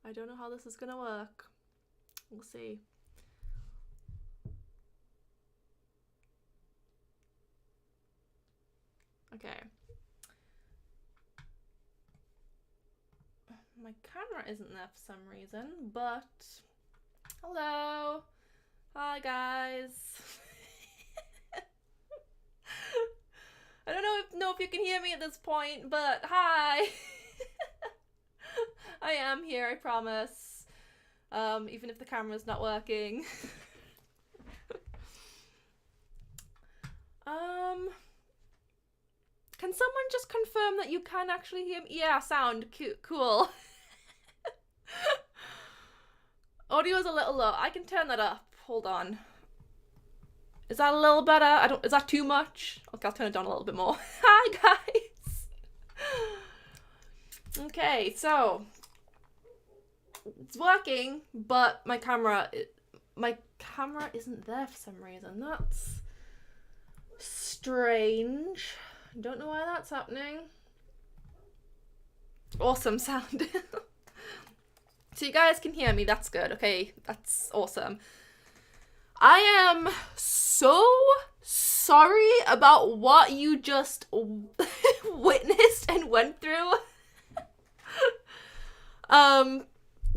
I don't know how this is gonna work. We'll see. Okay. My camera isn't there for some reason, but hello. Hi guys. I don't know if you can hear me at this point, but hi. I am here, I promise. Even if the camera's not working. Can someone just confirm that you can actually hear me? Yeah, sound cool. Audio's a little low. I can turn that up. Hold on. Is that a little better? Is that too much? Okay, I'll turn it down a little bit more. Hi guys. Okay, so it's working, but my camera isn't there for some reason. That's strange. Don't know why that's happening. Awesome sound. So you guys can hear me, that's good. Okay, that's awesome. I am so sorry about what you just witnessed and went through.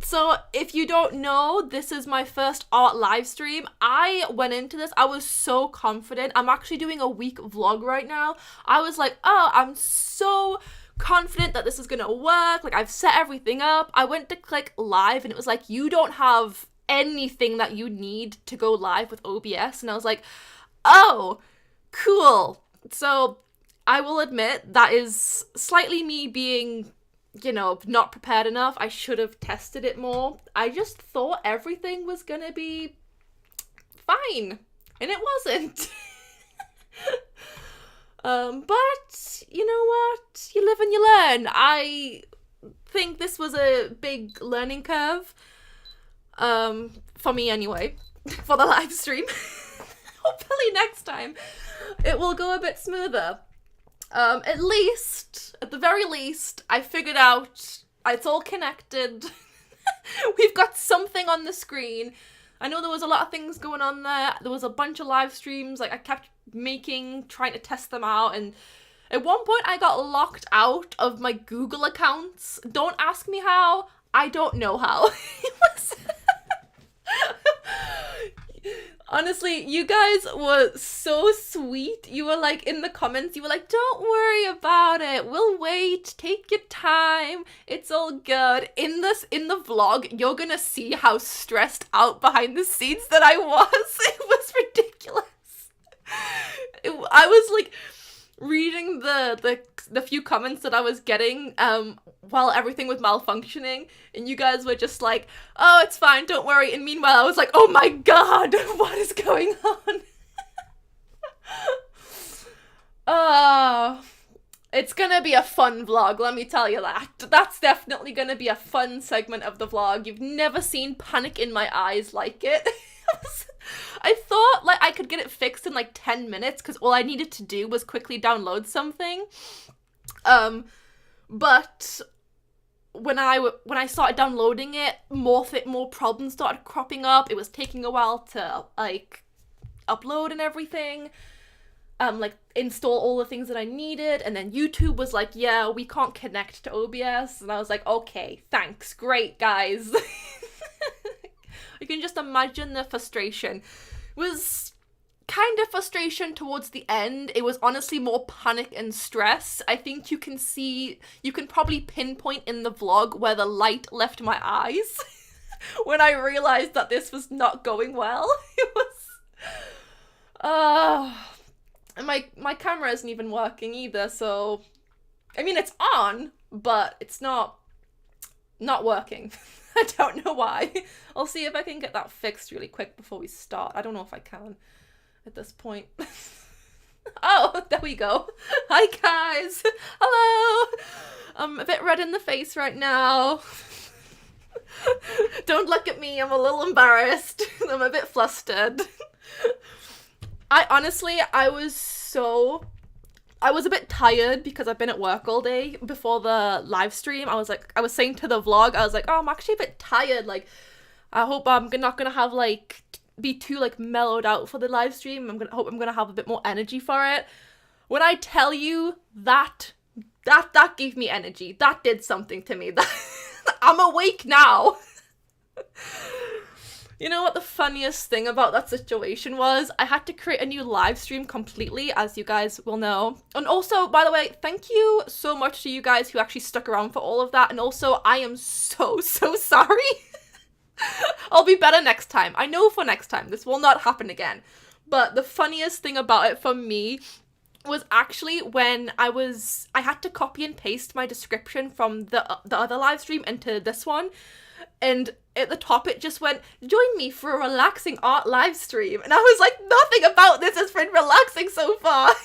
So if you don't know, this is my first art live stream. I went into this, I was so confident. I'm actually doing a week vlog right now. I was like, oh, I'm so confident that this is gonna work. Like, I've set everything up. I went to click live and it was like, you don't have anything that you need to go live with OBS. And I was like, oh, cool. So I will admit that is slightly me being, you know, not prepared enough. I should have tested it more. I just thought everything was gonna be fine, and it wasn't. But you know what? You live and you learn. I think this was a big learning curve, for me anyway, for the live stream. Hopefully next time it will go a bit smoother. At the very least, I figured out it's all connected. We've got something on the screen. I know there was a lot of things going on there. There was a bunch of live streams, like I kept trying to test them out, and at one point I got locked out of my Google accounts. Don't ask me how. I don't know how. It was honestly, you guys were so sweet. You were like, in the comments, you were like, don't worry about it. We'll wait. Take your time. It's all good. In the vlog, you're gonna see how stressed out behind the scenes that I was. It was ridiculous. I was like reading the few comments that I was getting while everything was malfunctioning, and you guys were just like, oh, it's fine, don't worry, and meanwhile I was like, oh my god, what is going on? It's gonna be a fun vlog, let me tell you that. That's definitely gonna be a fun segment of the vlog. You've never seen panic in my eyes like it. I thought like I could get it fixed in like 10 minutes because all I needed to do was quickly download something. But when I started downloading it, more problems started cropping up. It was taking a while to like upload and everything. Like install all the things that I needed, and then YouTube was like, yeah, we can't connect to OBS, and I was like, okay, thanks, great guys. You can just imagine the frustration. It was kind of frustration towards the end. It was honestly more panic and stress. I think you can probably pinpoint in the vlog where the light left my eyes when I realized that this was not going well. It was, and my camera isn't even working either, so, I mean, it's on, but it's not working. I don't know why. I'll see if I can get that fixed really quick before we start. I don't know if I can at this point. Oh, there we go. Hi guys. Hello. I'm a bit red in the face right now. Don't look at me. I'm a little embarrassed. I'm a bit flustered. I was so I was a bit tired because I've been at work all day before the live stream. I was saying to the vlog, I was like, oh, I'm actually a bit tired. Like, I hope I'm not gonna have like be too like mellowed out for the live stream. Hope I'm gonna have a bit more energy for it. When I tell you that gave me energy. That did something to me. I'm awake now. You know what the funniest thing about that situation was? I had to create a new live stream completely, as you guys will know. And also, by the way, thank you so much to you guys who actually stuck around for all of that. And also, I am so sorry. I'll be better next time. I know for next time. This will not happen again. But the funniest thing about it for me was actually when I had to copy and paste my description from the other live stream into this one. And at the top it just went, join me for a relaxing art live stream. And I was like, nothing about this has been relaxing so far.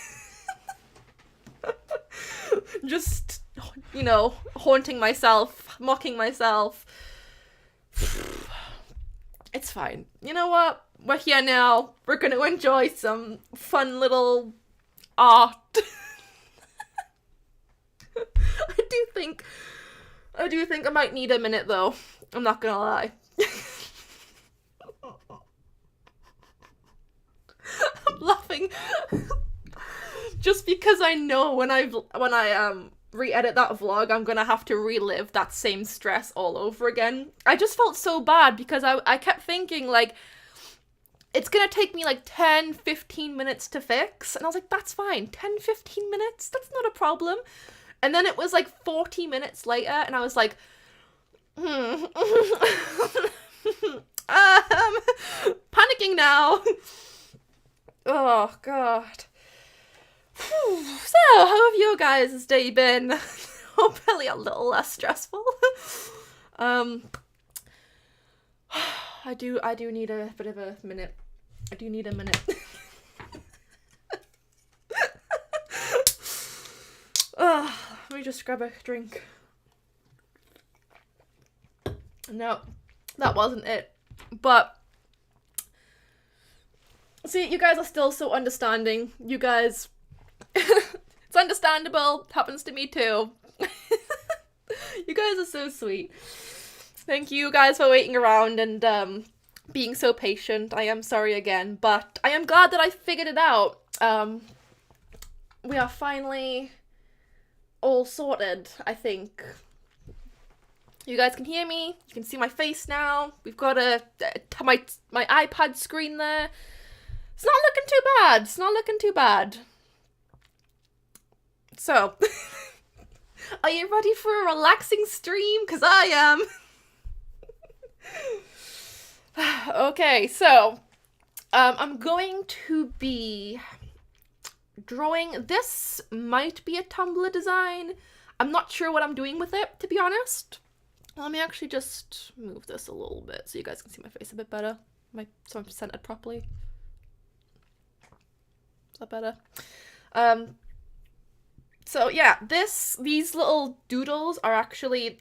Just, you know, haunting myself, mocking myself. It's fine. You know what? We're here now. We're going to enjoy some fun little art. I do think I might need a minute though. I'm not gonna lie. I'm laughing just because I know when I re-edit that vlog, I'm gonna have to relive that same stress all over again. I just felt so bad because I kept thinking like, it's gonna take me like 10-15 minutes to fix. And I was like, that's fine. 10-15 minutes? That's not a problem. And then it was like 40 minutes later and I was like, panicking now. Oh god. So, how have your guys' day been? Hopefully a little less stressful. I do need a bit of a minute. I do need a minute. Let me just grab a drink. No, that wasn't it. But see, you guys are still so understanding. You guys, it's understandable. It happens to me too. You guys are so sweet. Thank you guys for waiting around and being so patient. I am sorry again, but I am glad that I figured it out. We are finally all sorted, I think. You guys can hear me. You can see my face now. We've got my iPad screen there. It's not looking too bad. It's not looking too bad. So, are you ready for a relaxing stream? Because I am. Okay, so I'm going to be drawing. This might be a Tumblr design. I'm not sure what I'm doing with it, to be honest. Let me actually just move this a little bit so you guys can see my face a bit better. So I'm centered properly. Is that better? So yeah, these little doodles are actually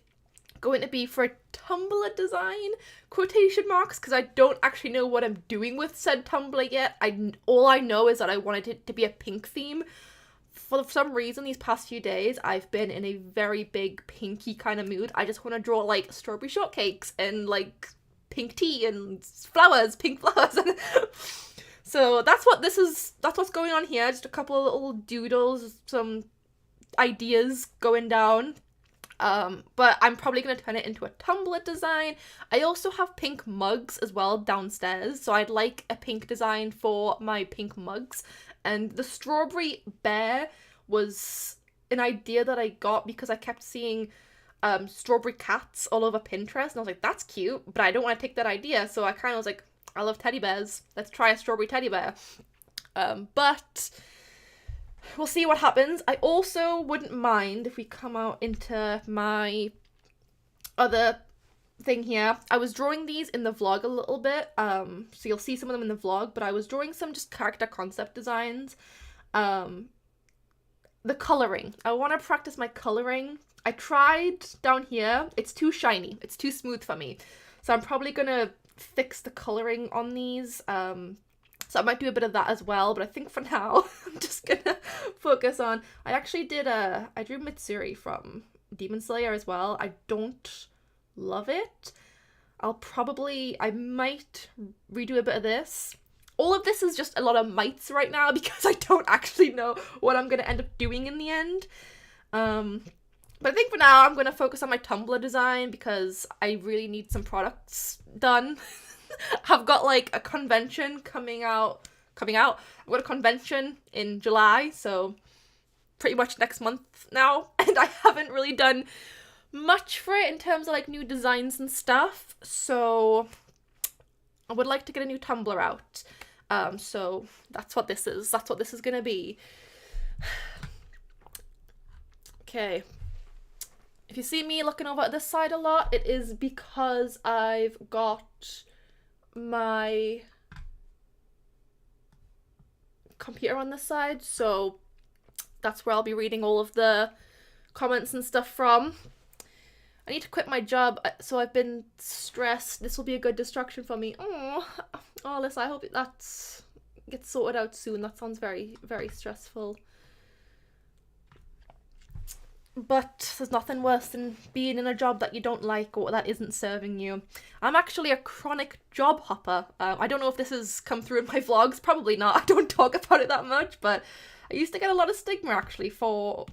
going to be for a Tumblr design, quotation marks, because I don't actually know what I'm doing with said Tumblr yet. All I know is that I wanted it to be a pink theme. For some reason, these past few days, I've been in a very big pinky kind of mood. I just want to draw, like, strawberry shortcakes and, like, pink tea and flowers, pink flowers. So that's what's going on here. Just a couple of little doodles, some ideas going down. But I'm probably going to turn it into a Tumblr design. I also have pink mugs as well downstairs, so I'd like a pink design for my pink mugs. And the strawberry bear was an idea that I got because I kept seeing strawberry cats all over Pinterest, and I was like, that's cute, but I don't want to take that idea, so I kind of was like, I love teddy bears, let's try a strawberry teddy bear. But we'll see what happens. I also wouldn't mind if we come out into my other thing here. I was drawing these in the vlog a little bit, so you'll see some of them in the vlog, but I was drawing some just character concept designs. The colouring. I want to practice my colouring. I tried down here. It's too shiny. It's too smooth for me. So I'm probably going to fix the colouring on these. So So I might do a bit of that as well, but I think for now, I'm just gonna focus on, I drew Mitsuri from Demon Slayer as well. I don't love it. I might redo a bit of this. All of this is just a lot of mights right now because I don't actually know what I'm gonna end up doing in the end. But I think for now I'm gonna focus on my Tumblr design because I really need some products done. I've got like a convention coming out. I've got a convention in July, so pretty much next month now, and I haven't really done much for it in terms of like new designs and stuff. So I would like to get a new Tumblr out. So that's what this is. That's what this is gonna be. Okay. If you see me looking over at this side a lot, it is because I've got my computer on this side, so that's where I'll be reading all of the comments and stuff from. I need to quit my job, so I've been stressed. This will be a good distraction for me. Oh, Alyssa, I hope that gets sorted out soon. That sounds very, very stressful. But there's nothing worse than being in a job that you don't like or that isn't serving you. I'm actually a chronic job hopper. I don't know if this has come through in my vlogs. Probably not. I don't talk about it that much, but I used to get a lot of stigma actually for...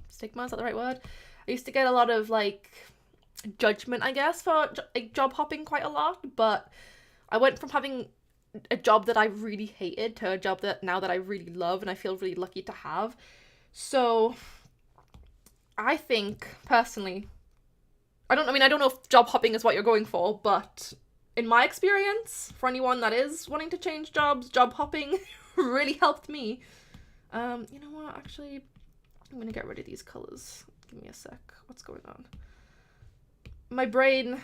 stigma, is that the right word? I used to get a lot of, like, judgment, I guess, for job hopping quite a lot, but I went from having a job that I really hated to a job that now that I really love and I feel really lucky to have. So I think, personally, I don't know if job hopping is what you're going for, but in my experience, for anyone that is wanting to change jobs, job hopping really helped me. You know what, actually, I'm gonna get rid of these colours. Give me a sec. What's going on? My brain,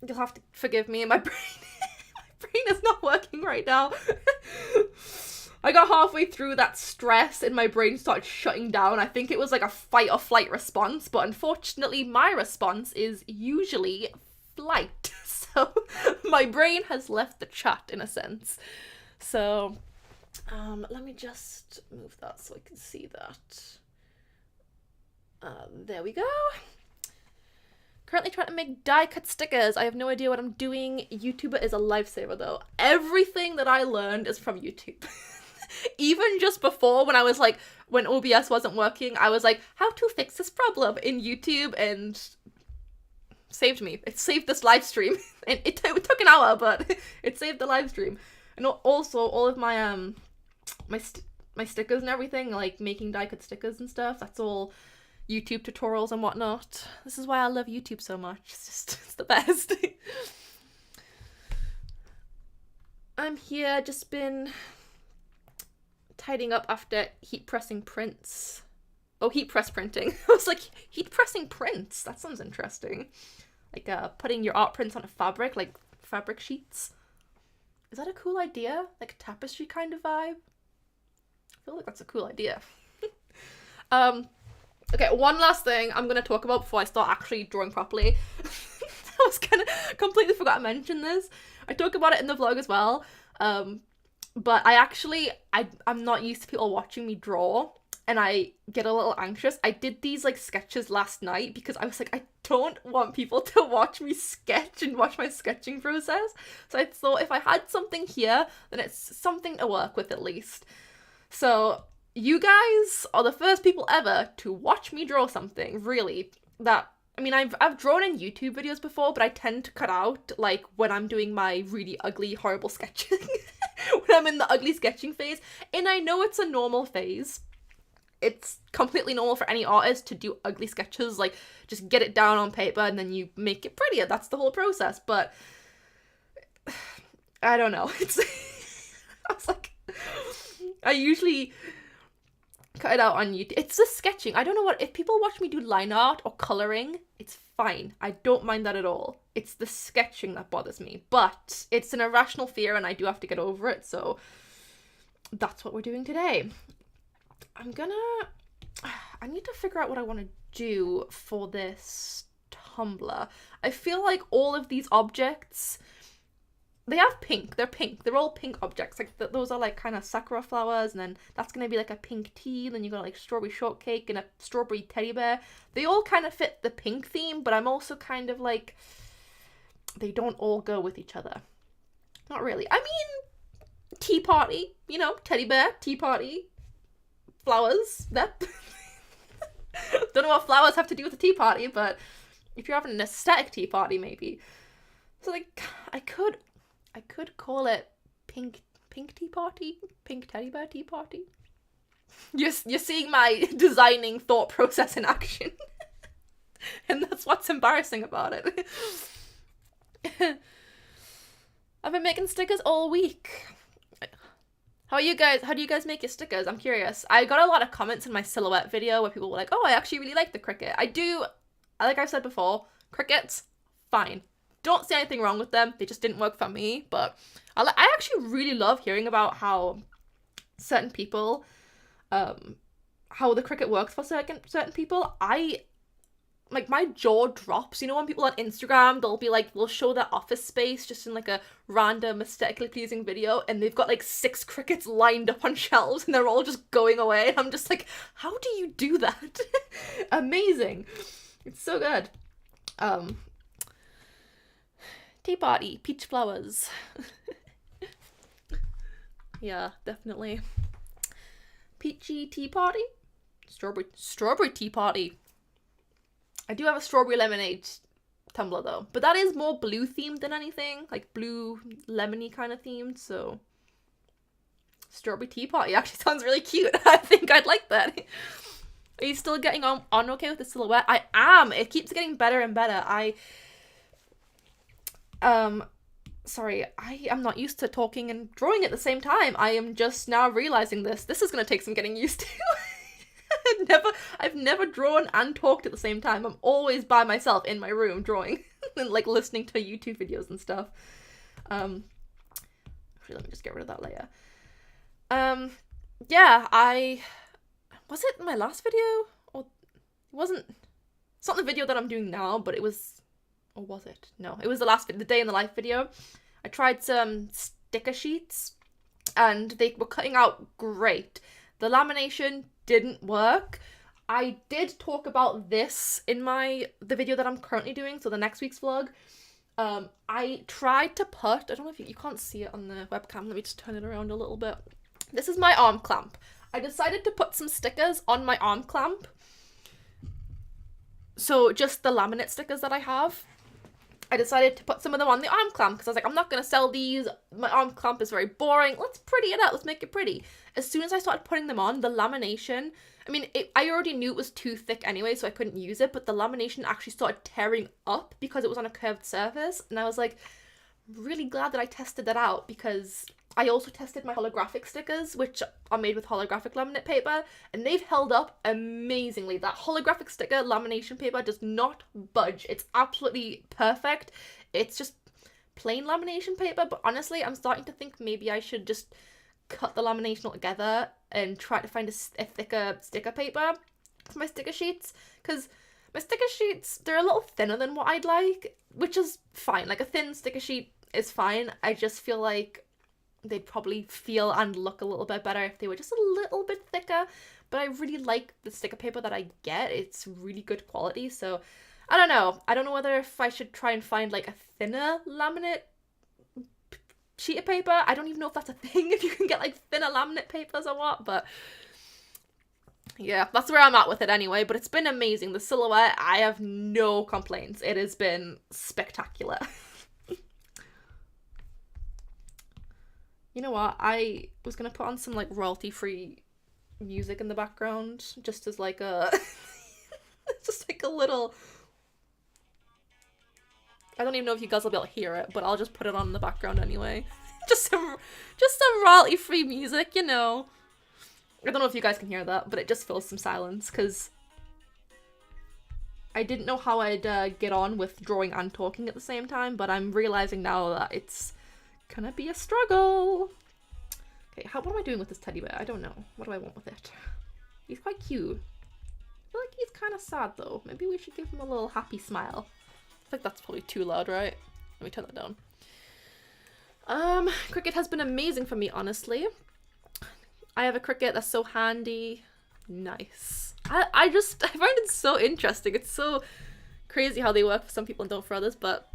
you'll have to forgive me, my brain is not working right now. I got halfway through that stress and my brain started shutting down. I think it was like a fight or flight response, but unfortunately my response is usually flight. So my brain has left the chat in a sense. So let me just move that so I can see that. There we go. Currently trying to make die cut stickers. I have no idea what I'm doing. YouTuber is a lifesaver though. Everything that I learned is from YouTube. Even just before when OBS wasn't working, I was like, how to fix this problem in YouTube, and saved me. It saved this live stream. And it took an hour, but it saved the live stream. And also all of my my stickers and everything, like making die cut stickers and stuff, that's all YouTube tutorials and whatnot. This is why I love YouTube so much. It's the best. I'm here, just been tidying up after heat pressing prints. Oh, heat press printing. I was like, heat pressing prints? That sounds interesting. Like putting your art prints on a fabric, like fabric sheets. Is that a cool idea? Like a tapestry kind of vibe? I feel like that's a cool idea. Okay, one last thing I'm going to talk about before I start actually drawing properly. I was kind of completely forgot to mention this. I talk about it in the vlog as well. But I'm not used to people watching me draw, and I get a little anxious. I did these like sketches last night because I was like, I don't want people to watch me sketch and watch my sketching process. So I thought if I had something here, then it's something to work with at least. So you guys are the first people ever to watch me draw something, really. I've drawn in YouTube videos before, but I tend to cut out, like, when I'm doing my really ugly, horrible sketching. When I'm in the ugly sketching phase. And I know it's a normal phase. It's completely normal for any artist to do ugly sketches, like, just get it down on paper and then you make it prettier. That's the whole process, but I don't know. I was like, I usually cut it out on YouTube. It's the sketching. I don't know if people watch me do line art or coloring, it's fine. I don't mind that at all. It's the sketching that bothers me, but it's an irrational fear and I do have to get over it, so that's what we're doing today. I need to figure out what I want to do for this Tumblr. I feel like all of these objects they have pink. They're pink. They're all pink objects. Like those are like kind of sakura flowers, and then that's gonna be like a pink tea. And then you got like strawberry shortcake and a strawberry teddy bear. They all kind of fit the pink theme, but I'm also kind of like, they don't all go with each other. Not really. I mean, tea party. You know, teddy bear, tea party, flowers. That. Don't know what flowers have to do with a tea party, but if you're having an aesthetic tea party, maybe. So like, I could call it pink tea party, pink teddy bear tea party. You're seeing my designing thought process in action, and that's what's embarrassing about it. I've been making stickers all week. How do you guys make your stickers? I'm curious. I got a lot of comments in my silhouette video where people were like, oh, I actually really like the Cricut. I do, like I've said before, Cricuts, fine. Don't see anything wrong with them. They just didn't work for me. But I actually really love hearing about how certain people, how the Cricut works for certain people. Like, my jaw drops, you know, when people on Instagram, they'll show their office space just in like a random aesthetically pleasing video, and they've got like 6 Cricuts lined up on shelves and they're all just going away, and I'm just like, how do you do that? Amazing. It's so good. Tea party, peach flowers. Yeah, definitely. Peachy tea party? Strawberry tea party. I do have a strawberry lemonade tumbler though, but that is more blue themed than anything, like blue lemony kind of themed. So strawberry tea party actually sounds really cute. I think I'd like that. Are you still getting on okay with the silhouette? I am. It keeps getting better and better. Sorry, I am not used to talking and drawing at the same time. I am just now realizing this. This is gonna take some getting used to. I've never drawn and talked at the same time. I'm always by myself in my room drawing and like listening to YouTube videos and stuff. Actually, let me just get rid of that layer. Yeah, was it my last video? Or it wasn't, it's not the video that I'm doing now, but it was, or was it? No, it was the day in the life video. I tried some sticker sheets and they were cutting out great. The lamination didn't work. I did talk about this in the video that I'm currently doing, so the next week's vlog. I tried to put, I don't know if you can't see it on the webcam, let me just turn it around a little bit. This is my arm clamp. I decided to put some stickers on my arm clamp. So just the laminate stickers that I have. I decided to put some of them on the arm clamp because I was like, I'm not going to sell these. My arm clamp is very boring. Let's pretty it up. Let's make it pretty. As soon as I started putting them on, the lamination, I mean, I already knew it was too thick anyway, so I couldn't use it, but the lamination actually started tearing up because it was on a curved surface. And I was like, really glad that I tested that out, because I also tested my holographic stickers, which are made with holographic laminate paper, and they've held up amazingly. That holographic sticker lamination paper does not budge. It's absolutely perfect. It's just plain lamination paper, but honestly, I'm starting to think maybe I should just cut the lamination all together and try to find a thicker sticker paper for my sticker sheets, because my sticker sheets, they're a little thinner than what I'd like, which is fine. Like, a thin sticker sheet is fine. I just feel like they'd probably feel and look a little bit better if they were just a little bit thicker, but I really like the sticker paper that I get. It's really good quality, so I don't know. I don't know whether if I should try and find like a thinner laminate sheet of paper. I don't even know if that's a thing, if you can get like thinner laminate papers or what, but yeah, that's where I'm at with it anyway. But it's been amazing. The silhouette, I have no complaints. It has been spectacular. You know what? I was gonna put on some like royalty-free music in the background, just as like a, just like a little. I don't even know if you guys will be able to hear it, but I'll just put it on in the background anyway. just some royalty-free music, you know. I don't know if you guys can hear that, but it just fills some silence because I didn't know how I'd get on with drawing and talking at the same time, but I'm realizing now that it's gonna be a struggle. Okay, what am I doing with this teddy bear? I don't know. What do I want with it? He's quite cute. I feel like he's kind of sad though. Maybe we should give him a little happy smile. I think that's probably too loud, right? Let me turn that down. Cricut has been amazing for me, honestly. I have a Cricut that's so handy. Nice. I find it so interesting. It's so crazy how they work for some people and don't for others, but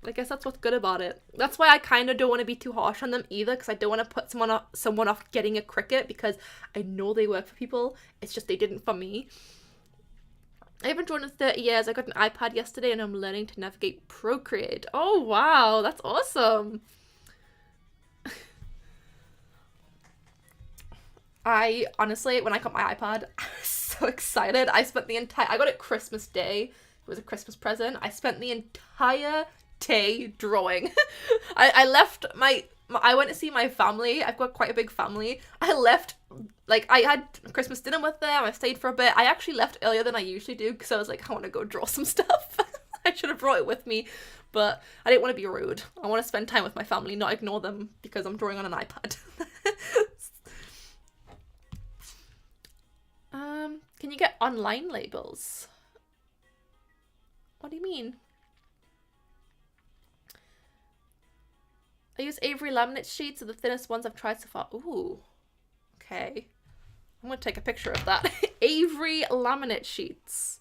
I guess that's what's good about it. That's why I kind of don't want to be too harsh on them either, because I don't want to put someone off getting a Cricut, because I know they work for people. It's just they didn't for me. I haven't drawn in 30 years. I got an iPad yesterday and I'm learning to navigate Procreate. Oh, wow. That's awesome. I honestly, when I got my iPad, I was so excited. I got it Christmas Day. It was a Christmas present. I spent the entire day drawing. I left I went to see my family. I've got quite a big family. I left, like, I had Christmas dinner with them. I stayed for a bit. I actually left earlier than I usually do because I was like, I want to go draw some stuff. I should have brought it with me, but I didn't want to be rude. I want to spend time with my family, not ignore them because I'm drawing on an iPad. Can you get online labels? What do you mean? I use Avery laminate sheets, are the thinnest ones I've tried so far. Ooh, okay. I'm gonna take a picture of that. Avery laminate sheets.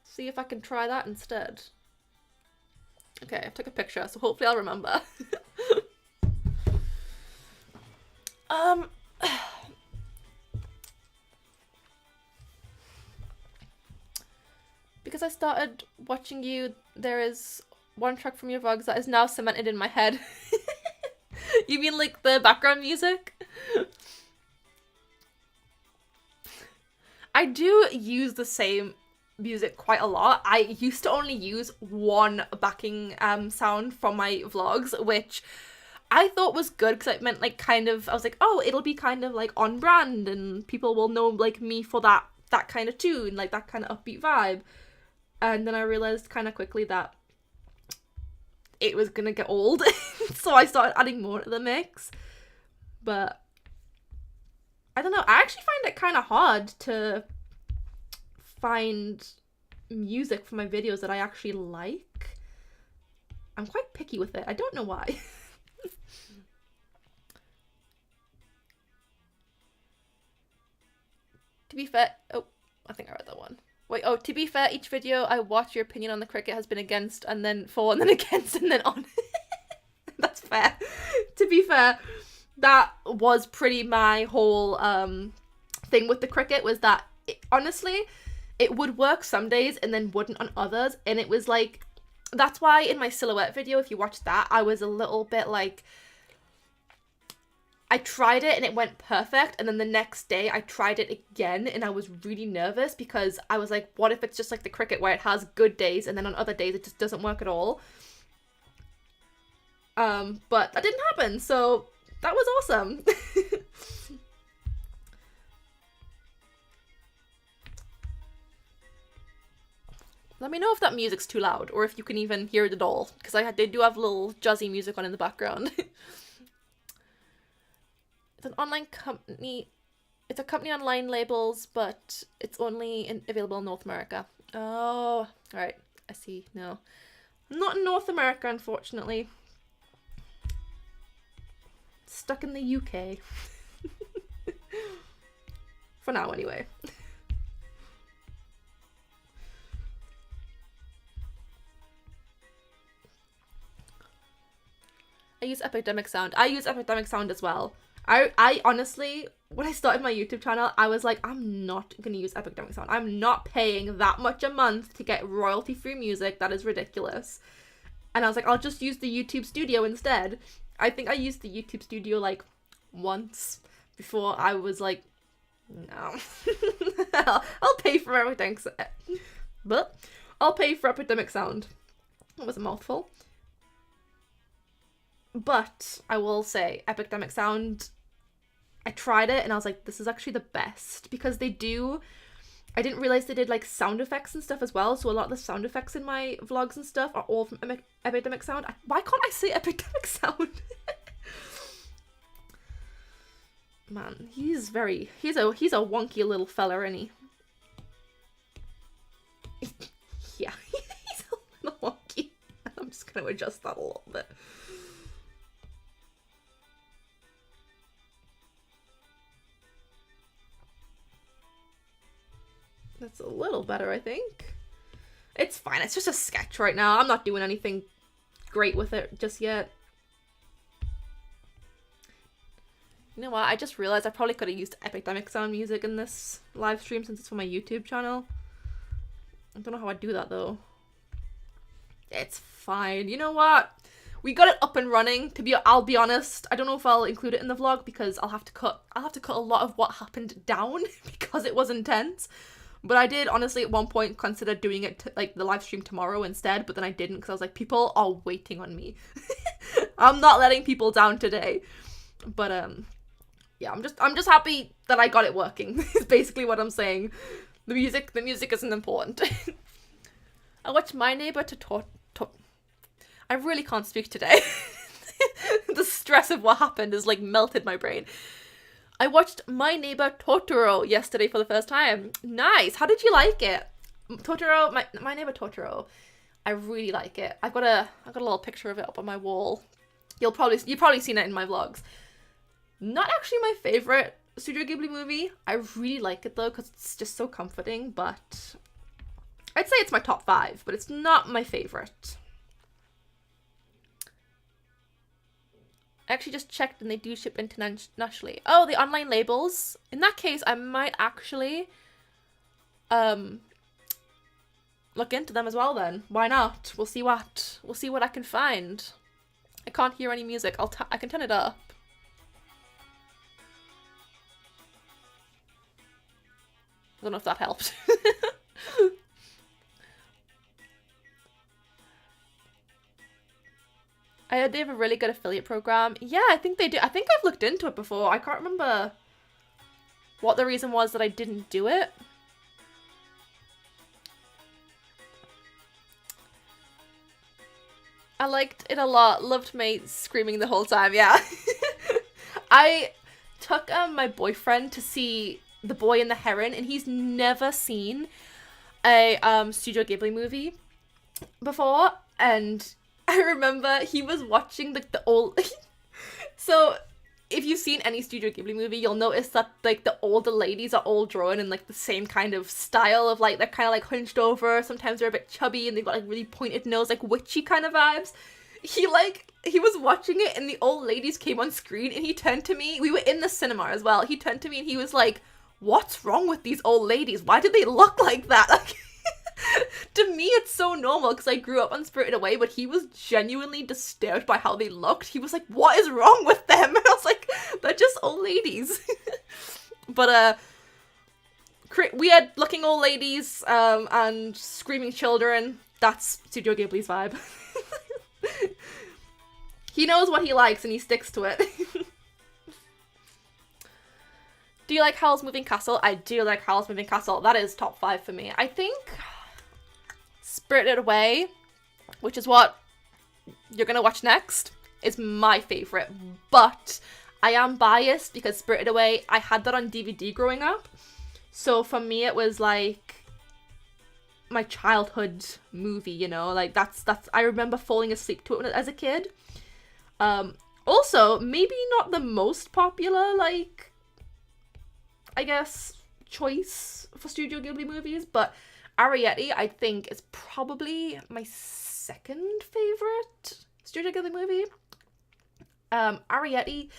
See if I can try that instead. Okay, I took a picture, so hopefully I'll remember. Because I started watching you, there is one track from your vlogs that is now cemented in my head. You mean like the background music? I do use the same music quite a lot. I used to only use one backing sound from my vlogs, which I thought was good because it meant like kind of, I was like, oh, it'll be kind of like on brand and people will know like me for that kind of tune, like that kind of upbeat vibe. And then I realized kind of quickly that it was gonna get old. So I started adding more to the mix. But I don't know, I actually find it kind of hard to find music for my videos that I actually like. I'm quite picky with it. I don't know why. To be fair, oh, I think I read that one. Wait, oh, to be fair, each video I watch, your opinion on the Cricut has been against, and then for, and then against, and then on. That's fair. To be fair, that was pretty my whole thing with the Cricut, was that, honestly, it would work some days and then wouldn't on others, and it was like, that's why in my silhouette video, if you watch that, I was a little bit like, I tried it and it went perfect, and then the next day I tried it again and I was really nervous because I was like, what if it's just like the Cricut where it has good days and then on other days it just doesn't work at all? But that didn't happen, so that was awesome. Let me know if that music's too loud or if you can even hear it at all, because they do have little jazzy music on in the background. It's an online company. It's a company online labels, but it's only available in North America. Oh, alright. I see. No. Not in North America, unfortunately. Stuck in the UK. For now, anyway. I use Epidemic Sound. I use Epidemic Sound as well. I honestly, when I started my YouTube channel, I was like, I'm not going to use Epidemic Sound. I'm not paying that much a month to get royalty-free music. That is ridiculous. And I was like, I'll just use the YouTube Studio instead. I think I used the YouTube Studio like once before I was like, no. I'll pay for everything. But I'll pay for Epidemic Sound. That was a mouthful. But I will say, Epidemic Sound, I tried it and I was like, this is actually the best, because they do, I didn't realize they did like sound effects and stuff as well, so a lot of the sound effects in my vlogs and stuff are all from Epidemic Sound. Why can't I say Epidemic Sound? Man, he's a wonky little fella, isn't he? Yeah, he's a little wonky. just going to adjust that a little bit. That's a little better, I think. It's fine. It's just a sketch right now. I'm not doing anything great with it just yet. You know what? I just realized I probably could have used Epidemic sound music in this live stream since it's for my YouTube channel. I don't know how I'd do that though. It's fine. You know what? We got it up and running. I'll be honest, I don't know if I'll include it in the vlog because I'll have to cut a lot of what happened down because it was intense. But I did honestly at one point consider doing it like the live stream tomorrow instead, but then I didn't because I was like, people are waiting on me. I'm not letting people down today. But yeah, I'm just happy that I got it working. Is basically what I'm saying. The music isn't important. I watched My Neighbor I really can't speak today. The stress of what happened has like melted my brain. I watched My Neighbor Totoro yesterday for the first time. Nice. How did you like it? Totoro, My Neighbor Totoro. I really like it. I've got a little picture of it up on my wall. You've probably seen it in my vlogs. Not actually my favorite Studio Ghibli movie. I really like it though because it's just so comforting, but I'd say it's my top 5, but it's not my favorite. I actually just checked and they do ship internationally. Oh, the online labels. In that case, I might actually look into them as well then. Why not? We'll see what I can find. I can't hear any music. I can turn it up. I don't know if that helped. I heard they have a really good affiliate program. Yeah, I think they do. I think I've looked into it before. I can't remember what the reason was that I didn't do it. I liked it a lot. Loved me screaming the whole time. Yeah. I took my boyfriend to see The Boy and the Heron, and he's never seen a Studio Ghibli movie before, and I remember he was watching like the old so if you've seen any Studio Ghibli movie, you'll notice that like the older ladies are all drawn in like the same kind of style of like they're kind of like hunched over, sometimes they're a bit chubby and they've got like really pointed nose, like witchy kind of vibes. He was watching it and the old ladies came on screen and he turned to me, we were in the cinema as well, he turned to me and he was like, what's wrong with these old ladies? Why do they look like that? Like, to me, it's so normal because I grew up on Spirited Away, but he was genuinely disturbed by how they looked. He was like, what is wrong with them? And I was like, they're just old ladies. But, weird looking old ladies, and screaming children. That's Studio Ghibli's vibe. He knows what he likes and he sticks to it. Do you like Howl's Moving Castle? I do like Howl's Moving Castle. That is top 5 for me. I think Spirited Away, which is what you're gonna watch next, is my favorite. But I am biased because Spirited Away, I had that on DVD growing up. So for me, it was like my childhood movie, you know? Like that's I remember falling asleep to it as a kid. Also, maybe not the most popular, like, I guess, choice for Studio Ghibli movies, but Arrietty, I think, is probably my second favorite Studio Ghibli movie. Arrietty,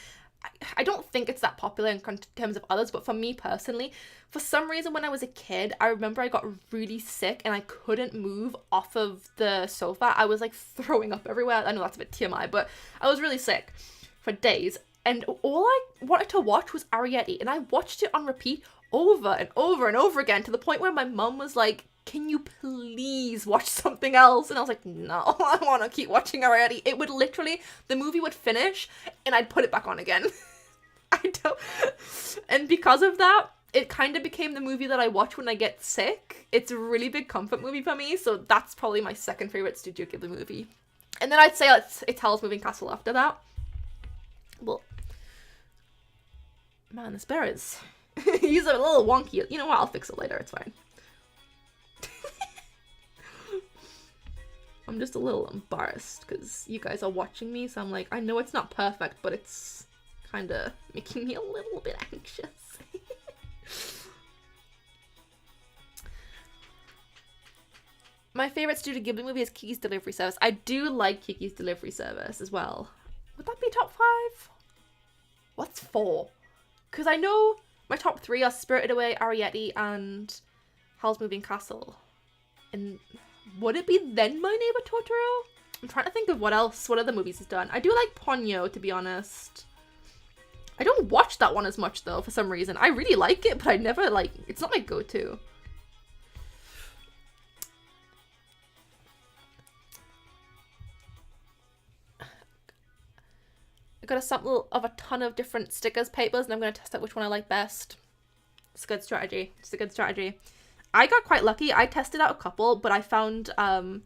I don't think it's that popular in terms of others, but for me personally, for some reason when I was a kid, I remember I got really sick and I couldn't move off of the sofa. I was like throwing up everywhere. I know that's a bit TMI, but I was really sick for days. And all I wanted to watch was Arrietty, and I watched it on repeat over and over and over again to the point where my mum was like, can you please watch something else? And I was like, no, I want to keep watching Arrietty. It would literally, the movie would finish and I'd put it back on again. And because of that, it kind of became the movie that I watch when I get sick. It's a really big comfort movie for me, so that's probably my second favorite Studio Ghibli movie. And then I'd say it's Howl's Moving Castle after that. Well, man, this bear is... he's a little wonky. You know what? I'll fix it later. It's fine. I'm just a little embarrassed because you guys are watching me, so I'm like, I know it's not perfect, but it's kind of making me a little bit anxious. My favorite Studio Ghibli movie is Kiki's Delivery Service. I do like Kiki's Delivery Service as well. Would that be top 5? What's 4? Because I know my top 3 are Spirited Away, Arrietty, and Howl's Moving Castle. And would it be then My Neighbor Totoro? I'm trying to think of what other movies he's done. I do like Ponyo, to be honest. I don't watch that one as much, though, for some reason. I really like it, but I never, like, it's not my go-to. I got a sample of a ton of different stickers, papers, and I'm going to test out which one I like best. It's a good strategy. It's a good strategy. I got quite lucky. I tested out a couple, but I found, I can't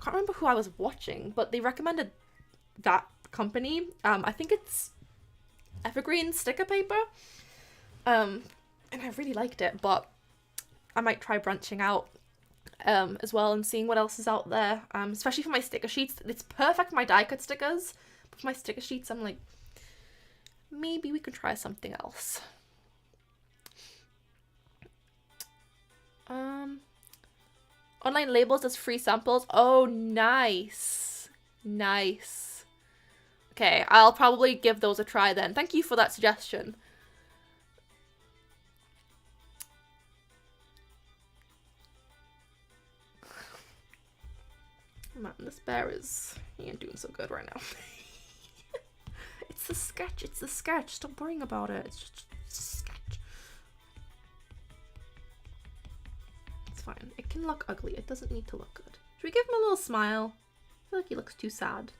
remember who I was watching, but they recommended that company. I think it's Evergreen sticker paper. And I really liked it, but I might try branching out as well and seeing what else is out there. Especially for my sticker sheets. It's perfect for my die cut stickers. But for my sticker sheets, I'm like, maybe we could try something else. Online labels as free samples. Oh, nice. Nice. Okay, I'll probably give those a try then. Thank you for that suggestion. Man, this bear he ain't doing so good right now. It's the sketch, it's the sketch. Stop worrying about it. It's just a sketch. It's fine. It can look ugly. It doesn't need to look good. Should we give him a little smile? I feel like he looks too sad.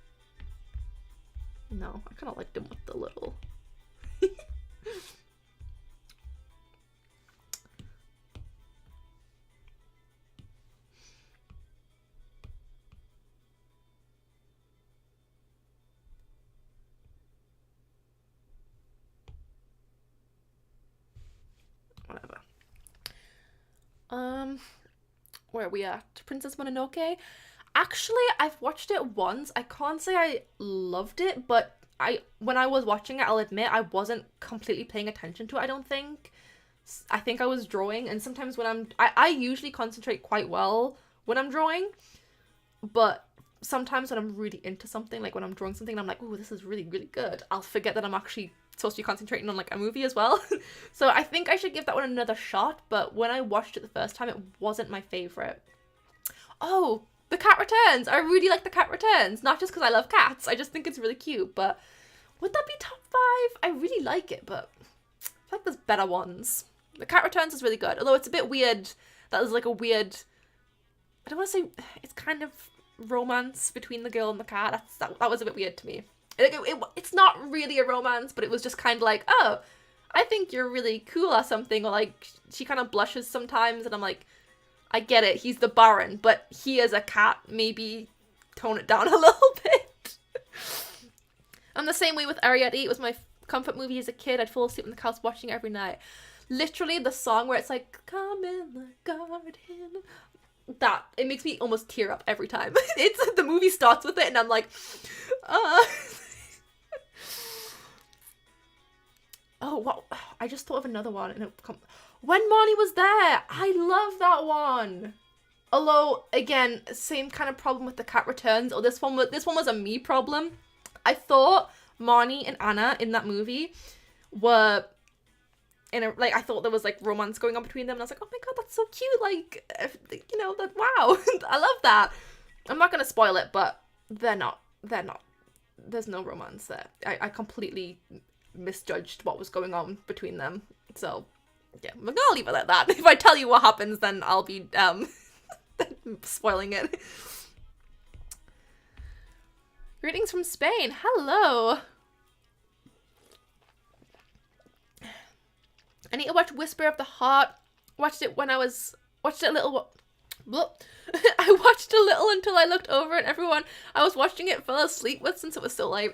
No, I kind of liked him with the little... Whatever. Where are we at? Princess Mononoke? Actually, I've watched it once. I can't say I loved it, but when I was watching it, I'll admit I wasn't completely paying attention to it, I don't think. I think I was drawing, and sometimes when I usually concentrate quite well when I'm drawing, but sometimes when I'm really into something, like when I'm drawing something and I'm like, oh, this is really, really good, I'll forget that I'm actually supposed to be concentrating on like a movie as well. So I think I should give that one another shot, but when I watched it the first time, it wasn't my favorite. Oh, The Cat Returns! I really like The Cat Returns, not just because I love cats, I just think it's really cute, but would that be top 5? I really like it, but I feel like there's better ones. The Cat Returns is really good, although it's a bit weird. That was like a weird, I don't want to say, it's kind of romance between the girl and the cat. That was a bit weird to me. It's not really a romance, but it was just kind of like, oh, I think you're really cool or something, or like, she kind of blushes sometimes, and I'm like, I get it, he's the Baron, but he is a cat, maybe tone it down a little bit. I'm the same way with Arrietty. It was my comfort movie as a kid. I'd fall asleep on the couch watching it every night. Literally, the song where it's like, come in the garden, that, it makes me almost tear up every time. The movie starts with it, and I'm like, Oh, wow. I just thought of another one. And When Marnie Was There. I love that one. Although, again, same kind of problem with The Cat Returns. Or this one was a me problem. I thought Marnie and Anna in that movie were I thought there was like romance going on between them, and I was like, oh my god, that's so cute. Like, you know, that, wow. I love that. I'm not gonna spoil it, but they're not. There's no romance there. I completely misjudged what was going on between them. So yeah, I'm gonna leave it at that. If I tell you what happens, then I'll be spoiling it. Greetings from Spain. Hello. I need to watch Whisper of the Heart. Watched it a little. I watched a little until I looked over and everyone I was watching it fell asleep with since it was so late.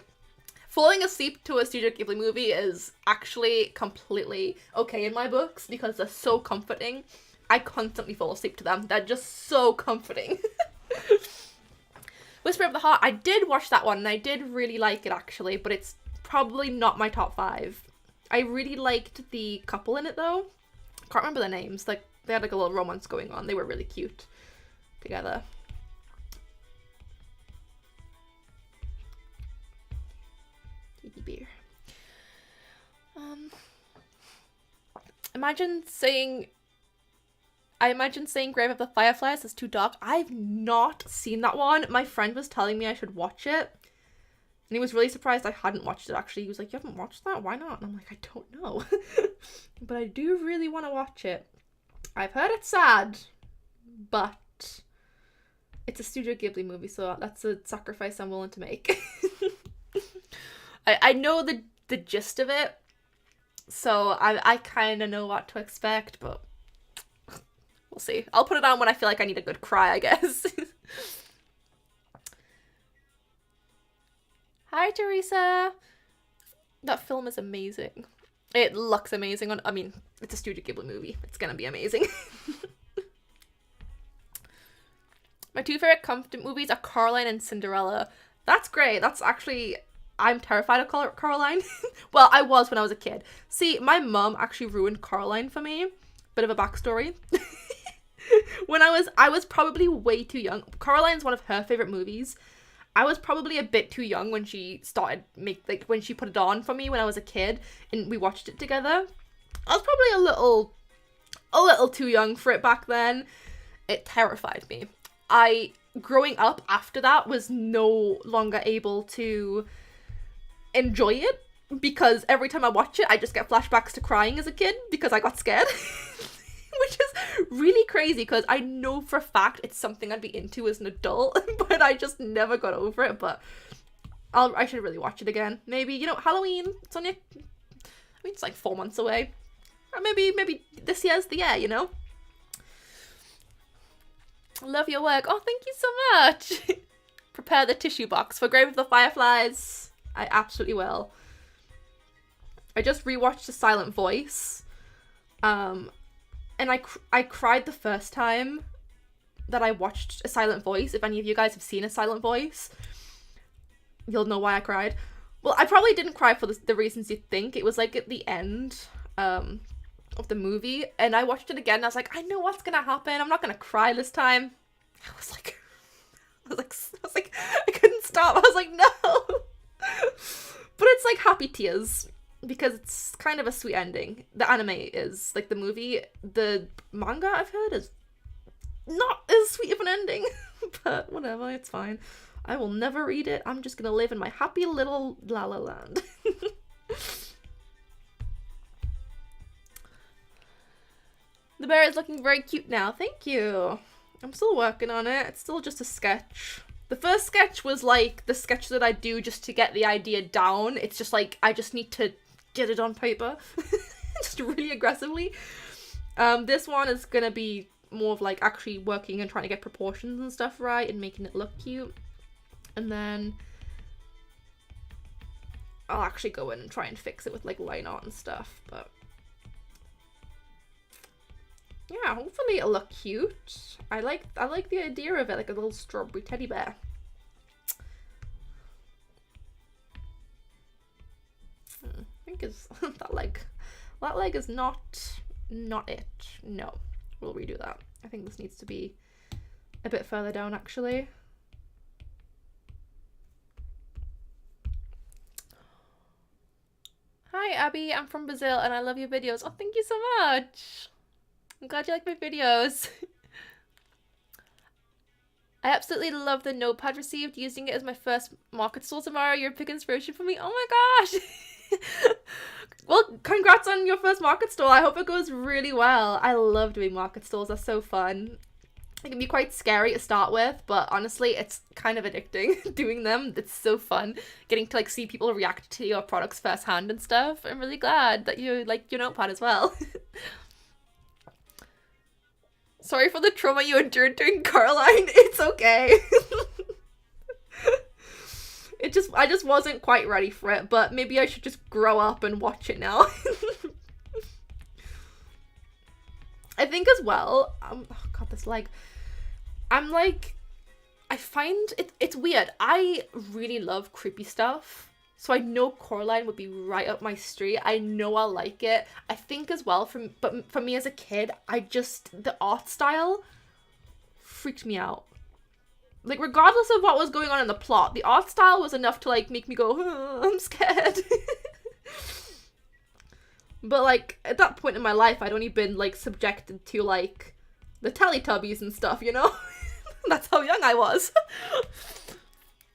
Falling asleep to a Studio Ghibli movie is actually completely okay in my books because they're so comforting. I constantly fall asleep to them. They're just so comforting. Whisper of the Heart, I did watch that one and I did really like it actually, but it's probably not my top 5. I really liked the couple in it though. Can't remember their names. Like, they had like a little romance going on. They were really cute together. Beer. I imagine saying Grave of the Fireflies is too dark. I've not seen that one. My friend was telling me I should watch it. And he was really surprised I hadn't watched it, actually. He was like, you haven't watched that? Why not? And I'm like, I don't know. But I do really want to watch it. I've heard it's sad. But it's a Studio Ghibli movie, so that's a sacrifice I'm willing to make. I know the gist of it. So I kind of know what to expect, but we'll see. I'll put it on when I feel like I need a good cry, I guess. Hi, Teresa. That film is amazing. It looks amazing. I mean, it's a Studio Ghibli movie. It's gonna be amazing. My 2 favorite comfort movies are Coraline and Cinderella. That's great. That's actually... I'm terrified of Coraline. Well, I was when I was a kid. See, my mum actually ruined Coraline for me. Bit of a backstory. When I was probably way too young. Coraline's one of her favorite movies. I was probably a bit too young when she started when she put it on for me when I was a kid and we watched it together. I was probably a little too young for it back then. It terrified me. Growing up after that was no longer able to enjoy it because every time I watch it I just get flashbacks to crying as a kid because I got scared. Which is really crazy because I know for a fact it's something I'd be into as an adult, but I just never got over it. But I should really watch it again. Maybe, you know, Halloween, it's only, I mean, it's like 4 months away. Or maybe this year's the year, you know? Love your work. Oh, thank you so much. Prepare the tissue box for Grave of the Fireflies. I absolutely will. I just rewatched A Silent Voice. And I cried the first time that I watched A Silent Voice. If any of you guys have seen A Silent Voice, you'll know why I cried. Well, I probably didn't cry for the reasons you'd think. It was like at the end of the movie, and I watched it again and I was like, I know what's gonna happen. I'm not gonna cry this time. I was like, I couldn't stop. I was like, no. But it's like happy tears. Because it's kind of a sweet ending. The anime is. Like, the movie, the manga I've heard is not as sweet of an ending. But whatever, it's fine. I will never read it. I'm just gonna live in my happy little La La Land. The bear is looking very cute now. Thank you. I'm still working on it. It's still just a sketch. The first sketch was like the sketch that I do just to get the idea down. It's just like, I just need to get it on paper. Just really aggressively. This one is gonna be more of like actually working and trying to get proportions and stuff right and making it look cute. And then I'll actually go in and try and fix it with like line art and stuff. But yeah, hopefully it'll look cute. I like the idea of it, like a little strawberry teddy bear. I think is that leg is not it. No, we'll redo that. I think this needs to be a bit further down actually. Hi Abby, I'm from Brazil and I love your videos. Oh, thank you so much. I'm glad you like my videos. I absolutely love the notepad received. Using it as my first market stall tomorrow. You're a big inspiration for me. Oh my gosh. Well, congrats on your first market stall. I hope it goes really well. I love doing market stalls. They're so fun. It can be quite scary to start with, but honestly, it's kind of addicting doing them. It's so fun getting to like see people react to your products firsthand and stuff. I'm really glad that you like your notepad as well. Sorry for the trauma you endured during Caroline. It's okay. I just wasn't quite ready for it, but maybe I should just grow up and watch it now. I think as well, oh god, this leg. I'm like, I find it's weird. I really love creepy stuff. So I know Coraline would be right up my street. I know I'll like it. I think as well, but for me as a kid, the art style freaked me out. Like, regardless of what was going on in the plot, the art style was enough to, like, make me go, oh, I'm scared. But, like, at that point in my life, I'd only been, like, subjected to, like, the Teletubbies and stuff, you know? That's how young I was.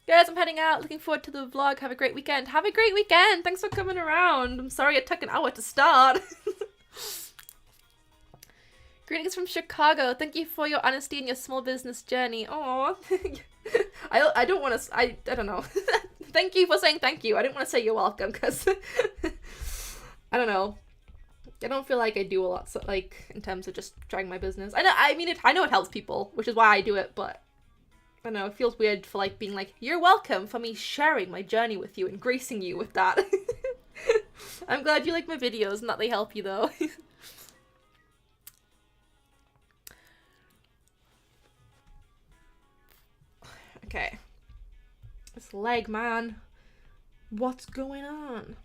Guys, I'm heading out. Looking forward to the vlog. Have a great weekend. Have a great weekend. Thanks for coming around. I'm sorry it took an hour to start. Greetings from Chicago. Thank you for your honesty and your small business journey. Aww. I don't want to... I don't know. Thank you for saying thank you. I didn't want to say you're welcome because... I don't know. I don't feel like I do a lot, so, like, in terms of just trying my business. I know it helps people, which is why I do it, but... I don't know, it feels weird for, like, being like, you're welcome for me sharing my journey with you and gracing you with that. I'm glad you like my videos and that they help you, though. Okay. This leg, man. What's going on?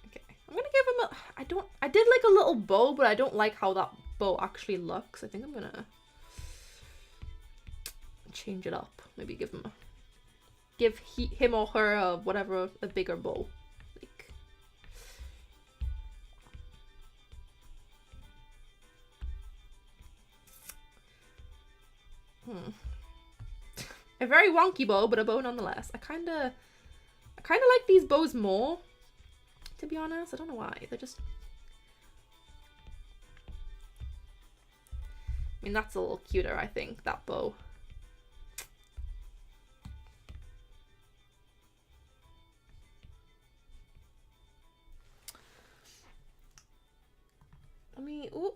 Okay. I'm gonna give him a... I did like a little bow, but I don't like how that bow actually looks. I think I'm gonna change it up. Maybe give him or her a bigger bow. A very wonky bow, but a bow nonetheless. I kinda like these bows more, to be honest. I don't know why. They're just... I mean, that's a little cuter, I think, that bow. Let me... Ooh.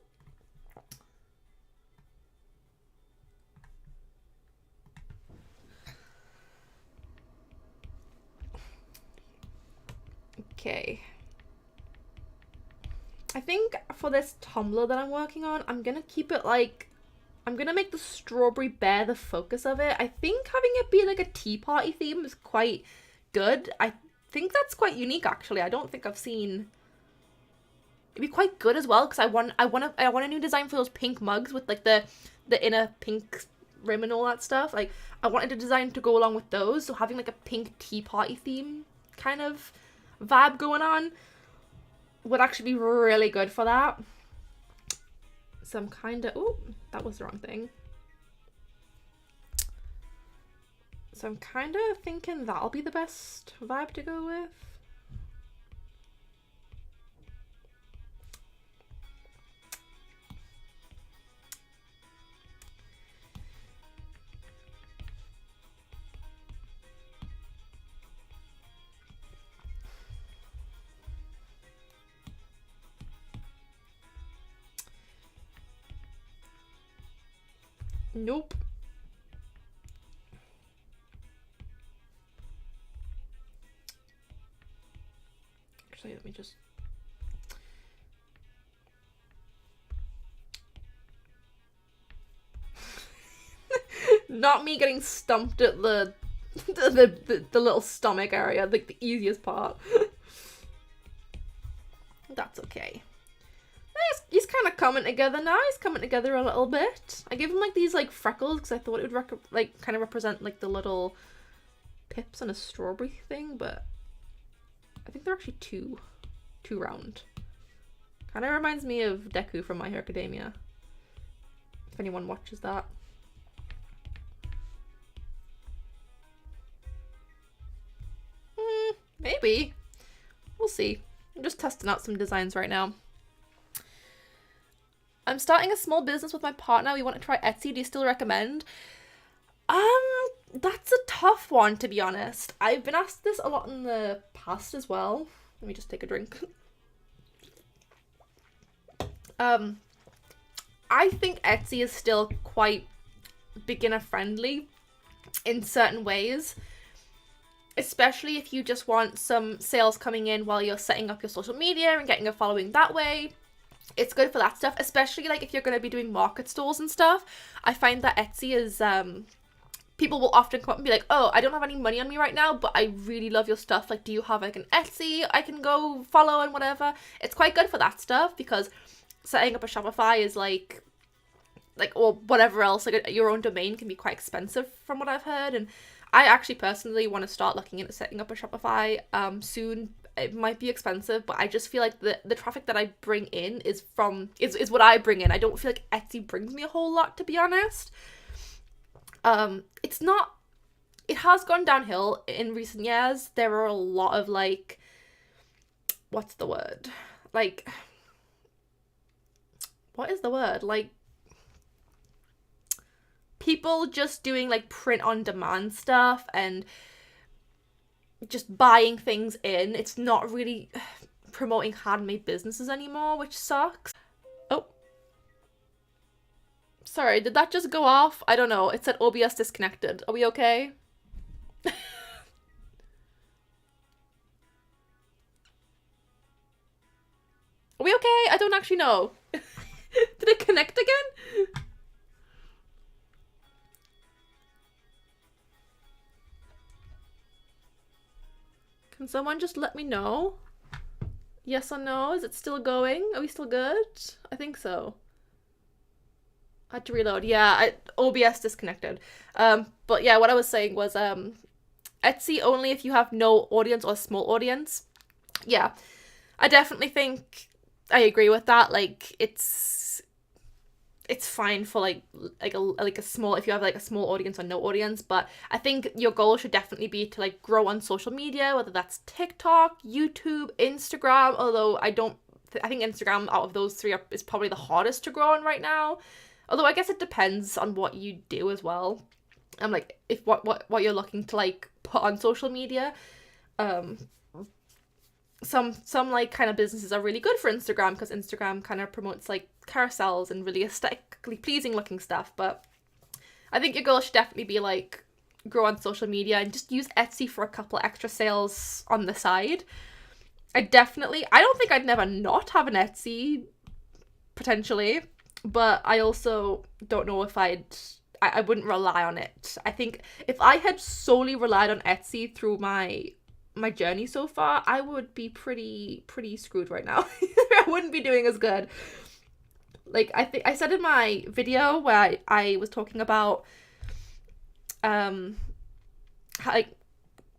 Okay. I think for this tumbler that I'm working on, I'm gonna keep it like... I'm gonna make the strawberry bear the focus of it. I think having it be like a tea party theme is quite good. I think that's quite unique, actually. I don't think I've seen... It'd be quite good as well, because I want a new design for those pink mugs with like the inner pink rim and all that stuff. Like, I wanted a design to go along with those, so having like a pink tea party theme kind of vibe going on would actually be really good for that. So I'm kind of... Oh, that was the wrong thing. So I'm kind of thinking that'll be the best vibe to go with. Nope. Actually, let me just... Not me getting stumped at the little stomach area, like the easiest part. That's okay. He's kind of coming together now. He's coming together a little bit. I gave him like these like freckles because I thought it would kind of represent like the little pips on a strawberry thing, but I think they're actually too round. Kind of reminds me of Deku from My Hero Academia, if anyone watches that. Maybe. We'll see. I'm just testing out some designs right now. I'm starting a small business with my partner. We want to try Etsy. Do you still recommend? That's a tough one, to be honest. I've been asked this a lot in the past as well. Let me just take a drink. I think Etsy is still quite beginner friendly in certain ways, especially if you just want some sales coming in while you're setting up your social media and getting a following that way. it's good for that stuff, especially like if you're going to be doing market stalls and stuff. I find that Etsy is people will often come up and be like, oh, I don't have any money on me right now, but I really love your stuff. Like, do you have like an Etsy I can go follow and whatever? It's quite good for that stuff, because setting up a Shopify is like or whatever else, like your own domain can be quite expensive from what I've heard. And I actually personally want to start looking into setting up a Shopify soon. It might be expensive, but I just feel like the traffic that I bring in is what I bring in. I don't feel like Etsy brings me a whole lot, to be honest. It has gone downhill in recent years. There are a lot of like, what's the word? Like, what is the word? Like, people just doing like print on demand stuff and just buying things in. It's not really promoting handmade businesses anymore, which sucks. Oh. Sorry, did that just go off? I don't know. It said OBS disconnected. Are we okay? Are we okay? I don't actually know. Did it connect again? Can someone just let me know? Yes or no? Is it still going? Are we still good? I think so. I had to reload. Yeah, OBS disconnected. But yeah, what I was saying was Etsy only if you have no audience or small audience. Yeah, I definitely think I agree with that. Like, it's fine for like a small, if you have like a small audience or no audience, but I think your goal should definitely be to like grow on social media, whether that's TikTok, YouTube, Instagram, although I think Instagram out of those three is probably the hardest to grow on right now. Although I guess it depends on what you do as well. Like if what you're looking to like put on social media. Some like kind of businesses are really good for Instagram, because Instagram kind of promotes like carousels and really aesthetically pleasing looking stuff. But I think your goal should definitely be like grow on social media and just use Etsy for a couple extra sales on the side. I don't think I'd never not have an Etsy, potentially, but I also don't know if I wouldn't rely on it. I think if I had solely relied on Etsy through my journey so far, I would be pretty screwed right now. I wouldn't be doing as good. Like, I think I said in my video where I was talking about how, like,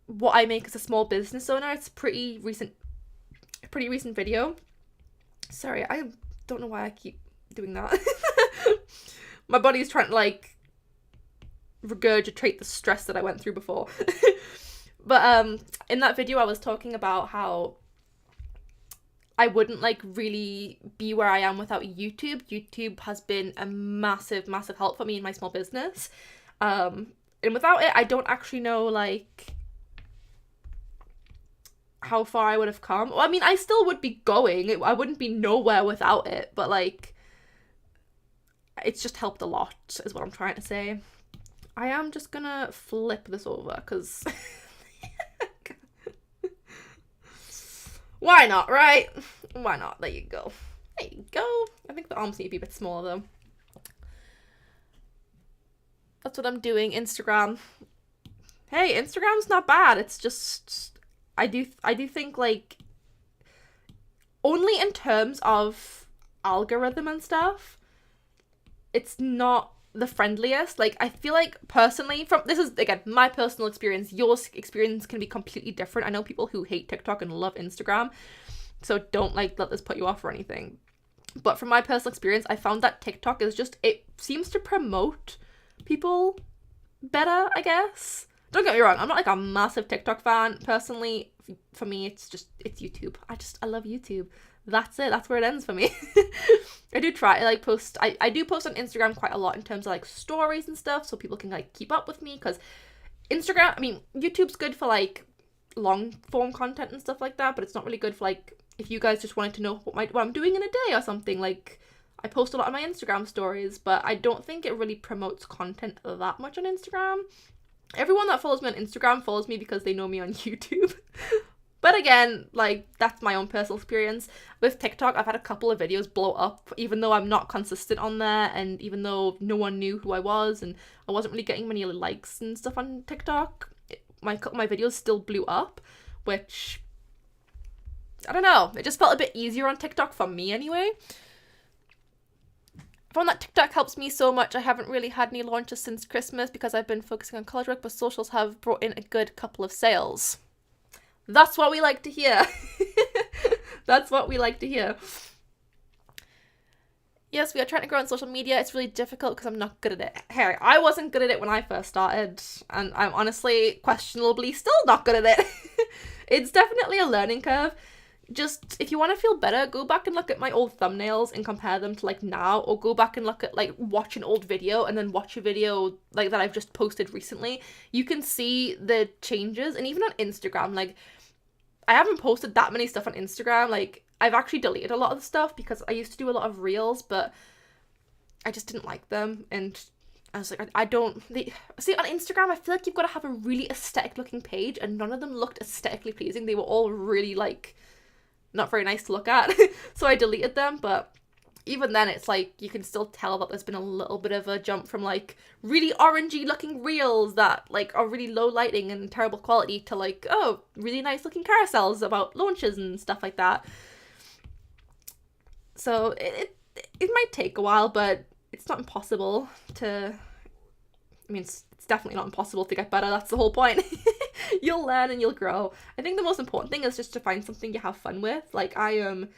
what I make as a small business owner. It's a pretty recent video. Sorry, I don't know why I keep doing that. My body's trying to like regurgitate the stress that I went through before. But in that video I was talking about how I wouldn't like really be where I am without YouTube. YouTube has been a massive help for me in my small business. And without it, I don't actually know like how far I would have come. Well, I mean, I still would be going. I wouldn't be nowhere without it, but like it's just helped a lot is what I'm trying to say. I am just gonna flip this over because why not, right? Why not? There you go. There you go. I think the arms need to be a bit smaller though. That's what I'm doing. Instagram. Hey, Instagram's not bad. It's just I do think like only in terms of algorithm and stuff, it's not the friendliest. Like, I feel like personally, this is again my personal experience, your experience can be completely different. I know people who hate TikTok and love Instagram, so don't like let this put you off or anything, but from my personal experience, I found that TikTok is just, it seems to promote people better, I guess. Don't get me wrong, I'm not like a massive TikTok fan personally. For me, it's YouTube. I love YouTube. That's it. That's where it ends for me. I do try to like post. I do post on Instagram quite a lot in terms of like stories and stuff, so people can like keep up with me, because YouTube's good for like long form content and stuff like that, but it's not really good for like if you guys just wanted to know what I'm doing in a day or something. Like, I post a lot on my Instagram stories, but I don't think it really promotes content that much on Instagram. Everyone that follows me on Instagram follows me because they know me on YouTube. But again, like, that's my own personal experience. With TikTok, I've had a couple of videos blow up, even though I'm not consistent on there, and even though no one knew who I was, and I wasn't really getting many likes and stuff on TikTok, my videos still blew up, which, I don't know, it just felt a bit easier on TikTok for me anyway. I found that TikTok helps me so much. I haven't really had any launches since Christmas because I've been focusing on college work, but socials have brought in a good couple of sales. That's what we like to hear. That's what we like to hear. Yes, we are trying to grow on social media. It's really difficult because I'm not good at it. Hey, I wasn't good at it when I first started, and I'm honestly questionably still not good at it. It's definitely a learning curve. Just, if you want to feel better, go back and look at my old thumbnails and compare them to, like, now, or go back and look at, like, watch an old video and then watch a video, like, that I've just posted recently. You can see the changes, and even on Instagram, like, I haven't posted that many stuff on Instagram. Like, I've actually deleted a lot of the stuff because I used to do a lot of reels, but I just didn't like them, and I was like, see, on Instagram, I feel like you've got to have a really aesthetic looking page, and none of them looked aesthetically pleasing. They were all really, like, not very nice to look at. So I deleted them, but even then it's like you can still tell that there's been a little bit of a jump from, like, really orangey looking reels that, like, are really low lighting and terrible quality to, like, oh, really nice looking carousels about launches and stuff like that. So it might take a while, but it's not impossible to, I mean, it's definitely not impossible to get better. That's the whole point. You'll learn and you'll grow. I think the most important thing is just to find something you have fun with. Like, I am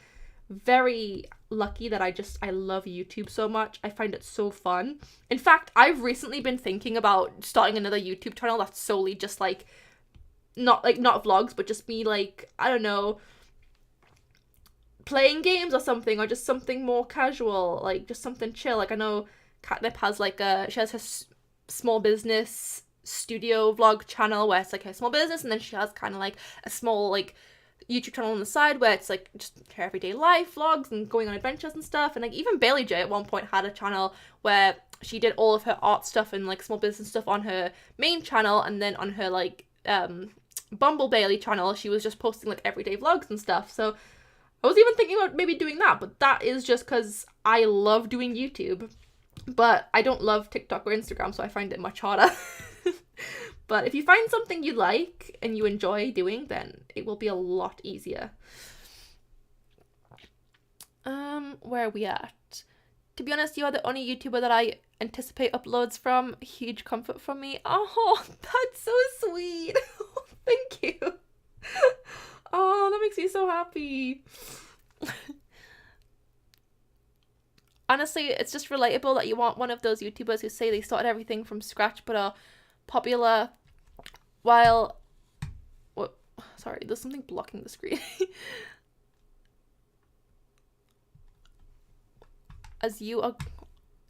very lucky that I love YouTube so much. I find it so fun. In fact, I've recently been thinking about starting another YouTube channel that's solely just, like, not vlogs, but just me, like, I don't know, playing games or something, or just something more casual, like, just something chill. Like, I know Catnip has, like, she has her small business studio vlog channel where it's, like, her small business, and then she has kind of, like, a small, like, YouTube channel on the side where it's, like, just her everyday life vlogs and going on adventures and stuff. And, like, even Bailey J at one point had a channel where she did all of her art stuff and, like, small business stuff on her main channel, and then on her, like, Bumble Bailey channel, she was just posting, like, everyday vlogs and stuff. So I was even thinking about maybe doing that, but that is just because I love doing YouTube, but I don't love TikTok or Instagram, so I find it much harder. But if you find something you like and you enjoy doing, then it will be a lot easier. Where are we at? To be honest, you are the only YouTuber that I anticipate uploads from. Huge comfort from me. Oh, that's so sweet. Thank you. Oh, that makes me so happy. Honestly, it's just relatable that you want one of those YouTubers who say they started everything from scratch but are popular while... What? Sorry, there's something blocking the screen. As you are...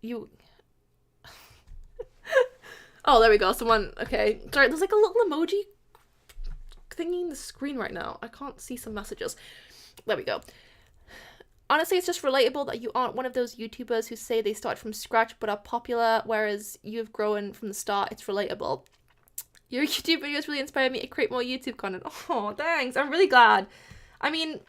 You... Oh, there we go. Someone... Okay. Sorry, there's, like, a little emoji thingy in the screen right now. I can't see some messages. There we go. Honestly, it's just relatable that you aren't one of those YouTubers who say they started from scratch but are popular, whereas you've grown from the start. It's relatable. Your YouTube videos really inspired me to create more YouTube content. Oh, thanks. I'm really glad. I mean,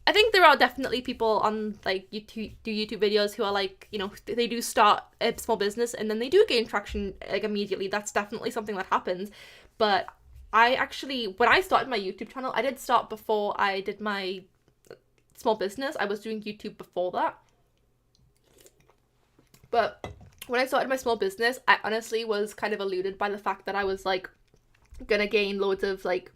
I think there are definitely people on, like, YouTube videos who are, like, you know, they do start a small business and then they do gain traction, like, immediately. That's definitely something that happens. But I actually, when I started my YouTube channel, I did start before I did my small business. I was doing YouTube before that. But when I started my small business, I honestly was kind of eluded by the fact that I was, like, gonna gain loads of, like,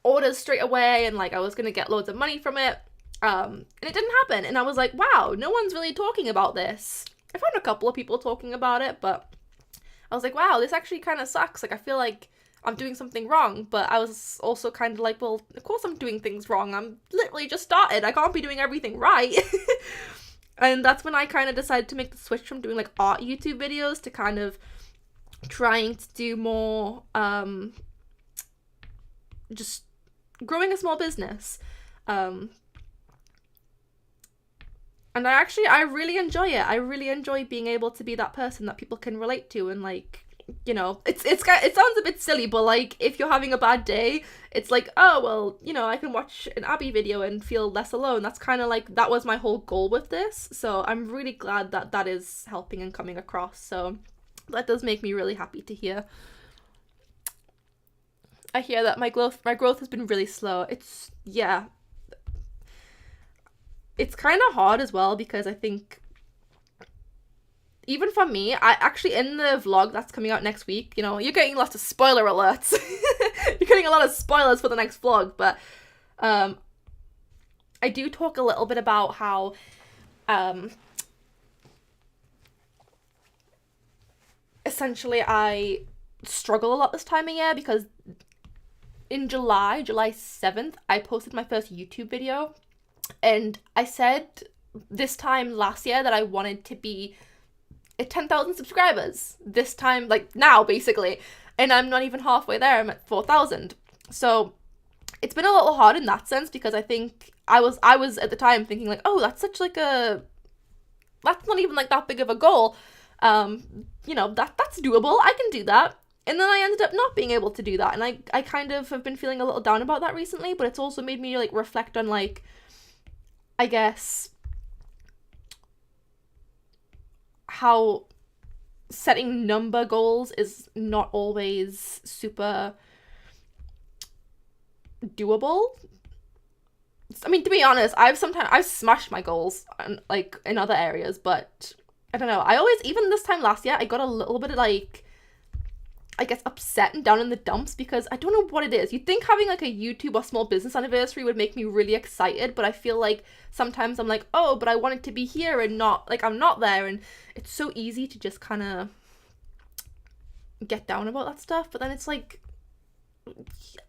orders straight away, and, like, I was gonna get loads of money from it. And it didn't happen. And I was like, wow, no one's really talking about this. I found a couple of people talking about it, but I was like, wow, this actually kind of sucks. Like, I feel like I'm doing something wrong, but I was also kind of like, well, of course I'm doing things wrong. I'm literally just started. I can't be doing everything right. And that's when I kind of decided to make the switch from doing, like, art YouTube videos to kind of trying to do more, just growing a small business. And I really enjoy it. I really enjoy being able to be that person that people can relate to and, like, you know, it sounds a bit silly, but like if you're having a bad day, it's like, oh well, you know, I can watch an Abby video and feel less alone. That's kind of like, that was my whole goal with this, so I'm really glad that that is helping and coming across. So that does make me really happy to hear. I hear that my growth has been really slow. It's kind of hard as well, because I think even for me, I actually, in the vlog that's coming out next week, you know, you're getting lots of spoiler alerts. You're getting a lot of spoilers for the next vlog, but I do talk a little bit about how essentially I struggle a lot this time of year, because in July 7th, I posted my first YouTube video, and I said this time last year that I wanted to be at 10,000 subscribers this time, like now basically, and I'm not even halfway there. I'm at 4,000. So it's been a little hard in that sense, because I think I was at the time thinking like, oh, that's such like that's not even like that big of a goal. You know, that's doable. I can do that. And then I ended up not being able to do that, and I kind of have been feeling a little down about that recently, but it's also made me like reflect on, like, I guess, how setting number goals is not always super doable. I mean, to be honest, I've smashed my goals like in other areas, but I don't know. I always, even this time last year, I got a little bit of like, I guess, upset and down in the dumps, because I don't know what it is. You'd think having like a YouTube or small business anniversary would make me really excited, but I feel like sometimes I'm like, oh, but I want it to be here and not, like, I'm not there, and it's so easy to just kind of get down about that stuff. But then it's like,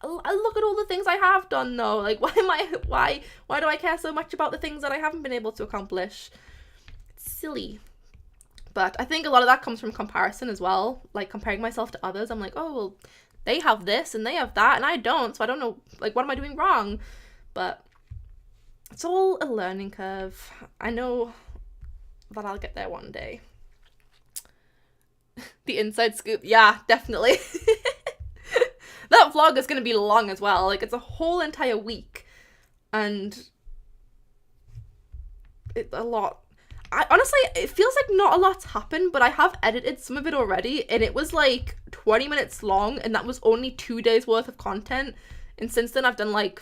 I look at all the things I have done though. Like, why do I care so much about the things that I haven't been able to accomplish? It's silly. But I think a lot of that comes from comparison as well, like comparing myself to others. I'm like, oh, well, they have this and they have that and I don't, so I don't know, like, what am I doing wrong? But it's all a learning curve. I know that I'll get there one day. The inside scoop, yeah, definitely. That vlog is going to be long as well. Like, it's a whole entire week, and it's a lot. Honestly, it feels like not a lot's happened, but I have edited some of it already, and it was like 20 minutes long, and that was only 2 days worth of content. And since then, I've done like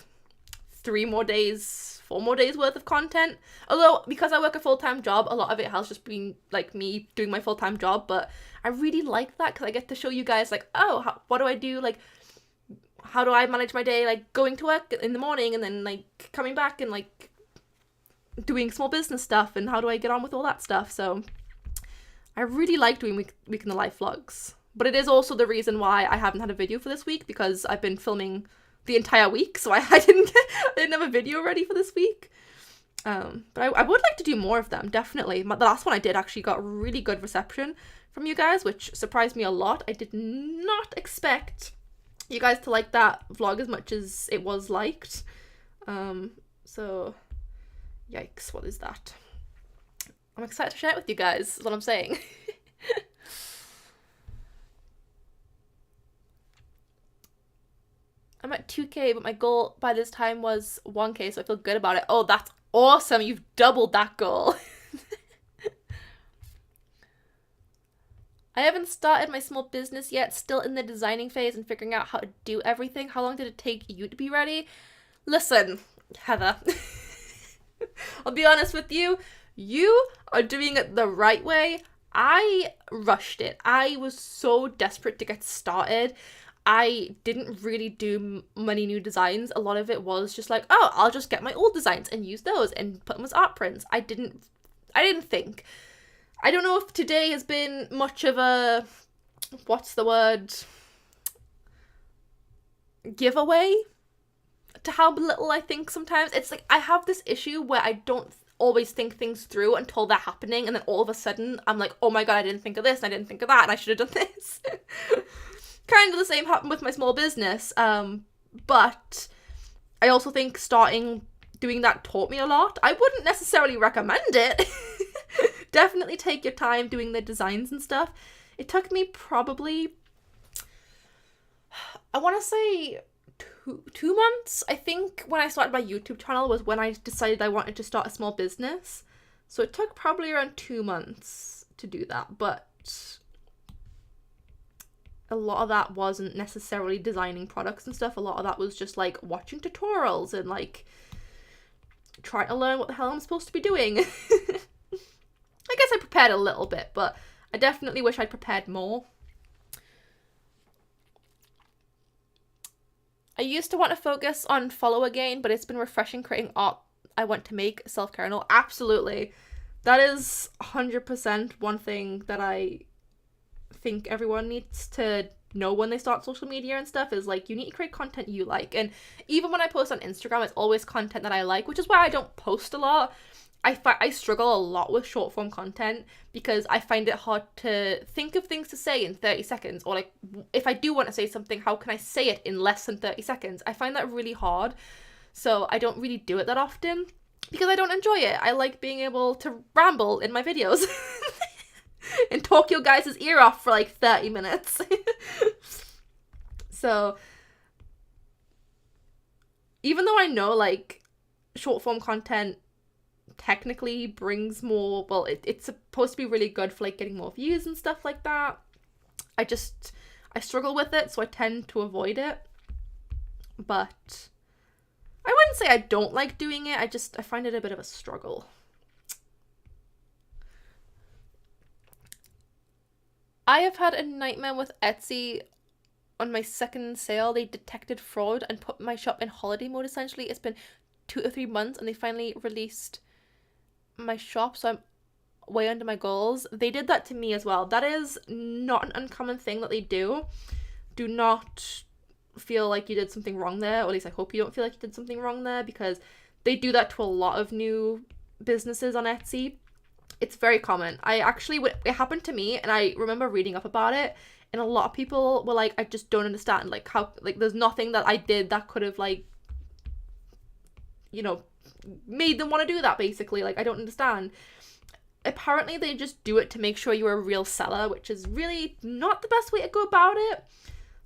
4 more days worth of content. Although, because I work a full-time job, a lot of it has just been like me doing my full-time job, but I really like that, because I get to show you guys like, oh, what do I do? Like, how do I manage my day? Like, going to work in the morning and then like coming back and like doing small business stuff, and how do I get on with all that stuff? So I really like doing week in the life vlogs, but it is also the reason why I haven't had a video for this week, because I've been filming the entire week, so I didn't have a video ready for this week. But I would like to do more of them, definitely. The last one I did actually got really good reception from you guys, which surprised me a lot. I did not expect you guys to like that vlog as much as it was liked. So yikes, what is that? I'm excited to share it with you guys, is what I'm saying. I'm at 2K, but my goal by this time was 1K, so I feel good about it. Oh, that's awesome. You've doubled that goal. I haven't started my small business yet, still in the designing phase and figuring out how to do everything. How long did it take you to be ready? Listen, Heather. I'll be honest with you. You are doing it the right way. I rushed it. I was so desperate to get started. I didn't really do many new designs. A lot of it was just like, oh, I'll just get my old designs and use those and put them as art prints. I didn't think. I don't know if today has been much of a, what's the word, giveaway to how little I think sometimes. It's like I have this issue where I don't always think things through until they're happening, and then all of a sudden I'm like, oh my god, I didn't think of this and I didn't think of that and I should have done this. Kind of the same happened with my small business, but I also think doing that taught me a lot. I wouldn't necessarily recommend it. Definitely take your time doing the designs and stuff. It took me probably, I want to say 2 months. I think when I started my YouTube channel was when I decided I wanted to start a small business. So it took probably around 2 months to do that, but a lot of that wasn't necessarily designing products and stuff. A lot of that was just like watching tutorials and like trying to learn what the hell I'm supposed to be doing. I guess I prepared a little bit, but I definitely wish I'd prepared more. I used to want to focus on follower gain, but it's been refreshing creating art I want to make. Self-care and all. Absolutely. That is 100% one thing that I think everyone needs to know when they start social media and stuff, is like, you need to create content you like. And even when I post on Instagram, it's always content that I like, which is why I don't post a lot. I struggle a lot with short form content because I find it hard to think of things to say in 30 seconds, or like if I do want to say something, how can I say it in less than 30 seconds? I find that really hard. So I don't really do it that often because I don't enjoy it. I like being able to ramble in my videos and talk your guys' ear off for like 30 minutes. So even though I know like short form content technically brings more, well, it's supposed to be really good for like getting more views and stuff like that, I struggle with it, so I tend to avoid it. But I wouldn't say I don't like doing it, I find it a bit of a struggle. I have had a nightmare with Etsy. On my second sale, they detected fraud and put my shop in holiday mode essentially. It's been 2 or 3 months and they finally released my shop, so I'm way under my goals. They did that to me as well. That is not an uncommon thing that they do. Do not feel like you did something wrong there, or at least I hope you don't feel like you did something wrong there, because they do that to a lot of new businesses on Etsy. It's very common. It happened to me, and I remember reading up about it, and a lot of people were like, I just don't understand, like, how, like, there's nothing that I did that could have, like, you know, made them want to do that, basically. Like, I don't understand. Apparently they just do it to make sure you're a real seller, which is really not the best way to go about it.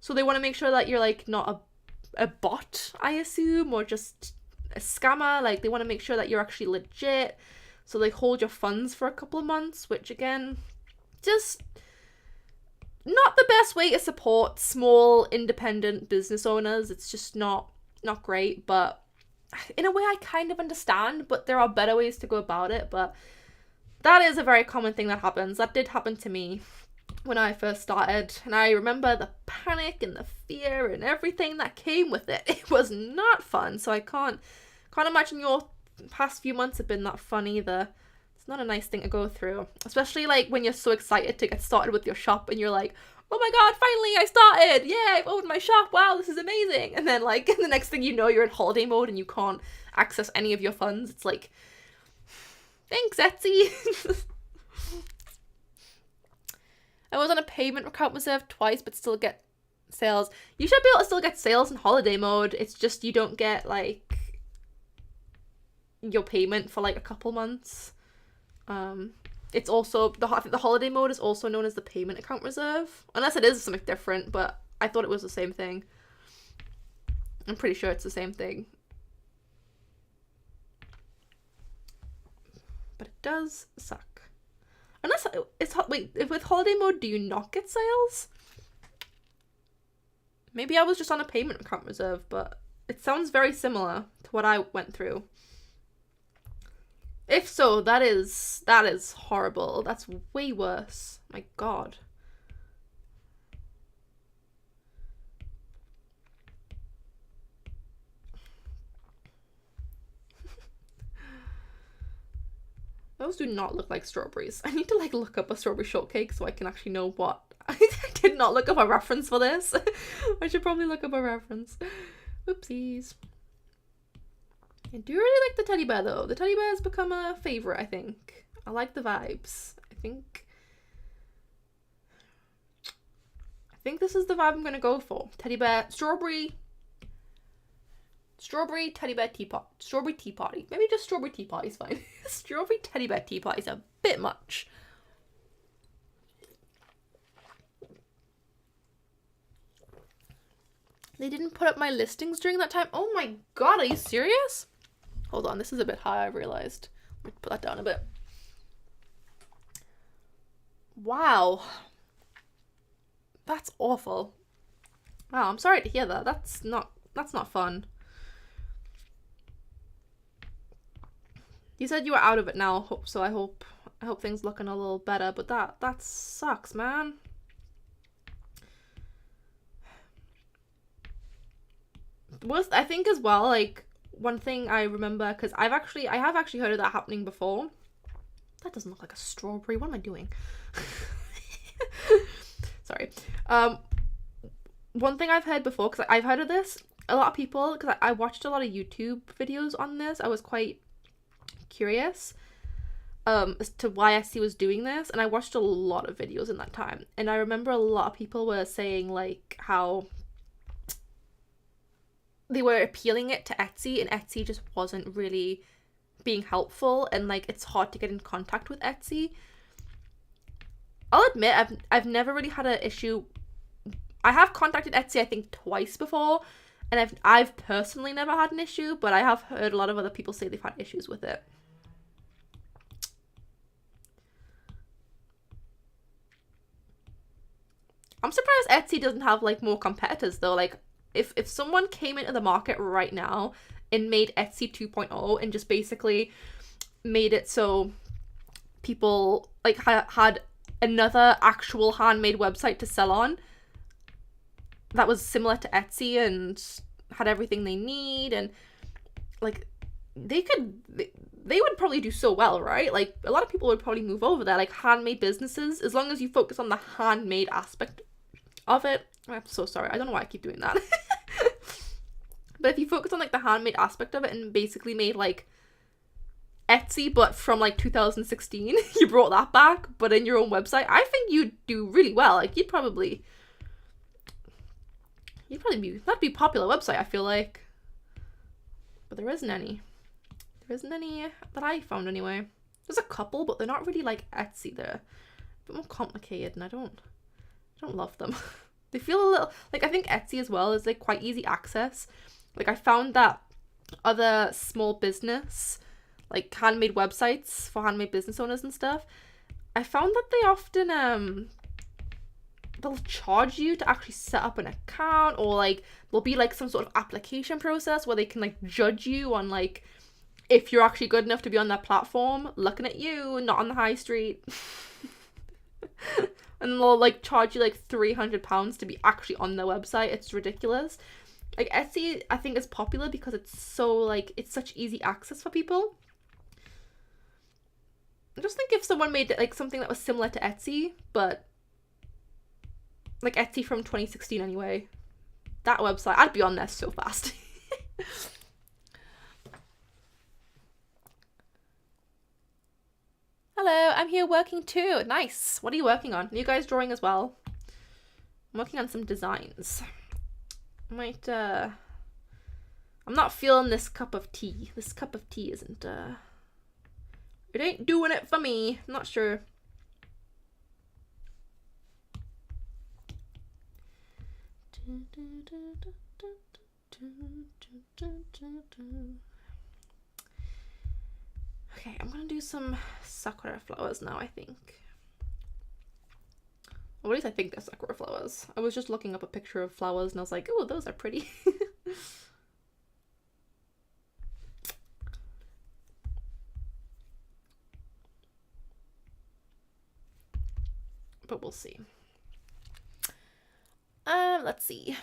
So they want to make sure that you're like not a bot, I assume, or just a scammer. Like, they want to make sure that you're actually legit, so they hold your funds for a couple of months, which again, just not the best way to support small independent business owners. It's just not great. But in a way I kind of understand, but there are better ways to go about it. But that is a very common thing that happens. That did happen to me when I first started, and I remember the panic and the fear and everything that came with it. It was not fun, so I can't imagine your past few months have been that fun either. It's not a nice thing to go through, especially like when you're so excited to get started with your shop and you're like, oh my god, finally I started! Yeah, I've opened my shop, wow, this is amazing! And then like the next thing you know, you're in holiday mode and you can't access any of your funds. It's like, thanks, Etsy! I was on a payment account reserve twice, but still get sales. You should be able to still get sales in holiday mode. It's just you don't get like your payment for like a couple months. It's also, I think the holiday mode is also known as the payment account reserve. Unless it is something different, but I thought it was the same thing. I'm pretty sure it's the same thing. But it does suck. Unless it's, wait, with holiday mode, do you not get sales? Maybe I was just on a payment account reserve, but it sounds very similar to what I went through. If so, that is horrible. That's way worse. My god. Those do not look like strawberries. I need to like look up a strawberry shortcake so I can actually know what. I did not look up a reference for this. I should probably look up a reference. Oopsies. I do really like the teddy bear though. The teddy bear has become a favorite, I think. I like the vibes. I think this is the vibe I'm gonna go for. Teddy bear, strawberry teddy bear teapot. Strawberry tea party. Maybe just strawberry tea party is fine. Strawberry teddy bear tea party is a bit much. They didn't put up my listings during that time. Oh my god, are you serious? Hold on, this is a bit high, I've realized. Let me put that down a bit. Wow. That's awful. Wow, I'm sorry to hear that. That's not fun. You said you were out of it now, so I hope things looking a little better, but that sucks, man. Worst, I think as well, like, one thing I remember, because I have actually heard of that happening before. That doesn't look like a strawberry. What am I doing? Sorry. One thing I've heard before, because I've heard of this, a lot of people, because I watched a lot of YouTube videos on this. I was quite curious as to why Etsy was doing this, and I watched a lot of videos in that time. And I remember a lot of people were saying, like, how they were appealing it to Etsy, and Etsy just wasn't really being helpful, and like it's hard to get in contact with Etsy. I'll admit I've never really had an issue. I have contacted Etsy I think twice before, and I've personally never had an issue, but I have heard a lot of other people say they've had issues with it. I'm surprised Etsy doesn't have like more competitors though. Like if someone came into the market right now and made Etsy 2.0 and just basically made it so people like had another actual handmade website to sell on that was similar to Etsy and had everything they need, and like they would probably do so well, right? Like a lot of people would probably move over there, like handmade businesses, as long as you focus on the handmade aspect of it. I'm so sorry, I don't know why I keep doing that. But if you focus on like the handmade aspect of it and basically made like Etsy but from like 2016, you brought that back but in your own website, I think you'd do really well. Like you'd probably that'd be a popular website, I feel like. But there isn't any that I found anyway. There's a couple, but they're not really like Etsy. They're a bit more complicated, and I don't love them. They feel a little like, I think Etsy as well is like quite easy access. Like I found that other small business, like handmade websites for handmade business owners and stuff, I found that they often they'll charge you to actually set up an account, or like there'll be like some sort of application process where they can like judge you on like if you're actually good enough to be on that platform. Looking at you, not on the high street. And they'll like charge you like £300 to be actually on their website. It's ridiculous. Like Etsy, I think is popular because it's so like, it's such easy access for people. I just think if someone made like something that was similar to Etsy, but like Etsy from 2016 anyway, that website, I'd be on there so fast. Hello, I'm here working too. Nice. What are you working on? Are you guys drawing as well? I'm working on some designs. I'm not feeling this cup of tea. This cup of tea isn't, it ain't doing it for me. I'm not sure. Okay, I'm gonna do some sakura flowers now, I think. Or at least I think they're sakura flowers. I was just looking up a picture of flowers and I was like, oh, those are pretty. But we'll see. Let's see.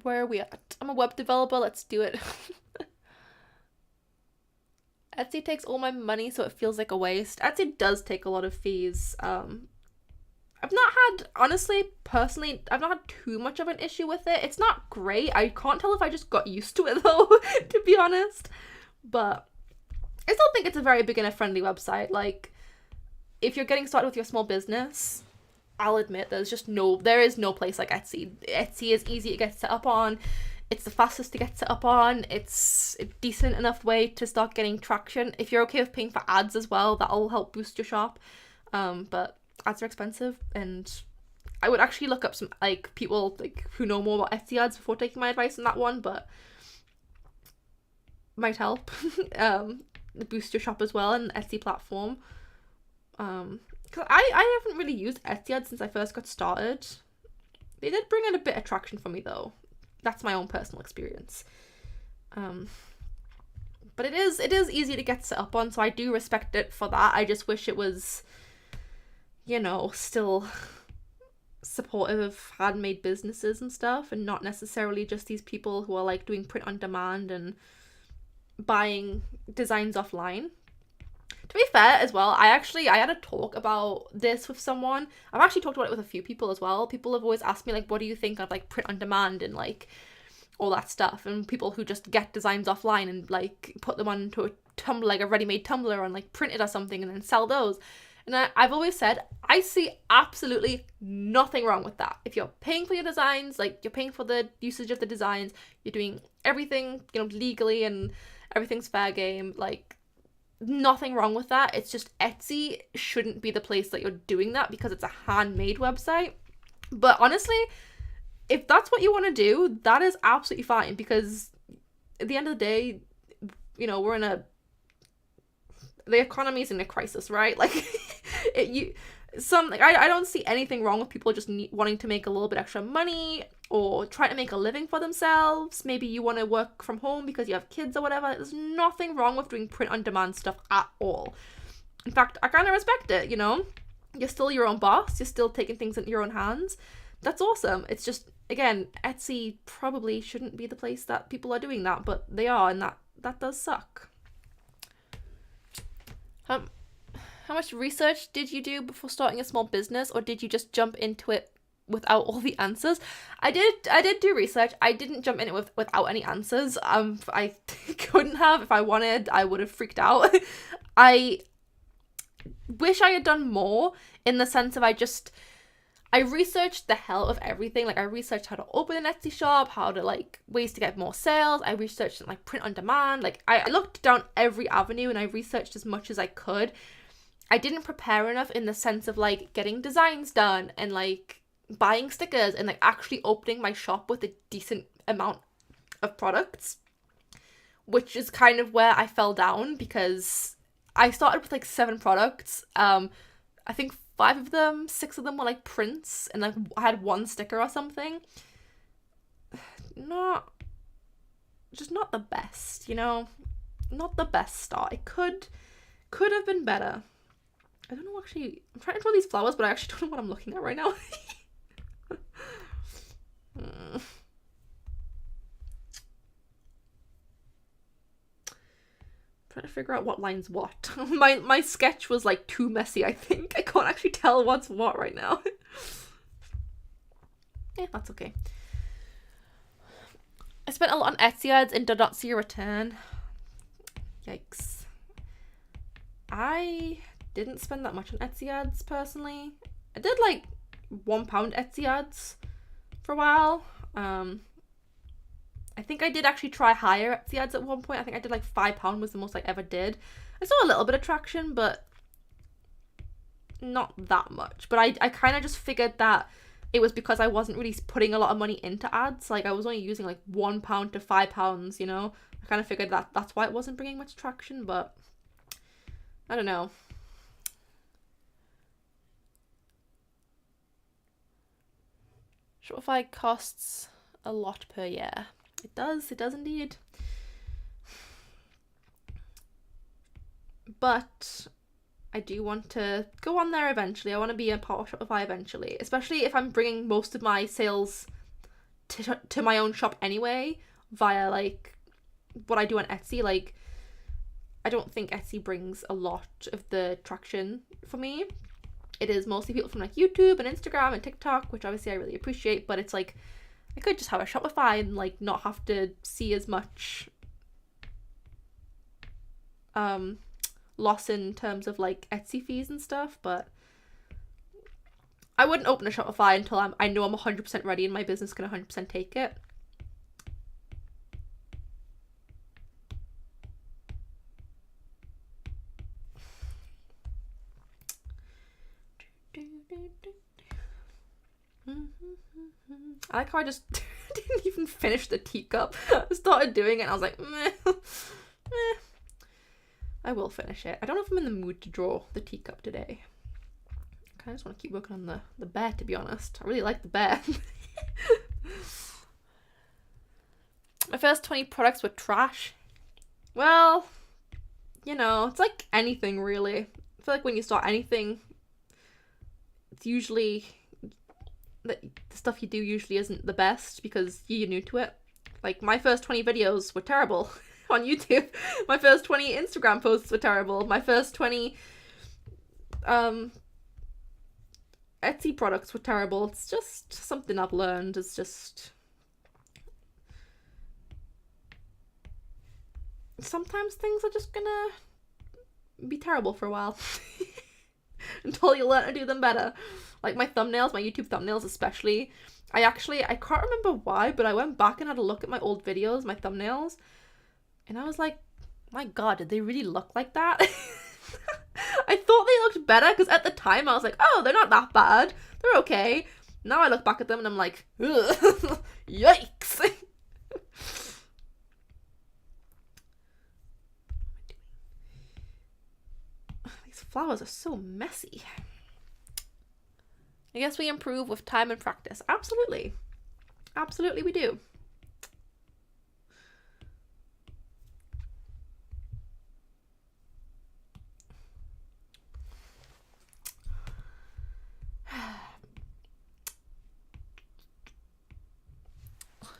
Where are we at? I'm a web developer, let's do it. Etsy takes all my money, so it feels like a waste. Etsy does take a lot of fees. I've not had, honestly, personally, I've not had too much of an issue with it. It's not great. I can't tell if I just got used to it though, to be honest. But I still think it's a very beginner-friendly website. Like, if you're getting started with your small business, I'll admit there is no place like Etsy. Etsy is easy to get set up on. It's the fastest to get set up on. It's a decent enough way to start getting traction. If you're okay with paying for ads as well, that'll help boost your shop. But ads are expensive, and I would actually look up some like people like who know more about Etsy ads before taking my advice on that one, but might help boost your shop as well in the Etsy platform. Because I haven't really used Etsy ads since I first got started. They did bring in a bit of traction for me though. That's my own personal experience. But it is easy to get set up on, so I do respect it for that. I just wish it was, you know, still supportive of handmade businesses and stuff, and not necessarily just these people who are like doing print on demand and buying designs offline. To be fair as well, I had a talk about this with someone. I've actually talked about it with a few people as well. People have always asked me like, what do you think of like print on demand and like all that stuff, and people who just get designs offline and like put them onto a tumbler, like a ready-made tumbler, and like print it or something and then sell those. And I've always said I see absolutely nothing wrong with that. If you're paying for your designs, like you're paying for the usage of the designs, you're doing everything, you know, legally and everything's fair game, like nothing wrong with that. It's just Etsy shouldn't be the place that you're doing that because it's a handmade website. But honestly, if that's what you want to do, that is absolutely fine, because at the end of the day, you know, the economy is in a crisis, right? Like, I don't see anything wrong with people just wanting to make a little bit extra money or trying to make a living for themselves. Maybe you want to work from home because you have kids or whatever. There's nothing wrong with doing print on demand stuff at all. In fact, I kind of respect it, you know? You're still your own boss. You're still taking things into your own hands. That's awesome. It's just, again, Etsy probably shouldn't be the place that people are doing that, but they are, and that does suck. How much research did you do before starting a small business, or did you just jump into it without all the answers? I did do research. I didn't jump in it without any answers. I couldn't have. If I wanted, I would have freaked out. I wish I had done more, in the sense of I researched the hell of everything. Like, I researched how to open an Etsy shop, how to like ways to get more sales. I researched like print on demand. Like, I looked down every avenue and I researched as much as I could. I didn't prepare enough in the sense of like getting designs done and like buying stickers and like actually opening my shop with a decent amount of products, which is kind of where I fell down, because I started with like 7 products. I think 6 of them were like prints, and like I had 1 sticker or something. Not the best, you know? Not the best start. It could have been better. I don't know, actually. I'm trying to draw these flowers, but I actually don't know what I'm looking at right now. Trying to figure out what line's what. My sketch was like too messy, I think. I can't actually tell what's what right now. Yeah, that's okay. I spent a lot on Etsy ads and did not see a return. Yikes. I didn't spend that much on Etsy ads personally. I did like £1 Etsy ads for a while. I think I did actually try higher Etsy ads at one point. I think I did like £5 was the most I ever did. I saw a little bit of traction, but not that much. But I kind of just figured that it was because I wasn't really putting a lot of money into ads. Like, I was only using like £1 to £5, you know? I kind of figured that that's why it wasn't bringing much traction, but I don't know. Shopify costs a lot per year. It does indeed. But I do want to go on there eventually. I want to be a part of Shopify eventually, especially if I'm bringing most of my sales to my own shop anyway, via like what I do on Etsy. Like, I don't think Etsy brings a lot of the traction for me. It is mostly people from like YouTube and Instagram and TikTok, which obviously I really appreciate, but it's like I could just have a Shopify and like not have to see as much loss in terms of like Etsy fees and stuff. But I wouldn't open a Shopify until I know I'm 100% ready and my business can 100% take it. I like how I just didn't even finish the teacup. I started doing it and I was like, meh, meh. I will finish it. I don't know if I'm in the mood to draw the teacup today. I kind of just want to keep working on the bear, to be honest. I really like the bear. My first 20 products were trash. Well, you know, it's like anything, really. I feel like when you start anything, it's usually... the stuff you do usually isn't the best because you're new to it. Like, my first 20 videos were terrible on YouTube. My first 20 Instagram posts were terrible. My first 20 Etsy products were terrible. It's just something I've learned. It's just... sometimes things are just gonna be terrible for a while. Until you learn to do them better. Like my thumbnails, my YouTube thumbnails especially. I can't remember why, but I went back and had a look at my old videos, my thumbnails. And I was like, my god, did they really look like that? I thought they looked better because at the time I was like, oh, they're not that bad. They're okay. Now I look back at them and I'm like, ugh, yikes. These flowers are so messy. I guess we improve with time and practice. Absolutely. Absolutely we do.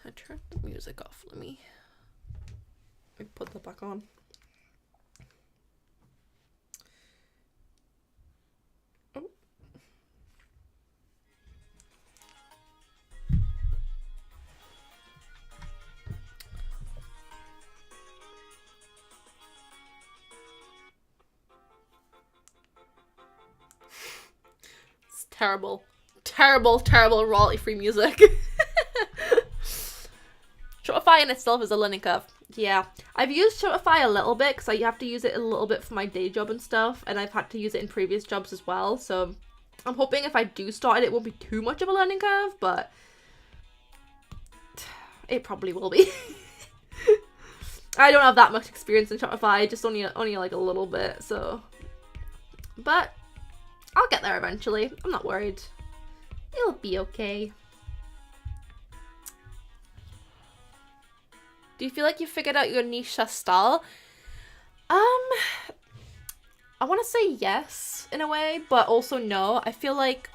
I turned the music off. Let me put that back on. Terrible, terrible, terrible royalty-free music. Shopify in itself is a learning curve. Yeah, I've used Shopify a little bit because I have to use it a little bit for my day job and stuff, and I've had to use it in previous jobs as well. So I'm hoping if I do start it won't be too much of a learning curve, but it probably will be. I don't have that much experience in Shopify, just only like a little bit. So, but I'll get there eventually. I'm not worried. It'll be okay. Do you feel like you figured out your niche style? I want to say yes in a way, but also no. I feel like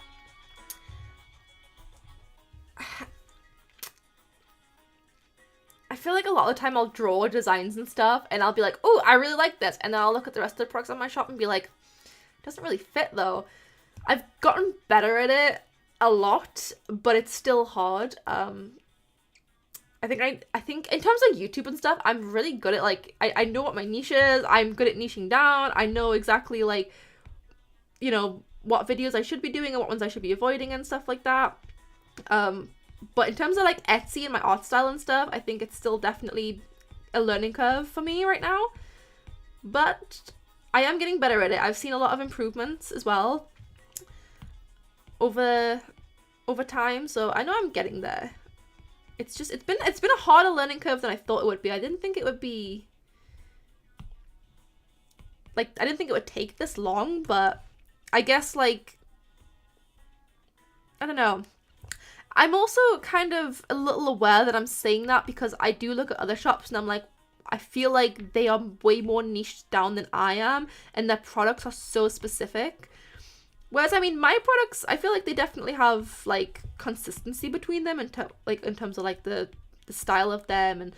a lot of the time I'll draw designs and stuff and I'll be like, oh, I really like this. And then I'll look at the rest of the products on my shop and be like, doesn't really fit though. I've gotten better at it a lot, but it's still hard. I think in terms of YouTube and stuff, I'm really good at like I know what my niche is. I'm good at niching down. I know exactly like, you know, what videos I should be doing and what ones I should be avoiding and stuff like that. But in terms of like Etsy and my art style and stuff, I think it's still definitely a learning curve for me right now. But I am getting better at it. I've seen a lot of improvements as well over time, so I know I'm getting there. It's just it's been a harder learning curve than I thought it would be. I didn't think it would be like I didn't think it would take this long, but I guess like I don't know. I'm also kind of a little aware that I'm saying that because I do look at other shops and I'm like, I feel like they are way more niched down than I am, and their products are so specific. Whereas, I mean, my products, I feel like they definitely have, like, consistency between them in terms of, like, the style of them.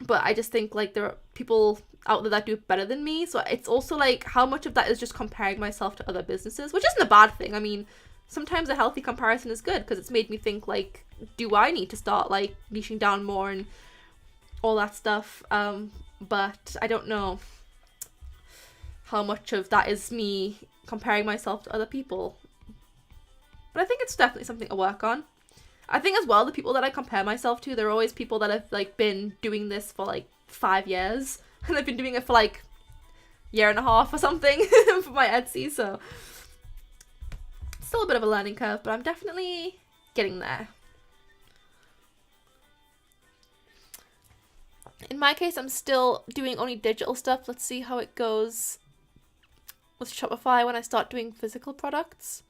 But I just think, like, there are people out there that do it better than me. So it's also, like, how much of that is just comparing myself to other businesses, which isn't a bad thing. I mean, sometimes a healthy comparison is good because it's made me think, like, do I need to start, like, niching down more and all that stuff? But I don't know how much of that is me comparing myself to other people. But I think it's definitely something to work on. I think as well, the people that I compare myself to, they're always people that have like been doing this for like 5 years. And I've been doing it for like a year and a half or something for my Etsy. So still a bit of a learning curve, but I'm definitely getting there. In my case, I'm still doing only digital stuff. Let's see how it goes with Shopify when I start doing physical products.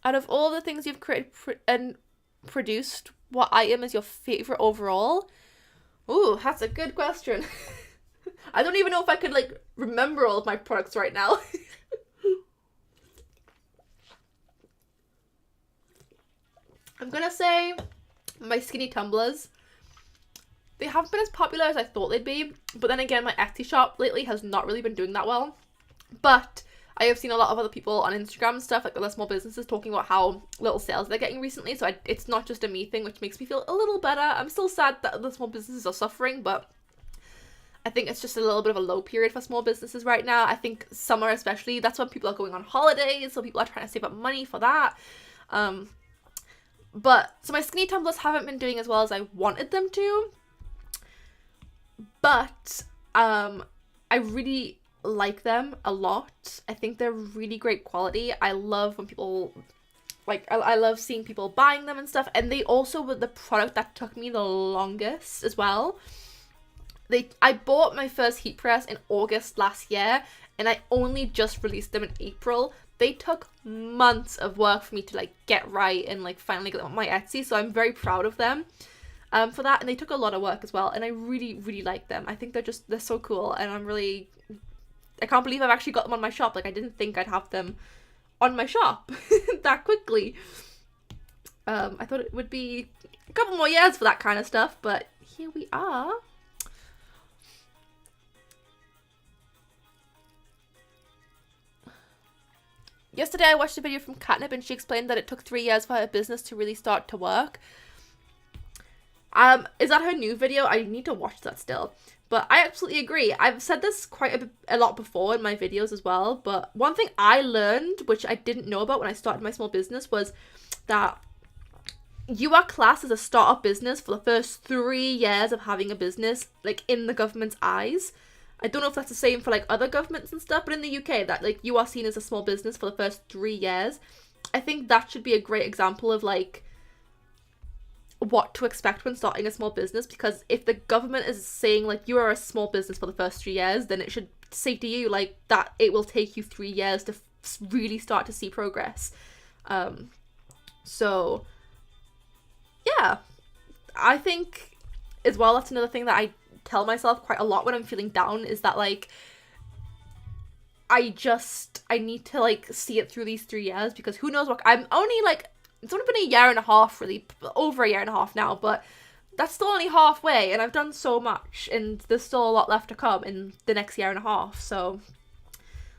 Out of all the things you've created and produced, what item is your favorite overall? Ooh, that's a good question. I don't even know if I could like remember all of my products right now. I'm gonna say my skinny tumblers. They haven't been as popular as I thought they'd be, but then again, my Etsy shop lately has not really been doing that well. But I have seen a lot of other people on Instagram and stuff, like other small businesses, talking about how little sales they're getting recently, so it's not just a me thing, which makes me feel a little better. I'm still sad that other small businesses are suffering, but I think it's just a little bit of a low period for small businesses right now. I think summer especially, that's when people are going on holidays, so people are trying to save up money for that. But, so my skinny tumblers haven't been doing as well as I wanted them to, but I really like them a lot. I think they're really great quality. I love when people, like, I love seeing people buying them and stuff, and they also were the product that took me the longest as well. I bought my first heat press in August last year, and I only just released them in April. They took months of work for me to like get right and like finally get them on my Etsy, so I'm very proud of them for that. And they took a lot of work as well, and I really, really like them. I think they're so cool, and I can't believe I've actually got them on my shop. Like, I didn't think I'd have them on my shop that quickly. I thought it would be a couple more years for that kind of stuff, but here we are. Yesterday I watched a video from Catnip, and she explained that it took 3 years for her business to really start to work. Is that her new video? I need to watch that still. But I absolutely agree. I've said this quite a lot before in my videos as well, but one thing I learned, which I didn't know about when I started my small business, was that you are classed as a startup business for the first 3 years of having a business, like, in the government's eyes. I don't know if that's the same for like other governments and stuff, but in the UK, that like you are seen as a small business for the first 3 years. I think that should be a great example of like what to expect when starting a small business, because if the government is saying like you are a small business for the first 3 years, then it should say to you like that it will take you 3 years to really start to see progress. So yeah, I think as well, that's another thing that I tell myself quite a lot when I'm feeling down, is that like I need to like see it through these 3 years, because who knows what I'm only like, it's only been a year and a half, really, over a year and a half now, but that's still only halfway, and I've done so much, and there's still a lot left to come in the next year and a half. So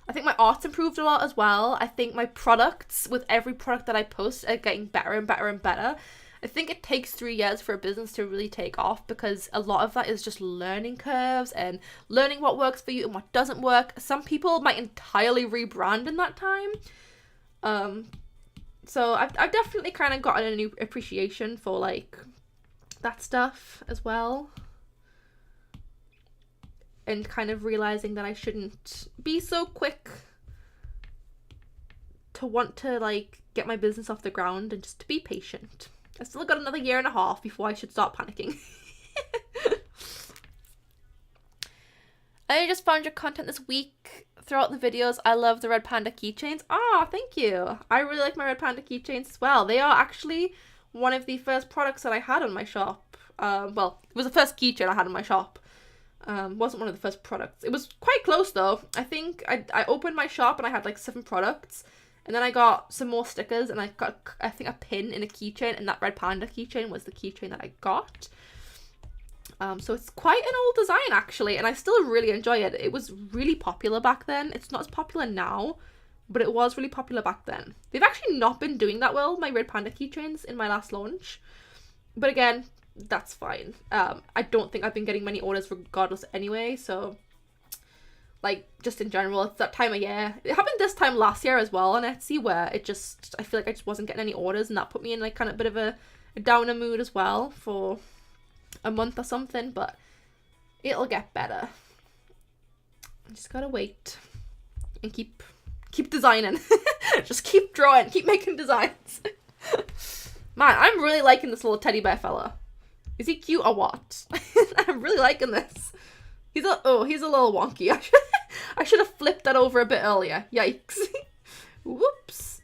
I think my art's improved a lot as well. I think my products, with every product that I post, are getting better and better and better. I think it takes 3 years for a business to really take off, because a lot of that is just learning curves and learning what works for you and what doesn't work. Some people might entirely rebrand in that time. So I've definitely kind of gotten a new appreciation for like that stuff as well, and kind of realizing that I shouldn't be so quick to want to like get my business off the ground, and just to be patient. I've still got another year and a half before I should start panicking. I just found your content this week. Throughout the videos, I love the Red Panda keychains. Ah, thank you. I really like my Red Panda keychains as well. They are actually one of the first products that I had on my shop. Well, it was the first keychain I had in my shop. Wasn't one of the first products. It was quite close though. I think I opened my shop and I had like 7 products. And then I got some more stickers, and I got, I think, a pin in a keychain, and that Red Panda keychain was the keychain that I got. So it's quite an old design actually, and I still really enjoy it. It was really popular back then. It's not as popular now, but it was really popular back then. They've actually not been doing that well, my Red Panda keychains, in my last launch. But again, that's fine. I don't think I've been getting many orders regardless anyway, so like, just in general, it's that time of year. It happened this time last year as well on Etsy, where I feel like I just wasn't getting any orders, and that put me in like kind of a bit of a downer mood as well for a month or something, but it'll get better. I just gotta wait and keep Keep designing. Just keep drawing. Keep making designs. Man, I'm really liking this little teddy bear fella. Is he cute or what? I'm really liking this. He's a little wonky. I should have flipped that over a bit earlier. Yikes. Whoops.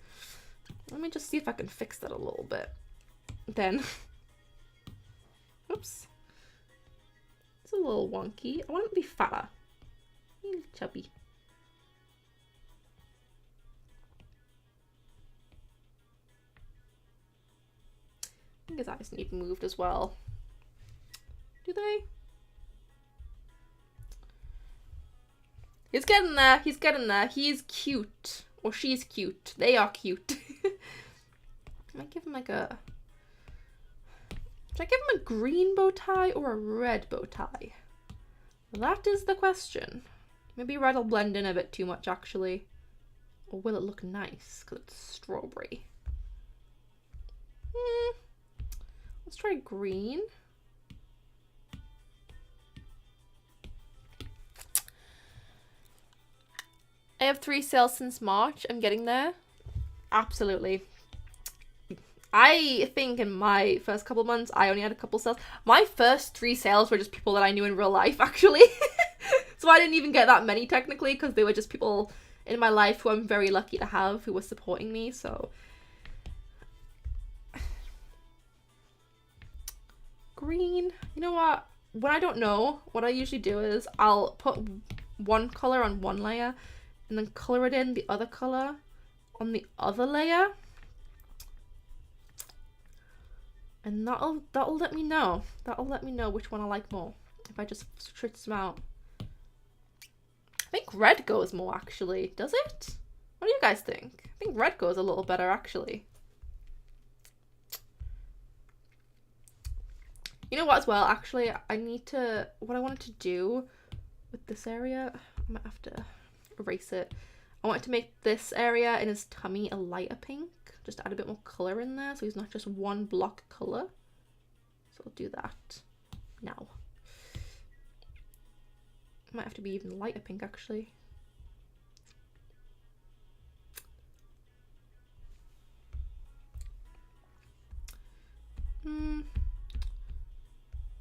Let me just see if I can fix that a little bit. Then. Oops. It's a little wonky. I want him to be fatter. He's chubby. I think his eyes need moved as well. Do they? He's getting there. He's getting there. He is cute. Or she's cute. They are cute. I might give him like a... Should I give him a green bow tie or a red bow tie? That is the question. Maybe red will blend in a bit too much, actually. Or will it look nice? Because it's strawberry. Let's try green. I have 3 sales since March. I'm getting there. Absolutely. I think in my first couple months, I only had a couple sales. My first 3 sales were just people that I knew in real life, actually. So I didn't even get that many, technically, because they were just people in my life who I'm very lucky to have, who were supporting me, so... Green. You know what? When I don't know, what I usually do is I'll put one color on one layer and then color it in the other color on the other layer. And that'll let me know. That'll let me know which one I like more. If I just switch them out. I think red goes more, actually. Does it? What do you guys think? I think red goes a little better, actually. You know what as well, actually, what I wanted to do with this area, I might have to erase it. I wanted to make this area in his tummy a lighter pink, just add a bit more colour in there, so he's not just one block colour. So I'll do that now. Might have to be even lighter pink, actually.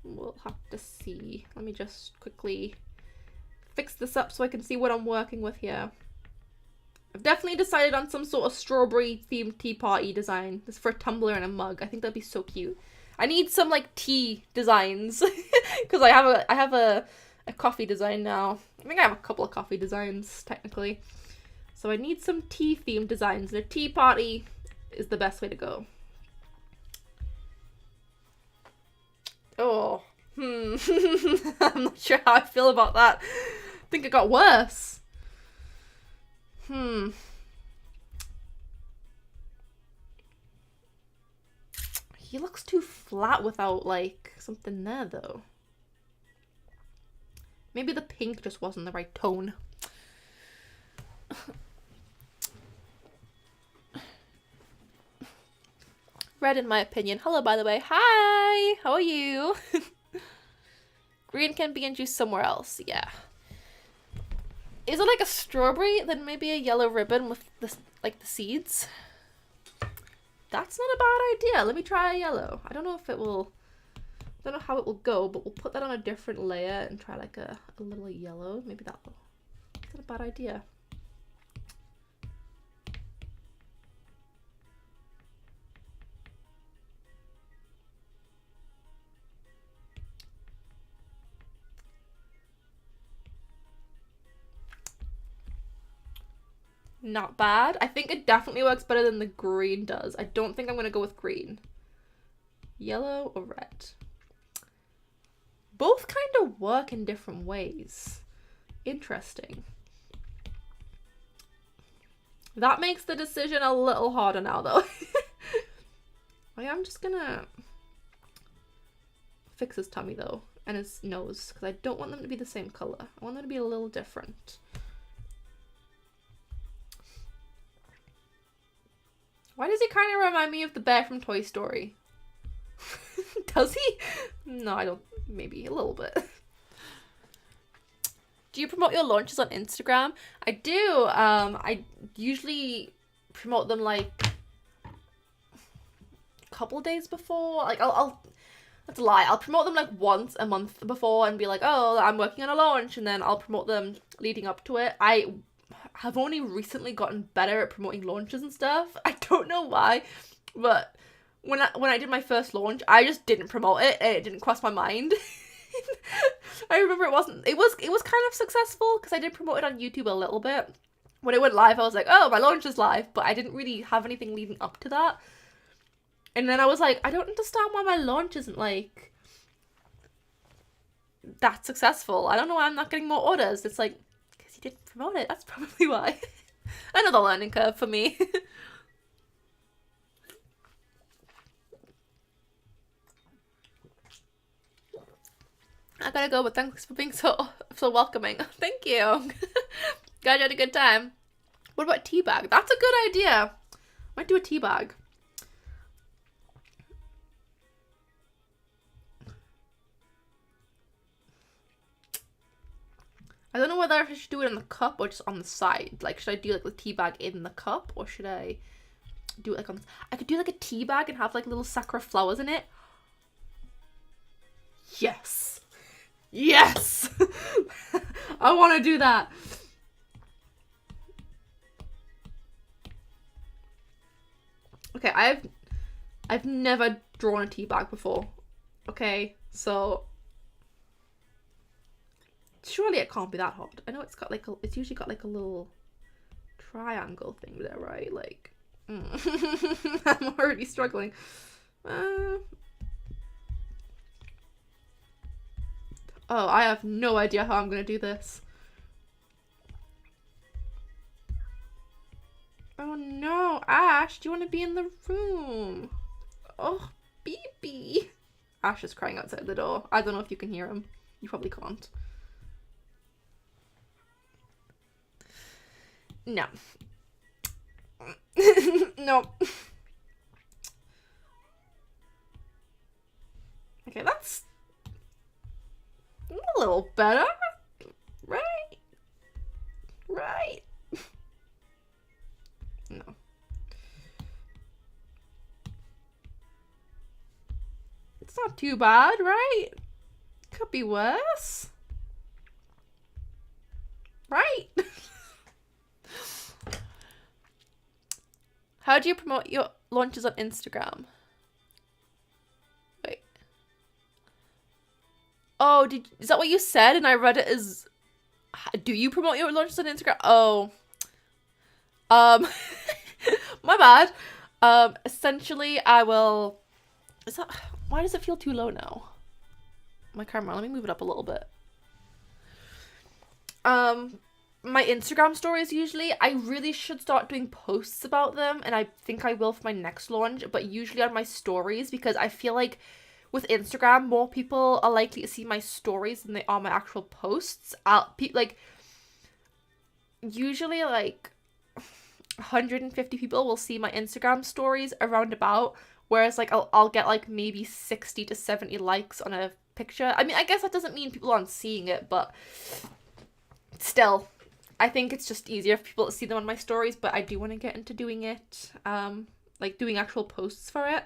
We'll have to see. Let me just quickly fix this up so I can see what I'm working with here. I've definitely decided on some sort of strawberry themed tea party design. This is for a tumbler and a mug. I think that'd be so cute. I need some like tea designs because I have a coffee design now. I think I have a couple of coffee designs technically. So I need some tea themed designs, and a tea party is the best way to go. Oh, I'm not sure how I feel about that. I think it got worse. He looks too flat without, like, something there, though. Maybe the pink just wasn't the right tone. Red, in my opinion. Hello, by the way. Hi! How are you? Green can be in juice somewhere else. Yeah. Is it like a strawberry? Then maybe a yellow ribbon with this, like, the seeds? That's not a bad idea. Let me try a yellow. I don't know if it will... I don't know how it will go, but we'll put that on a different layer and try, like, a little yellow. Maybe that will... That's not a bad idea. Not bad. I think it definitely works better than the green does. I don't think I'm going to go with green. Yellow or red? Both kind of work in different ways. Interesting. That makes the decision a little harder now, though. I am just gonna fix his tummy, though, and his nose, because I don't want them to be the same color. I want them to be a little different. Why does he kind of remind me of the bear from Toy Story? Does he? No, I don't. Maybe a little bit. Do you promote your launches on Instagram? I do. I usually promote them like a couple days before. Like I'll that's a lie. I'll promote them like once a month before and be like, oh, I'm working on a launch, and then I'll promote them leading up to it. I have only recently gotten better at promoting launches and stuff. I don't know why, but when I did my first launch, I just didn't promote it and it didn't cross my mind. I remember it was kind of successful because I did promote it on YouTube a little bit. When it went live, I was like, oh, my launch is live, but I didn't really have anything leading up to that. And then I was like, I don't understand why my launch isn't like that successful. I don't know why I'm not getting more orders. It's like, because you didn't promote it. That's probably why. Another learning curve for me. I gotta go, but thanks for being so welcoming. Thank you. Glad you had a good time. What about tea bag? That's a good idea. Might do a tea bag. I don't know whether I should do it in the cup or just on the side. Like, should I do like the tea bag in the cup, or should I do it like on? I could do like a tea bag and have like little sakura flowers in it. Yes. Yes. I want to do that. Okay, I've never drawn a tea bag before. Okay, so surely it can't be that hard. I know it's got like it's usually got like a little triangle thing there, right? Like, I'm already struggling. Oh, I have no idea how I'm gonna do this. Oh no, Ash, do you want to be in the room? Oh, BB. Ash is crying outside the door. I don't know if you can hear him. You probably can't. No. No. Okay, that's a little better. Right? Right? No. It's not too bad, right? Could be worse. Right? How do you promote your launches on Instagram? Wait. Oh, is that what you said? And I read it as, do you promote your launches on Instagram? Oh. My bad. Essentially I will, why does it feel too low now? My camera, let me move it up a little bit. My Instagram stories usually, I really should start doing posts about them, and I think I will for my next launch, but usually on my stories, because I feel like with Instagram, more people are likely to see my stories than they are my actual posts. Usually like 150 people will see my Instagram stories around about, whereas like I'll get like maybe 60 to 70 likes on a picture. I mean, I guess that doesn't mean people aren't seeing it, but still, I think it's just easier for people to see them on my stories, but I do want to get into doing it, like doing actual posts for it,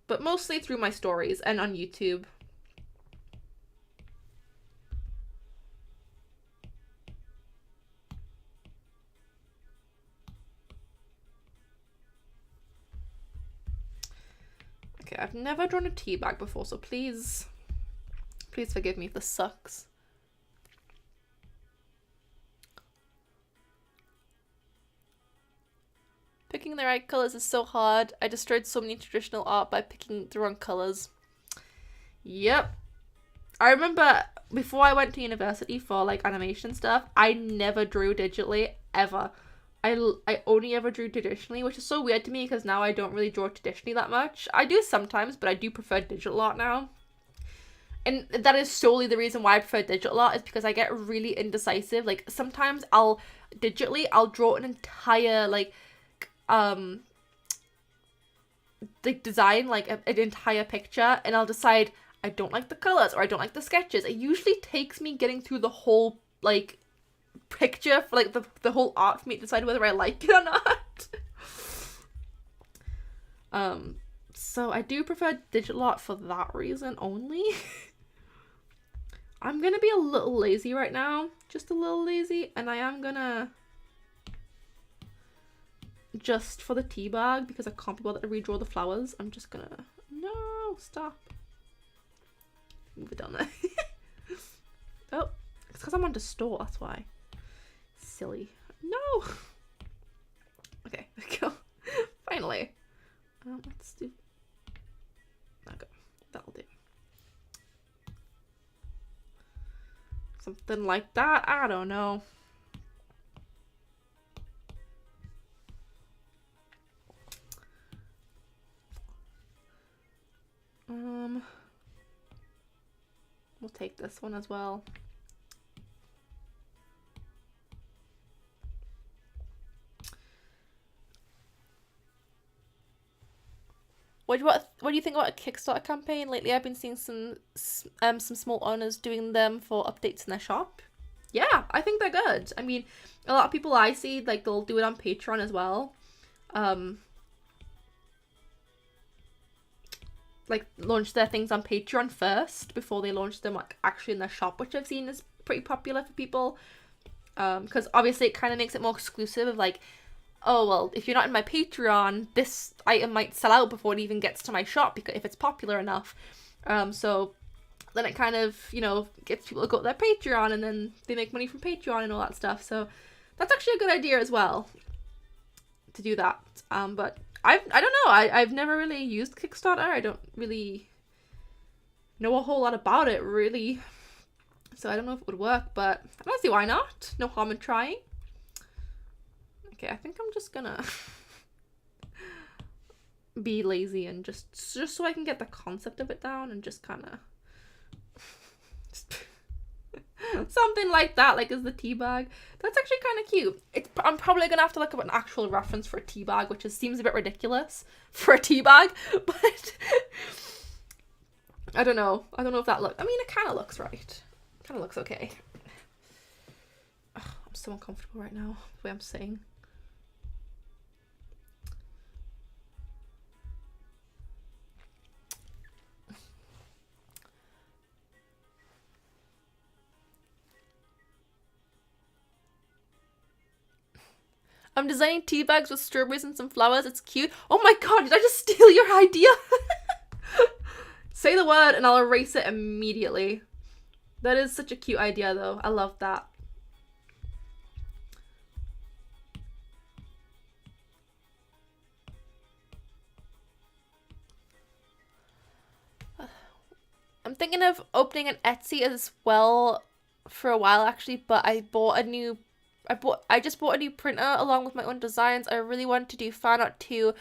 but mostly through my stories and on YouTube. Okay, I've never drawn a tea bag before, so please forgive me if this sucks. Picking the right colors is so hard. I destroyed so many traditional art by picking the wrong colors. Yep. I remember before I went to university for like animation stuff, I never drew digitally ever. I only ever drew traditionally, which is so weird to me because now I don't really draw traditionally that much. I do sometimes, but I do prefer digital art now. And that is solely the reason why I prefer digital art, is because I get really indecisive. Like sometimes I'll draw an entire like design, like an entire picture, and I'll decide I don't like the colors or I don't like the sketches. It usually takes me getting through the whole like picture for like the whole art for me to decide whether I like it or not. So I do prefer digital art for that reason only. I'm gonna be a little lazy right now, just a little lazy, and I am gonna, just for the tea bag, because I can't be bothered to redraw the flowers, I'm just gonna, no, stop. Move it down there. Oh, it's because I'm on distort, that's why. Silly. No! Okay, there we go. Finally. Let's do, okay, that'll do. Something like that, I don't know. We'll take this one as well. What do you think about a Kickstarter campaign? Lately I've been seeing some small owners doing them for updates in their shop. Yeah, I think they're good. I mean, a lot of people I see, like, they'll do it on Patreon as well. Like, launch their things on Patreon first before they launch them, like, actually in their shop, which I've seen is pretty popular for people. Because obviously it kind of makes it more exclusive of, like, oh, well, if you're not in my Patreon, this item might sell out before it even gets to my shop, because if it's popular enough. So then it kind of, you know, gets people to go to their Patreon, and then they make money from Patreon and all that stuff. So that's actually a good idea as well, to do that. But I don't know, I've never really used Kickstarter. I don't really know a whole lot about it, really. So I don't know if it would work, but I don't see why not. No harm in trying. Okay, I think I'm just gonna be lazy and just so I can get the concept of it down, and just kind of something like that, like as the tea bag. That's actually kind of cute. I'm probably gonna have to look up an actual reference for a tea bag, which seems a bit ridiculous for a tea bag, but I don't know if that I mean, it kind of looks right. Kind of looks okay. Ugh, I'm so uncomfortable right now, the way I'm saying. I'm designing tea bags with strawberries and some flowers. It's cute. Oh my god, did I just steal your idea? Say the word and I'll erase it immediately. That is such a cute idea though. I love that. I'm thinking of opening an Etsy as well for a while actually, but I just bought a new printer along with my own designs. I really want to do fan art too,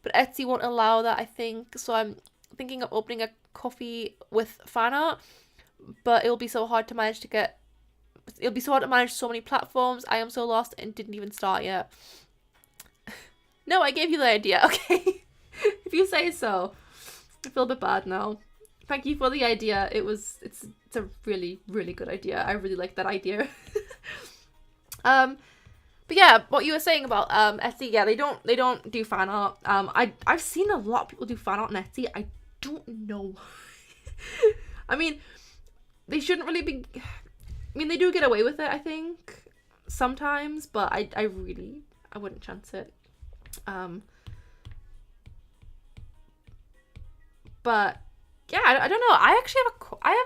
but Etsy won't allow that, I think. So I'm thinking of opening a coffee with fan art, but it'll be so hard to manage so many platforms. I am so lost and didn't even start yet. No, I gave you the idea, okay? If you say so. I feel a bit bad now. Thank you for the idea. It's a really, really good idea. I really like that idea. But yeah, what you were saying about Etsy, yeah, they don't do fan art. I've seen a lot of people do fan art on Etsy. I don't know. I mean, they shouldn't really be. I mean, they do get away with it, I think, sometimes, but I wouldn't chance it. But yeah, I don't know. I actually have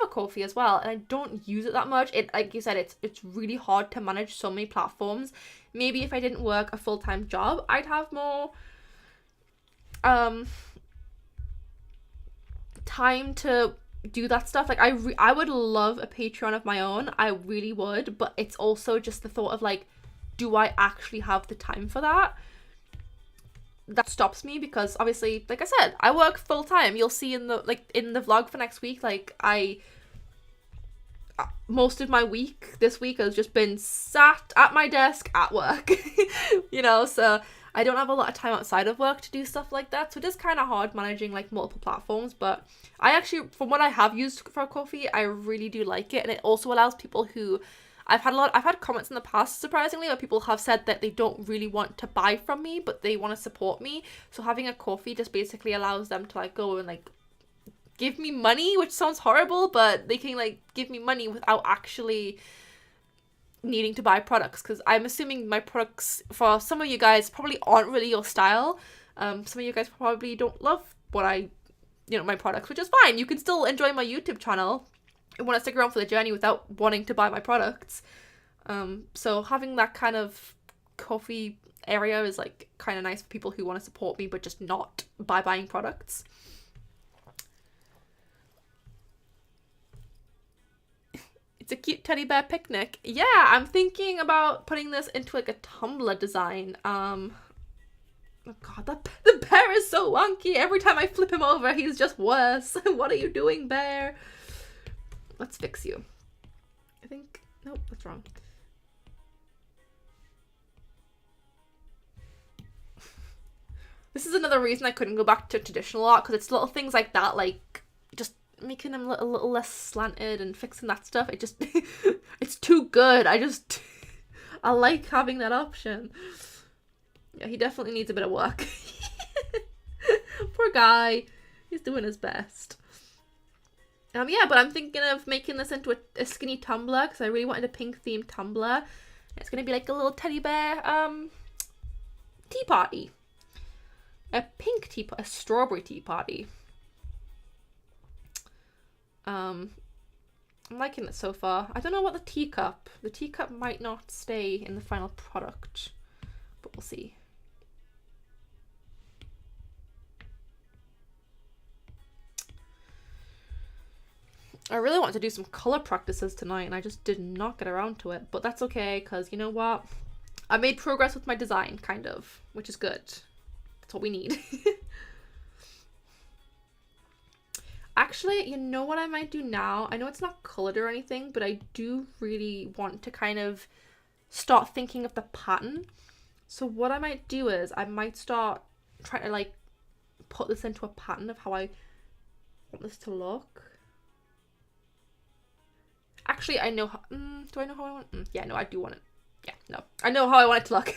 a Ko-fi as well, and I don't use it that much. It, like you said, it's really hard to manage so many platforms. Maybe if I didn't work a full-time job, I'd have more time to do that stuff. Like I would love a Patreon of my own. I really would, but it's also just the thought of like, do I actually have the time for that? That stops me, because obviously, like I said, I work full time. You'll see in the vlog for next week, like most of my week this week has just been sat at my desk at work. You know, so I don't have a lot of time outside of work to do stuff like that. So it is kind of hard managing like multiple platforms, but I actually, from what I have used for a Ko-fi, I really do like it. And it also allows people who I've had comments in the past, surprisingly, where people have said that they don't really want to buy from me, but they want to support me. So having a Ko-fi just basically allows them to like go and like give me money, which sounds horrible, but they can like give me money without actually needing to buy products, because I'm assuming my products for some of you guys probably aren't really your style. Some of you guys probably don't love my products, which is fine. You can still enjoy my YouTube channel and want to stick around for the journey without wanting to buy my products. So having that kind of Ko-fi area is like kind of nice for people who want to support me but just not by buying products. It's a cute teddy bear picnic. Yeah, I'm thinking about putting this into like a Tumblr design. Oh god, the bear is so wonky. Every time I flip him over, he's just worse. What are you doing, bear? Let's fix you. I think... Nope, that's wrong. This is another reason I couldn't go back to traditional art, because it's little things like that, like just making them a little less slanted and fixing that stuff. It just... it's too good. I like having that option. Yeah, he definitely needs a bit of work. Poor guy. He's doing his best. Yeah, but I'm thinking of making this into a skinny tumbler, because I really wanted a pink themed tumbler. It's gonna be like a little teddy bear tea party. A pink tea party, a strawberry tea party. I'm liking it so far. I don't know about the teacup. The teacup might not stay in the final product, but we'll see. I really want to do some color practices tonight, and I just did not get around to it, but that's okay, because you know what? I made progress with my design, kind of, which is good. That's what we need. Actually, you know what I might do now? I know it's not colored or anything, but I do really want to kind of start thinking of the pattern. So what I might do is I might start trying to like put this into a pattern of how I want this to look. Actually, I know how... do I know how I want... yeah, no, I do want it. Yeah, no. I know how I want it to look.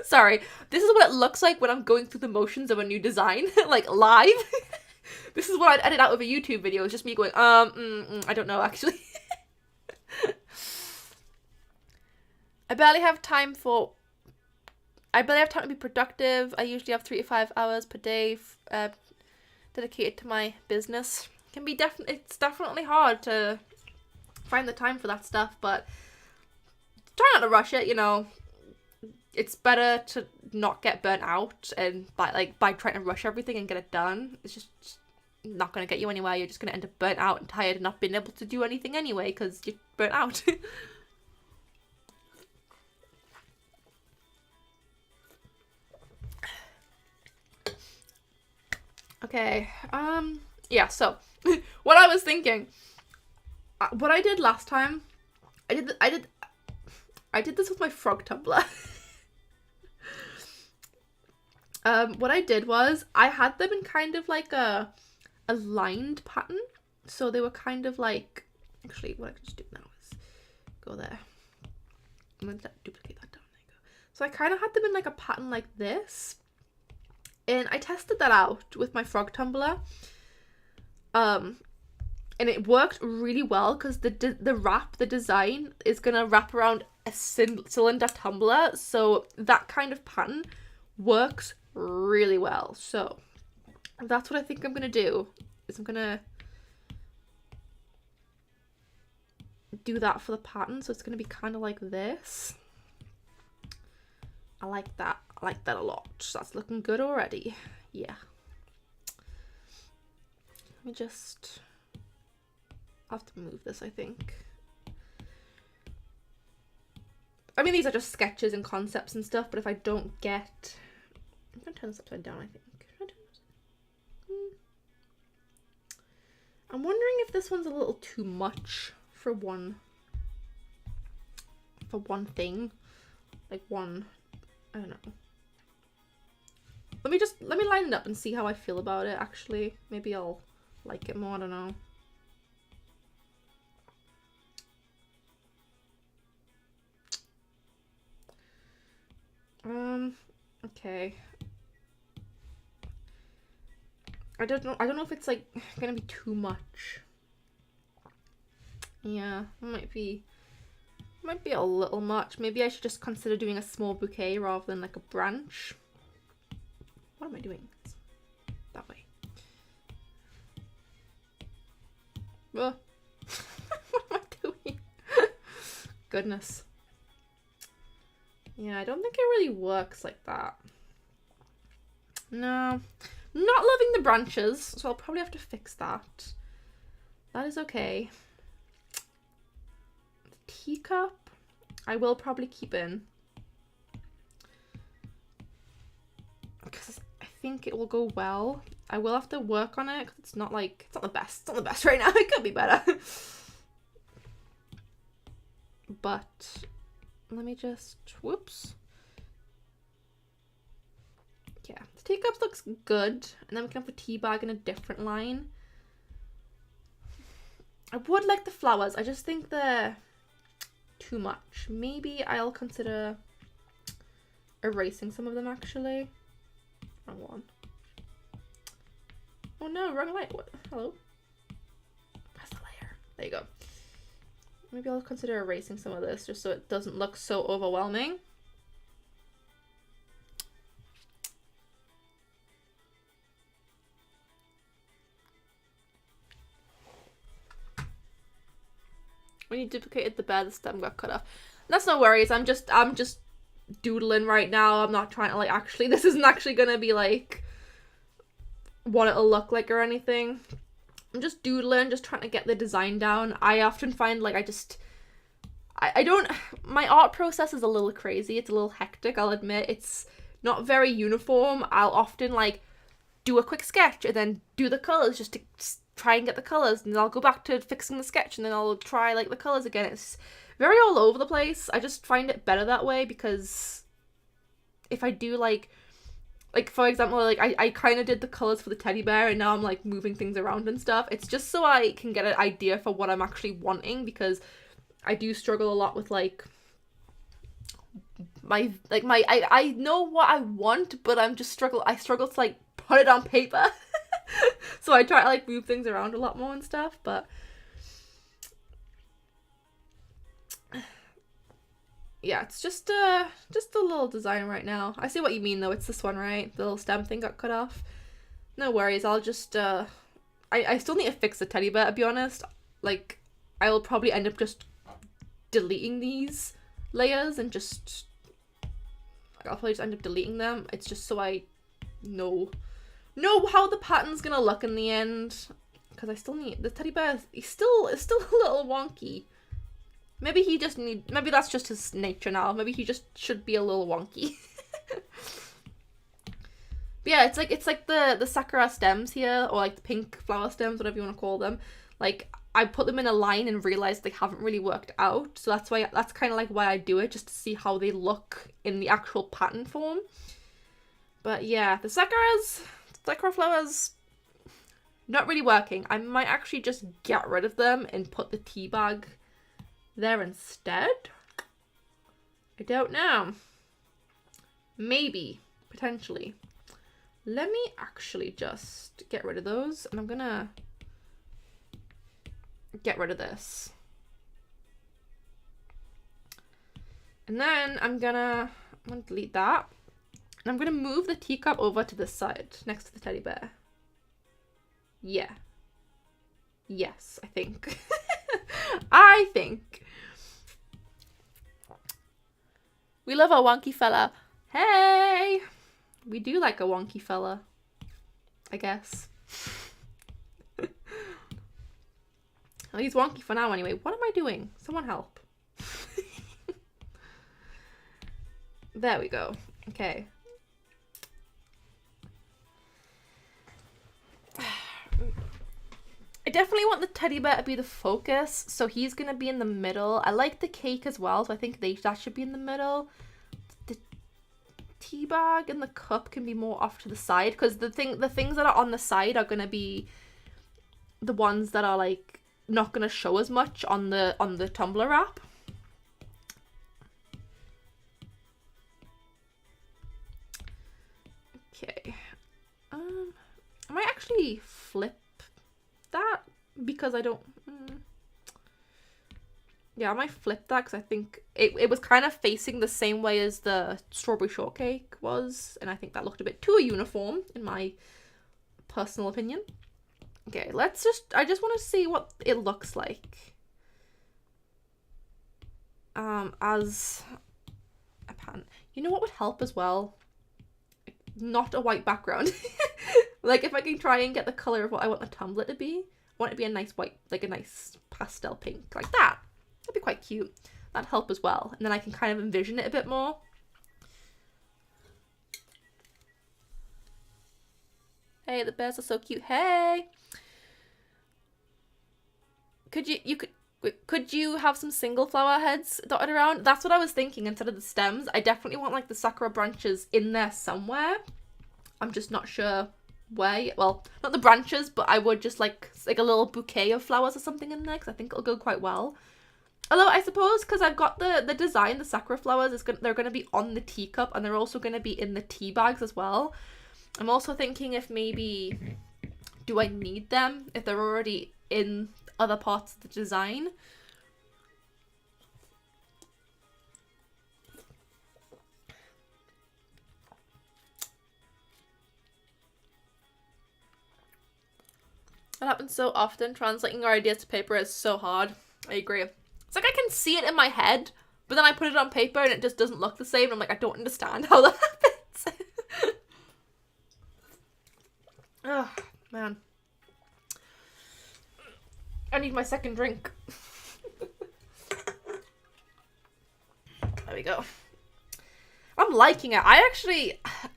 Sorry. This is what it looks like when I'm going through the motions of a new design. Like, live. This is what I'd edit out of a YouTube video. It's just me going, I don't know, actually. I barely have time to be productive. I usually have 3 to 5 hours per day dedicated to my business. It's definitely hard to find the time for that stuff, but try not to rush it, you know. It's better to not get burnt out and by trying to rush everything and get it done. It's just not going to get you anywhere. You're just going to end up burnt out and tired and not being able to do anything anyway because you're burnt out. Okay, yeah, so what I was thinking, what I did last time, I did this with my frog tumbler. What I did was I had them in kind of like a lined pattern, so they were kind of like, actually what I can just do now is go there. I'm going to duplicate that down. There you go. So I kind of had them in like a pattern like this, and I tested that out with my frog tumbler, and it worked really well because the design is gonna wrap around a cylinder tumbler, so that kind of pattern works really well. So that's what I think I'm gonna do, is I'm gonna do that for the pattern. So it's gonna be kind of like this. I like that. I like that a lot. That's looking good already. Yeah. Let me just... I'll have to move this, I think. I mean, these are just sketches and concepts and stuff, but if I don't get... I'm going to turn this upside down, I think. I'm wondering if this one's a little too much for one thing. Like one... I don't know. Let me line it up and see how I feel about it, actually. Maybe I'll like it more, I don't know. Okay. I don't know if it's like gonna be too much. Yeah, it might be a little much. Maybe I should just consider doing a small bouquet rather than like a branch. What am I doing? That way. What am I doing? Goodness. Yeah, I don't think it really works like that. No. Not loving the branches, so I'll probably have to fix that. That is okay. The teacup, I will probably keep in. Because I think it will go well. I will have to work on it because it's not the best. It's not the best right now. It could be better. But let me just, whoops. Yeah, the teacups looks good. And then we can have a tea bag in a different line. I would like the flowers. I just think they're too much. Maybe I'll consider erasing some of them actually. Wrong one. Oh no, wrong light. What? Hello? Press the layer. There you go. Maybe I'll consider erasing some of this just so it doesn't look so overwhelming. When you duplicated the bear, the stem got cut off. That's no worries. I'm just doodling right now. I'm not trying to like actually, this isn't actually gonna be like what it'll look like or anything. I'm just doodling, just trying to get the design down. I often find like I don't, my art process is a little crazy. It's a little hectic, I'll admit. It's not very uniform. I'll often like do a quick sketch and then do the colors just to try and get the colors, and then I'll go back to fixing the sketch and then I'll try like the colors again. It's very all over the place. I just find it better that way because if I do like for example, like I kind of did the colors for the teddy bear and now I'm like moving things around and stuff. It's just so I can get an idea for what I'm actually wanting, because I do struggle a lot with like I know what I want, but I struggle to like put it on paper. So I try to like move things around a lot more and stuff, but yeah, it's just a little design right now. I see what you mean though. It's this one, right? The little stem thing got cut off. No worries. I'll just I still need to fix the teddy bear, to be honest. Like I will probably end up just deleting these layers and just I'll probably just end up deleting them. It's just so I know how the pattern's gonna look in the end, because I still need the teddy bear. He's still a little wonky. Maybe that's just his nature now. Maybe he just should be a little wonky. But yeah, it's like the sakura stems here, or like the pink flower stems, whatever you want to call them. Like I put them in a line and realized they haven't really worked out. So that's kind of like why I do it, just to see how they look in the actual pattern form. But yeah, the sakura flowers, not really working. I might actually just get rid of them and put the tea bag there instead. I don't know. Maybe, potentially. Let me actually just get rid of those, and I'm gonna get rid of this. And then I'm gonna delete that. And I'm gonna move the teacup over to this side, next to the teddy bear. Yeah. Yes, I think. I think. We love a wonky fella. Hey! We do like a wonky fella, I guess. Well, he's wonky for now anyway. What am I doing? Someone help. There we go. Okay. I definitely want the teddy bear to be the focus, so he's gonna be in the middle. I like the cake as well, so I think that should be in the middle. The tea bag and the cup can be more off to the side, because the things that are on the side are gonna be the ones that are like not gonna show as much on the tumbler wrap. Okay. I might actually flip that because I don't... Yeah, I might flip that because I think it was kind of facing the same way as the strawberry shortcake was, and I think that looked a bit too uniform in my personal opinion. Okay, I just want to see what it looks like as a pan. You know what would help as well? Not a white background. Like, if I can try and get the color of what I want the tumbler to be, I want it to be a nice white, like a nice pastel pink, like that. That'd be quite cute. That'd help as well. And then I can kind of envision it a bit more. Hey, the bears are so cute. Hey! Could you have some single flower heads dotted around? That's what I was thinking instead of the stems. I definitely want like the sakura branches in there somewhere. I'm just not sure where. Well, not the branches, but I would just like a little bouquet of flowers or something in there because I think it'll go quite well. Although I suppose because I've got the design, the sakura flowers, they're going to be on the teacup and they're also going to be in the tea bags as well. I'm also thinking if maybe, do I need them if they're already in other parts of the design? That happens so often. Translating our ideas to paper is so hard. I agree. It's like I can see it in my head, but then I put it on paper and it just doesn't look the same. I'm like, I don't understand how that happens. Oh, man. I need my second drink. There we go. I'm liking it.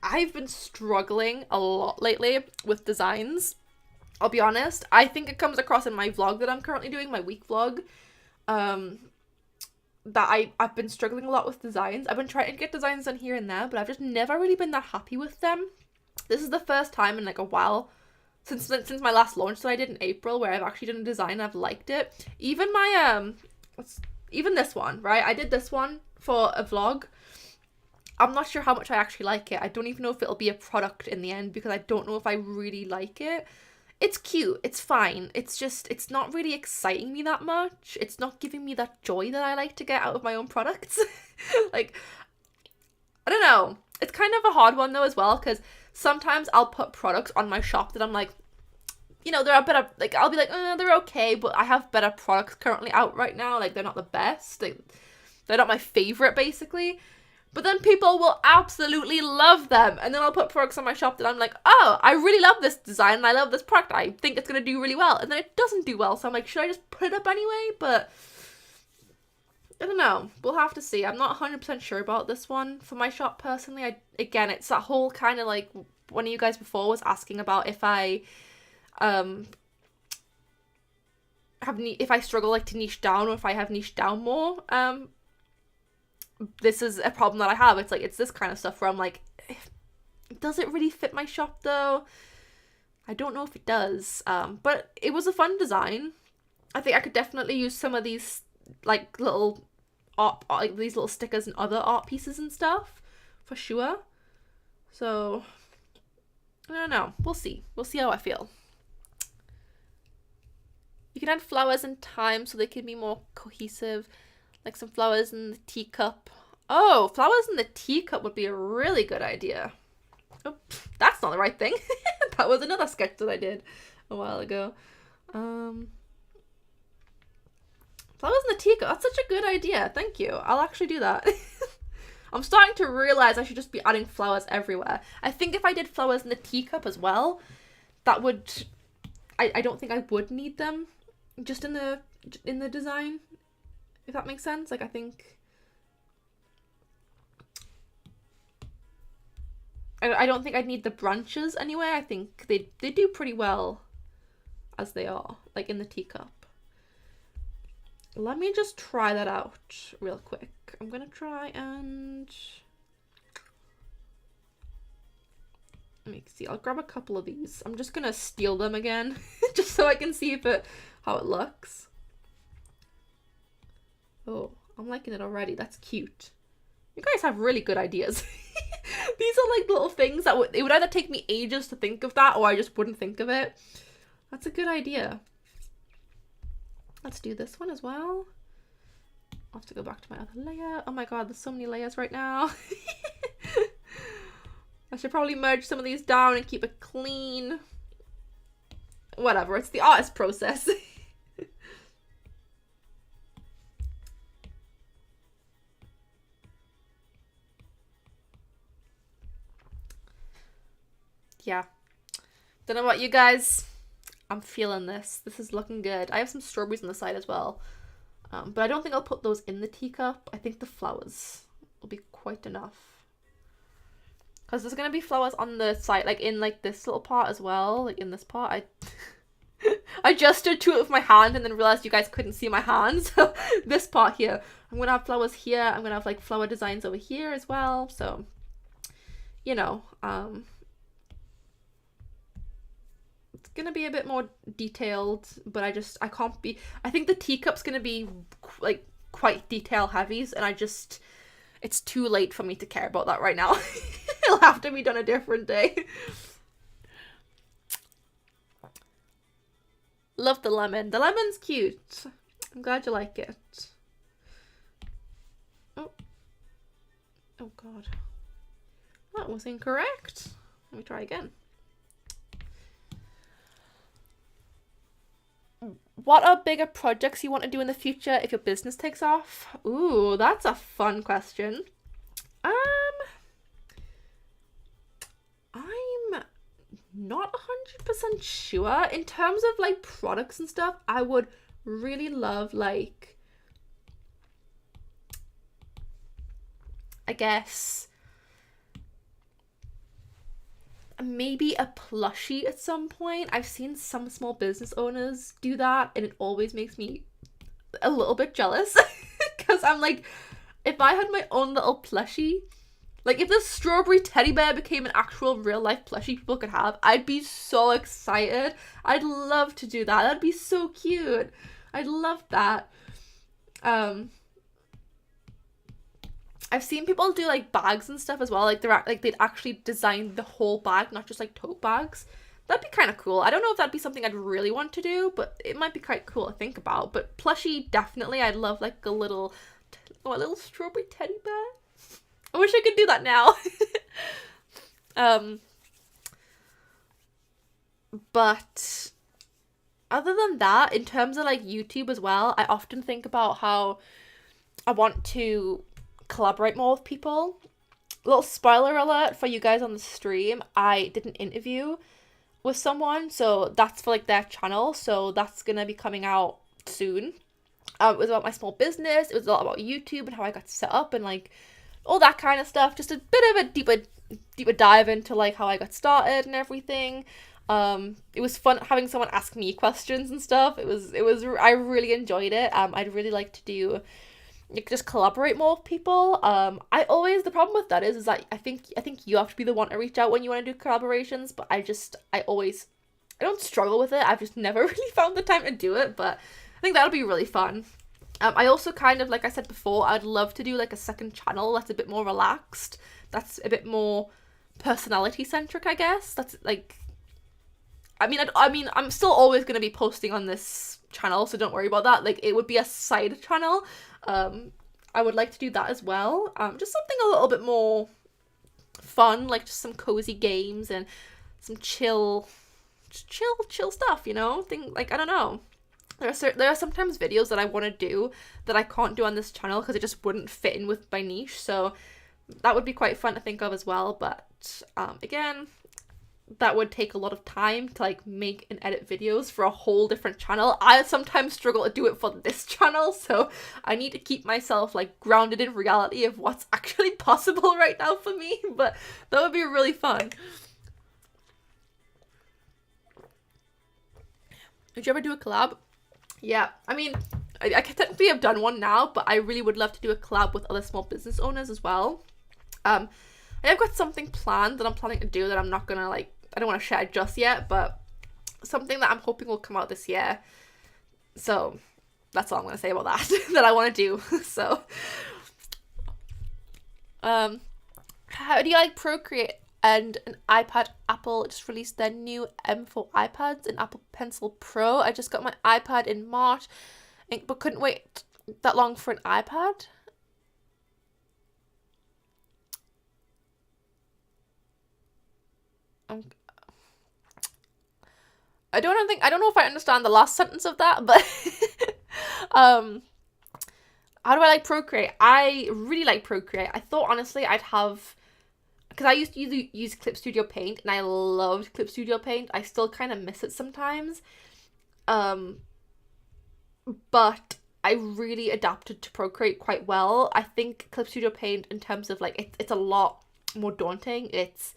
I've been struggling a lot lately with designs. I'll be honest. I think it comes across in my vlog that I'm currently doing, my week vlog. That I've been struggling a lot with designs. I've been trying to get designs done here and there, but I've just never really been that happy with them. This is the first time in like a while since my last launch that I did in April where I've actually done a design and I've liked it. Even my even this one, right? I did this one for a vlog. I'm not sure how much I actually like it. I don't even know if it'll be a product in the end because I don't know if I really like it. It's cute, it's fine, it's just, it's not really exciting me that much. It's not giving me that joy that I like to get out of my own products. Like, I don't know. It's kind of a hard one though as well, because sometimes I'll put products on my shop that I'm like, you know, they're better, like, I'll be like, they're okay, but I have better products currently out right now, like, they're not the best, like, they're not my favorite, basically. But then people will absolutely love them. And then I'll put products on my shop that I'm like, oh, I really love this design and I love this product. I think it's going to do really well. And then it doesn't do well. So I'm like, should I just put it up anyway? But I don't know. We'll have to see. I'm not 100% sure about this one for my shop personally. Again, it's that whole kind of like, one of you guys before was asking about if I if I struggle like to niche down or if I have niche down more. This is a problem that I have. It's like, it's this kind of stuff where I'm like, does it really fit my shop though? I don't know if it does. But it was a fun design. I think I could definitely use some of these like little art, like these little stickers and other art pieces and stuff for sure. So I don't know. We'll see. We'll see how I feel. You can add flowers in time so they can be more cohesive. Like some flowers in the teacup. Oh, flowers in the teacup would be a really good idea. Oh, that's not the right thing. That was another sketch that I did a while ago. Flowers in the teacup. That's such a good idea. Thank you. I'll actually do that. I'm starting to realize I should just be adding flowers everywhere. I think if I did flowers in the teacup as well, that would... I don't think I would need them just in the design. If that makes sense. Like, I think... I don't think I'd need the branches anyway. I think they do pretty well as they are, like in the teacup. Let me just try that out real quick. I'm gonna try and... Let me see. I'll grab a couple of these. I'm just gonna steal them again, just so I can see how it looks. Oh, I'm liking it already. That's cute. You guys have really good ideas. These are like little things that it would either take me ages to think of that, or I just wouldn't think of it. That's a good idea. Let's do this one as well. I'll have to go back to my other layer. Oh my god, there's so many layers right now. I should probably merge some of these down and keep it clean. Whatever, it's the artist process. Yeah. Don't know about you guys. I'm feeling this. This is looking good. I have some strawberries on the side as well. But I don't think I'll put those in the teacup. I think the flowers will be quite enough. Because there's going to be flowers on the side, like in like this little part as well. Like in this part. I gestured to it with my hand and then realized you guys couldn't see my hand. So this part here. I'm going to have flowers here. I'm going to have like flower designs over here as well. So, you know, it's going to be a bit more detailed, but I think the teacup's going to be like quite detail heavy, and it's too late for me to care about that right now. It'll have to be done a different day. Love the lemon. The lemon's cute. I'm glad you like it. Oh god. That was incorrect. Let me try again. What are bigger projects you want to do in the future if your business takes off? Ooh, that's a fun question. I'm not 100% sure. In terms of like products and stuff, I would really love like, I guess, maybe a plushie at some point. I've seen some small business owners do that, and it always makes me a little bit jealous. Because I'm like, if I had my own little plushie, like if the strawberry teddy bear became an actual real life plushie people could have, I'd be so excited. I'd love to do that. That'd be so cute. I'd love that. I've seen people do like bags and stuff as well. Like they'd actually design the whole bag, not just like tote bags. That'd be kind of cool. I don't know if that'd be something I'd really want to do, but it might be quite cool to think about. But plushie, definitely. I'd love like a little strawberry teddy bear. I wish I could do that now. But other than that, in terms of like YouTube as well, I often think about how I want to collaborate more with people. Little spoiler alert for you guys on the stream, I did an interview with someone, so that's for like their channel, so that's gonna be coming out soon. It was about my small business. It was a lot about YouTube and how I got set up and like all that kind of stuff. Just a bit of a deeper dive into like how I got started and everything. It was fun having someone ask me questions and stuff. It was I really enjoyed it. I'd really like to do just collaborate more with people. The problem with that is that I think you have to be the one to reach out when you want to do collaborations, but I don't struggle with it. I've just never really found the time to do it, but I think that'll be really fun. I also kind of, like I said before, I'd love to do like a second channel that's a bit more relaxed, that's a bit more personality centric, I guess. That's like, I mean, I'm still always going to be posting on this channel, so don't worry about that. Like, it would be a side channel. I would like to do that as well. Just something a little bit more fun, like just some cozy games and some chill stuff, you know? I don't know. There are sometimes videos that I want to do that I can't do on this channel because it just wouldn't fit in with my niche, so that would be quite fun to think of as well. But again, that would take a lot of time to like make and edit videos for a whole different channel. I sometimes struggle to do it for this channel, so I need to keep myself like grounded in reality of what's actually possible right now for me, but that would be really fun. Would you ever do a collab? Yeah, I mean, I technically have done one now, but I really would love to do a collab with other small business owners as well. I've got something planned that I'm planning to do that I'm not gonna like, I don't want to share just yet, but something that I'm hoping will come out this year. So that's all I'm gonna say about that, that I want to do. So, How do you like Procreate and an iPad? Apple just released their new M4 iPads and Apple Pencil Pro. I just got my iPad in March, but couldn't wait that long for an iPad. I don't know if I understand the last sentence of that, but how do I like Procreate? I really like Procreate. I thought honestly I'd have, because I used to use Clip Studio Paint and I loved Clip Studio Paint. I still kind of miss it sometimes. But I really adapted to Procreate quite well. I think Clip Studio Paint, in terms of like, it's a lot more daunting. It's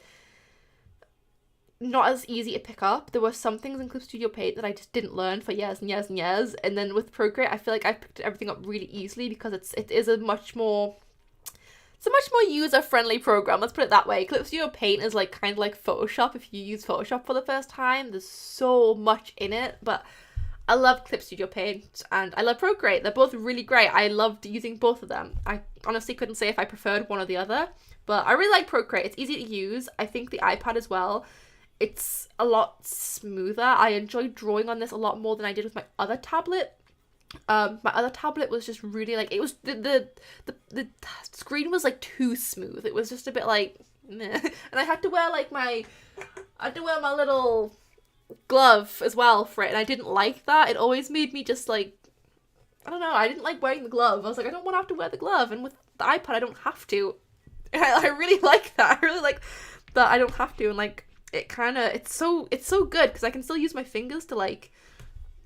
not as easy to pick up. There were some things in Clip Studio Paint that I just didn't learn for years and years and years. And then with Procreate, I feel like I picked everything up really easily because it is a much more user-friendly program, let's put it that way. Clip Studio Paint is like kind of like Photoshop if you use Photoshop for the first time. There's so much in it, but I love Clip Studio Paint and I love Procreate. They're both really great. I loved using both of them. I honestly couldn't say if I preferred one or the other, but I really like Procreate. It's easy to use. I think the iPad as well, it's a lot smoother. I enjoyed drawing on this a lot more than I did with my other tablet. My other tablet was just really like, it was the screen was like too smooth. It was just a bit like meh. And I had to wear like my little glove as well for it, and I didn't like that. It always made me just like, I don't know, I didn't like wearing the glove. I was like, I don't want to have to wear the glove, and with the iPad I don't have to. I really like that. I really like that I don't have to, and like it's so good because I can still use my fingers to like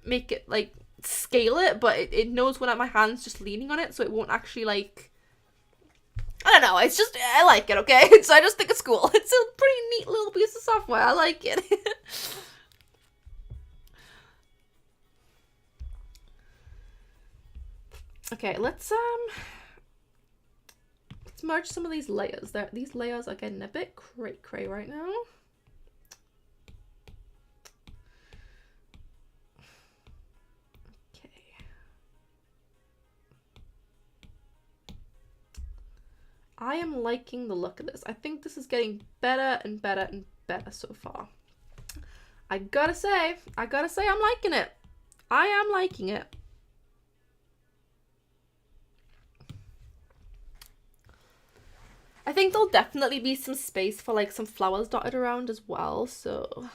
make it like scale it, but it knows when my hand's just leaning on it, so it won't actually like, I don't know, it's just, I like it, okay? So I just think it's cool. It's a pretty neat little piece of software. I like it. Okay, let's merge some of these layers. These layers are getting a bit cray right now. I am liking the look of this. I think this is getting better and better and better so far. I gotta say I'm liking it. I am liking it. I think there'll definitely be some space for like some flowers dotted around as well, so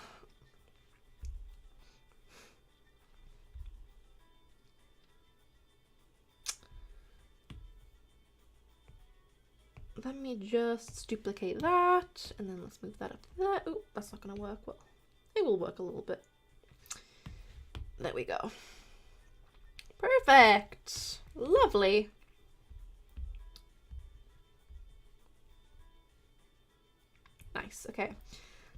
let me just duplicate that, and then let's move that up there. Oh, that's not gonna work well. It will work a little bit. There we go. Perfect. Lovely. Nice. Okay.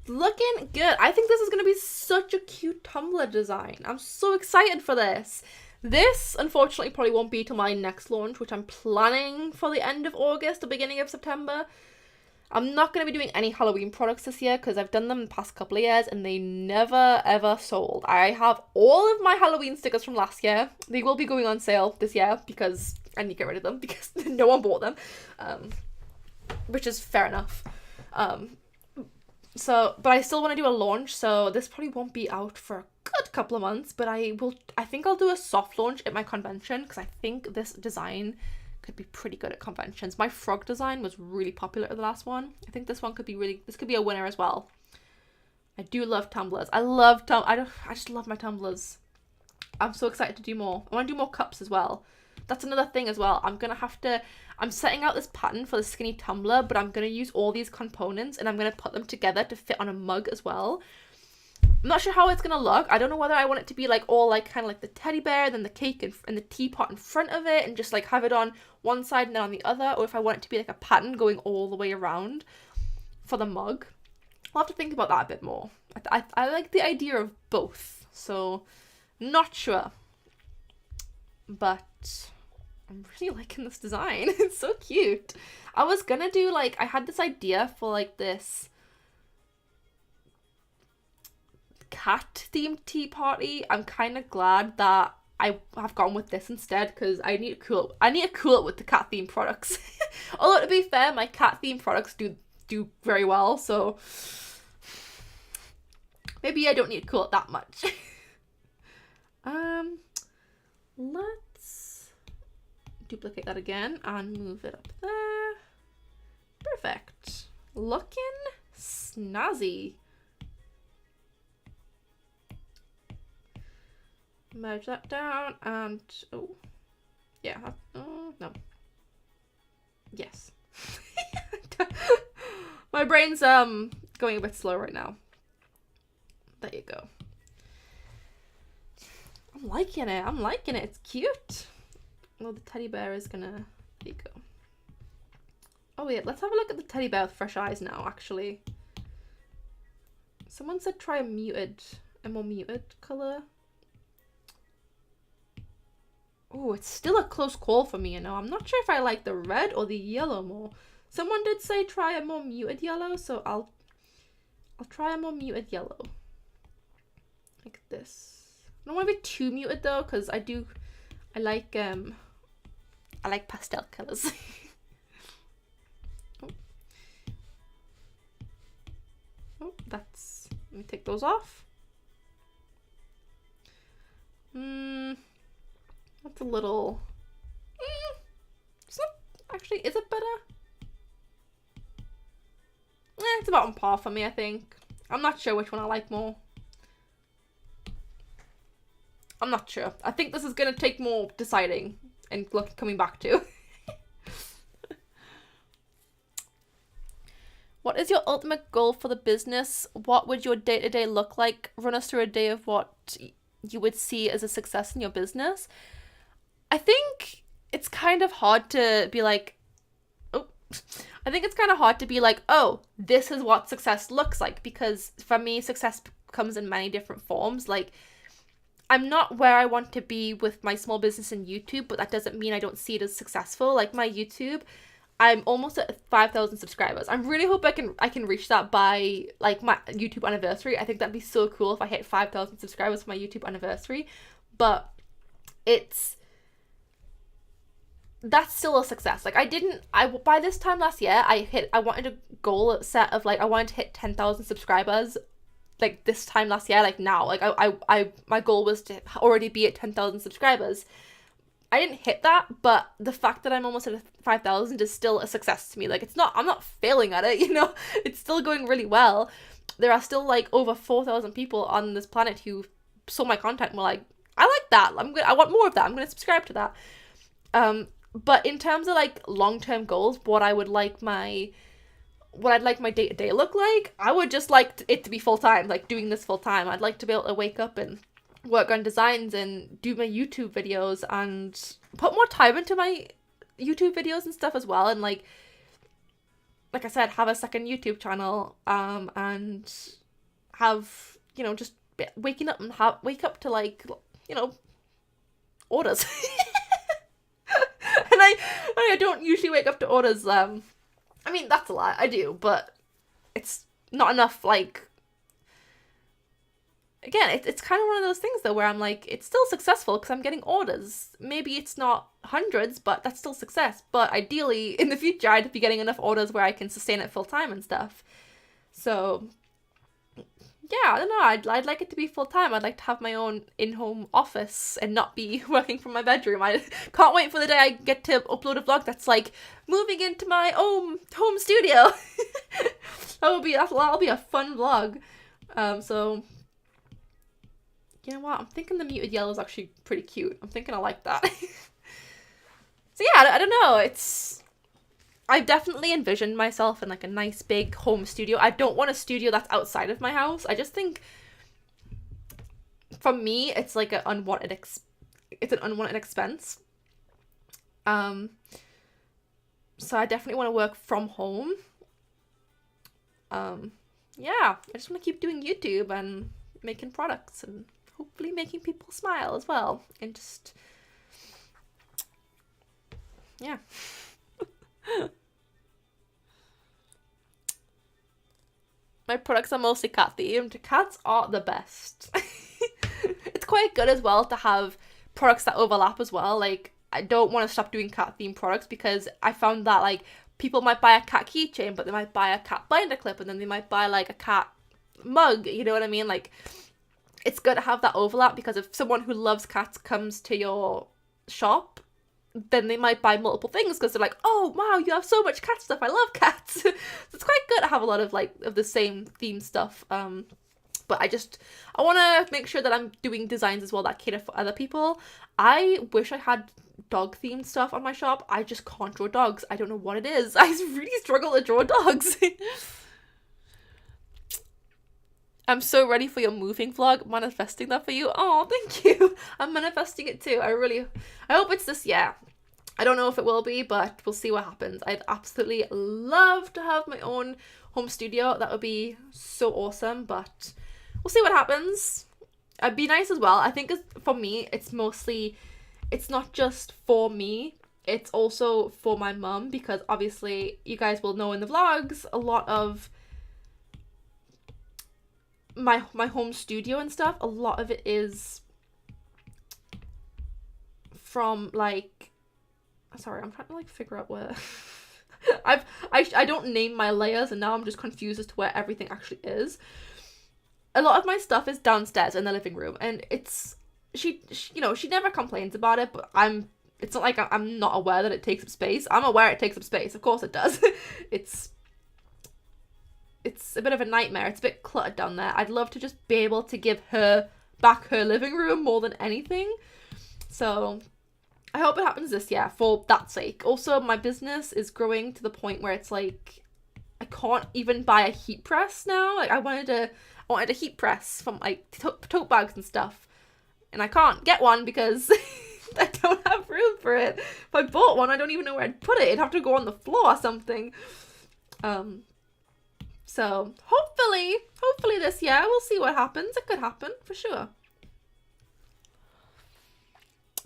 Looking good. I think this is gonna be such a cute Tumblr design. I'm so excited for this. This, unfortunately, probably won't be till my next launch, which I'm planning for the end of August or beginning of September. I'm not going to be doing any Halloween products this year because I've done them the past couple of years and they never, ever sold. I have all of my Halloween stickers from last year. They will be going on sale this year because I need to get rid of them because no one bought them, which is fair enough. But I still want to do a launch, so this probably won't be out for a good couple of months, but I think I'll do a soft launch at my convention because I think this design could be pretty good at conventions. My frog design was really popular at the last one. I think this one could be this could be a winner as well. I do love tumblers. I just love my tumblers. I'm so excited to do more. I want to do more cups as well. That's another thing as well. I'm setting out this pattern for the skinny tumbler, but I'm going to use all these components and I'm going to put them together to fit on a mug as well. I'm not sure how it's going to look. I don't know whether I want it to be like all like kind of like the teddy bear, then the cake and the teapot in front of it and just like have it on one side and then on the other, or if I want it to be like a pattern going all the way around for the mug. I'll have to think about that a bit more. I like the idea of both, so not sure. But I'm really liking this design. It's so cute. I was gonna do like, I had this idea for like this cat themed tea party. I'm kind of glad that I have gone with this instead because I need to cool it with the cat themed products. Although to be fair, my cat themed products do do very well, so maybe I don't need to cool it that much. Let's duplicate that again and move it up there. Perfect. Looking snazzy. Merge that down and oh yeah, oh no, yes. My brain's going a bit slow right now. There you go. I'm liking it. It's cute. Well, the teddy bear is gonna, there you go. Oh yeah, let's have a look at the teddy bear with fresh eyes now, actually. Someone said try a more muted color. Oh, it's still a close call for me, you know. I'm not sure if I like the red or the yellow more. Someone did say try a more muted yellow, so I'll try a more muted yellow. Like this. I don't want to be too muted though, because I like pastel colors. Oh, let me take those off. That's a little, it's not, actually, is it better? It's about on par for me, I think. I'm not sure which one I like more. I'm not sure. I think this is going to take more deciding and coming back to. What is your ultimate goal for the business? What would your day-to-day look like? Run us through a day of what you would see as a success in your business. I think it's kind of hard to be like, oh, this is what success looks like, because for me, success comes in many different forms. Like, I'm not where I want to be with my small business in YouTube, but that doesn't mean I don't see it as successful. Like my YouTube, I'm almost at 5,000 subscribers. I really hope I can reach that by like my YouTube anniversary. I think that'd be so cool if I hit 5,000 subscribers for my YouTube anniversary. But that's still a success. Like by this time last year, I wanted a goal set of like, I wanted to hit 10,000 subscribers like this time last year, like now. Like my goal was to already be at 10,000 subscribers. I didn't hit that, but the fact that I'm almost at 5,000 is still a success to me. Like I'm not failing at it, you know? It's still going really well. There are still like over 4,000 people on this planet who saw my content and were like, I like that. I want more of that. I'm going to subscribe to that. But in terms of like long-term goals, what I'd like my day-to-day look like, I would just like it to be full-time, like doing this full-time. I'd like to be able to wake up and work on designs and do my YouTube videos and put more time into my YouTube videos and stuff as well. And like I said, have a second YouTube channel, and have, you know, just wake up to like, you know, orders. And I don't usually wake up to orders. I mean, that's a lie. I do, but it's not enough. Like, again, it's kind of one of those things though where I'm like, it's still successful because I'm getting orders. Maybe it's not hundreds, but that's still success. But ideally, in the future, I'd be getting enough orders where I can sustain it full time and stuff. So yeah, I don't know. I'd like it to be full time. I'd like to have my own in-home office and not be working from my bedroom. I can't wait for the day I get to upload a vlog that's like moving into my home studio. That'll be a fun vlog. So you know what? I'm thinking the muted yellow is actually pretty cute. I'm thinking I like that. So yeah, I don't know. I've definitely envisioned myself in like a nice big home studio. I don't want a studio that's outside of my house. I just think for me, it's like an unwanted expense. So I definitely want to work from home. Yeah, I just want to keep doing YouTube and making products and hopefully making people smile as well. And just, yeah. My products are mostly cat themed. Cats are the best. It's quite good as well to have products that overlap as well. Like, I don't want to stop doing cat themed products because I found that like people might buy a cat keychain, but they might buy a cat binder clip, and then they might buy like a cat mug, you know what I mean? Like, it's good to have that overlap, because if someone who loves cats comes to your shop, then they might buy multiple things because they're like, oh wow, you have so much cat stuff, I love cats. So it's quite good to have a lot of like of the same theme stuff. But I want to make sure that I'm doing designs as well that cater for other people. I wish I had dog themed stuff on my shop. I just can't draw dogs. I don't know what it is. I really struggle to draw dogs. I'm so ready for your moving vlog. Manifesting that for you. Oh, thank you. I'm manifesting it too. I hope it's this year. I don't know if it will be, but we'll see what happens. I'd absolutely love to have my own home studio. That would be so awesome, but we'll see what happens. It'd be nice as well. I think for me, it's not just for me. It's also for my mum, because obviously you guys will know in the vlogs, a lot of my home studio and stuff, a lot of it is from like, sorry, I'm trying to like figure out where I don't name my layers, and now I'm just confused as to where everything actually is. A lot of my stuff is downstairs in the living room, and she never complains about it, but it's not like I'm not aware that it takes up space. I'm aware it takes up space. Of course it does. It's a bit of a nightmare. It's a bit cluttered down there. I'd love to just be able to give her back her living room more than anything. So I hope it happens this year for that sake. Also, my business is growing to the point where it's like I can't even buy a heat press now. Like I wanted a heat press from like tote bags and stuff, and I can't get one because I don't have room for it. If I bought one, I don't even know where I'd put it. It'd have to go on the floor or something. So hopefully this year, we'll see what happens. It could happen for sure.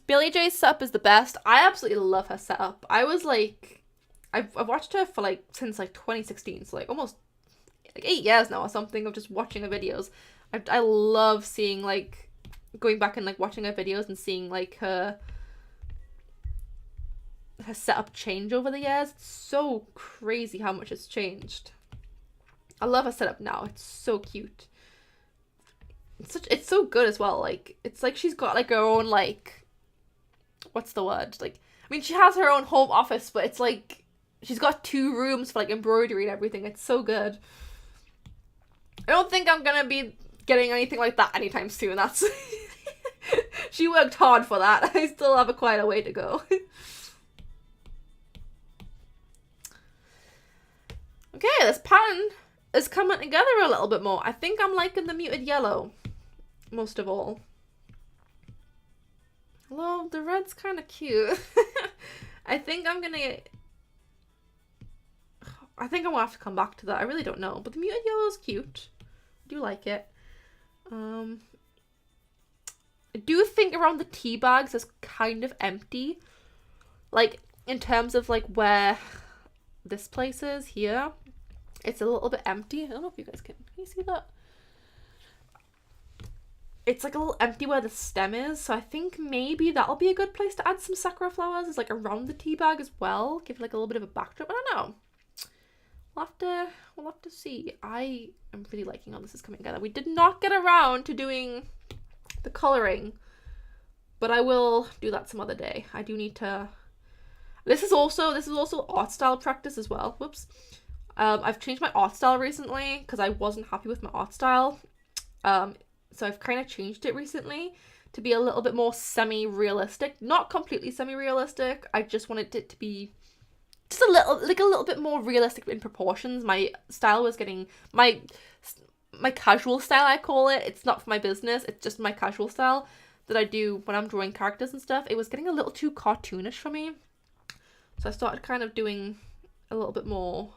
Billie J's setup is the best. I absolutely love her setup. I was like, I've watched her for like since like 2016, so like almost like 8 years now or something of just watching her videos. I love seeing like going back and like watching her videos and seeing like her setup change over the years. It's so crazy how much it's changed. I love her setup now. It's so cute. It's so good as well. Like, it's like she's got like her own like, what's the word? Like, I mean, she has her own home office, but it's like she's got 2 rooms for like embroidery and everything. It's so good. I don't think I'm gonna be getting anything like that anytime soon. That's she worked hard for that. I still have quite a way to go. Okay, this pattern is coming together a little bit more. I think I'm liking the muted yellow most of all. Although the red's kind of cute. I think I'm gonna have to come back to that. I really don't know, but the muted yellow is cute. I do like it. I do think around the tea bags is kind of empty, like in terms of like where this place is here. It's a little bit empty. I don't know if you guys can you see that? It's like a little empty where the stem is, so I think maybe that'll be a good place to add some sakura flowers, is like around the tea bag as well. Give it like a little bit of a backdrop. I don't know. We'll have to see. I am really liking how this is coming together. We did not get around to doing the colouring, but I will do that some other day. I do need to. This is also art style practice as well. Whoops. I've changed my art style recently because I wasn't happy with my art style. So I've kind of changed it recently to be a little bit more semi-realistic. Not completely semi-realistic. I just wanted it to be just a little bit more realistic in proportions. My style was getting my casual style, I call it. It's not for my business. It's just my casual style that I do when I'm drawing characters and stuff. It was getting a little too cartoonish for me. So I started kind of doing a little bit more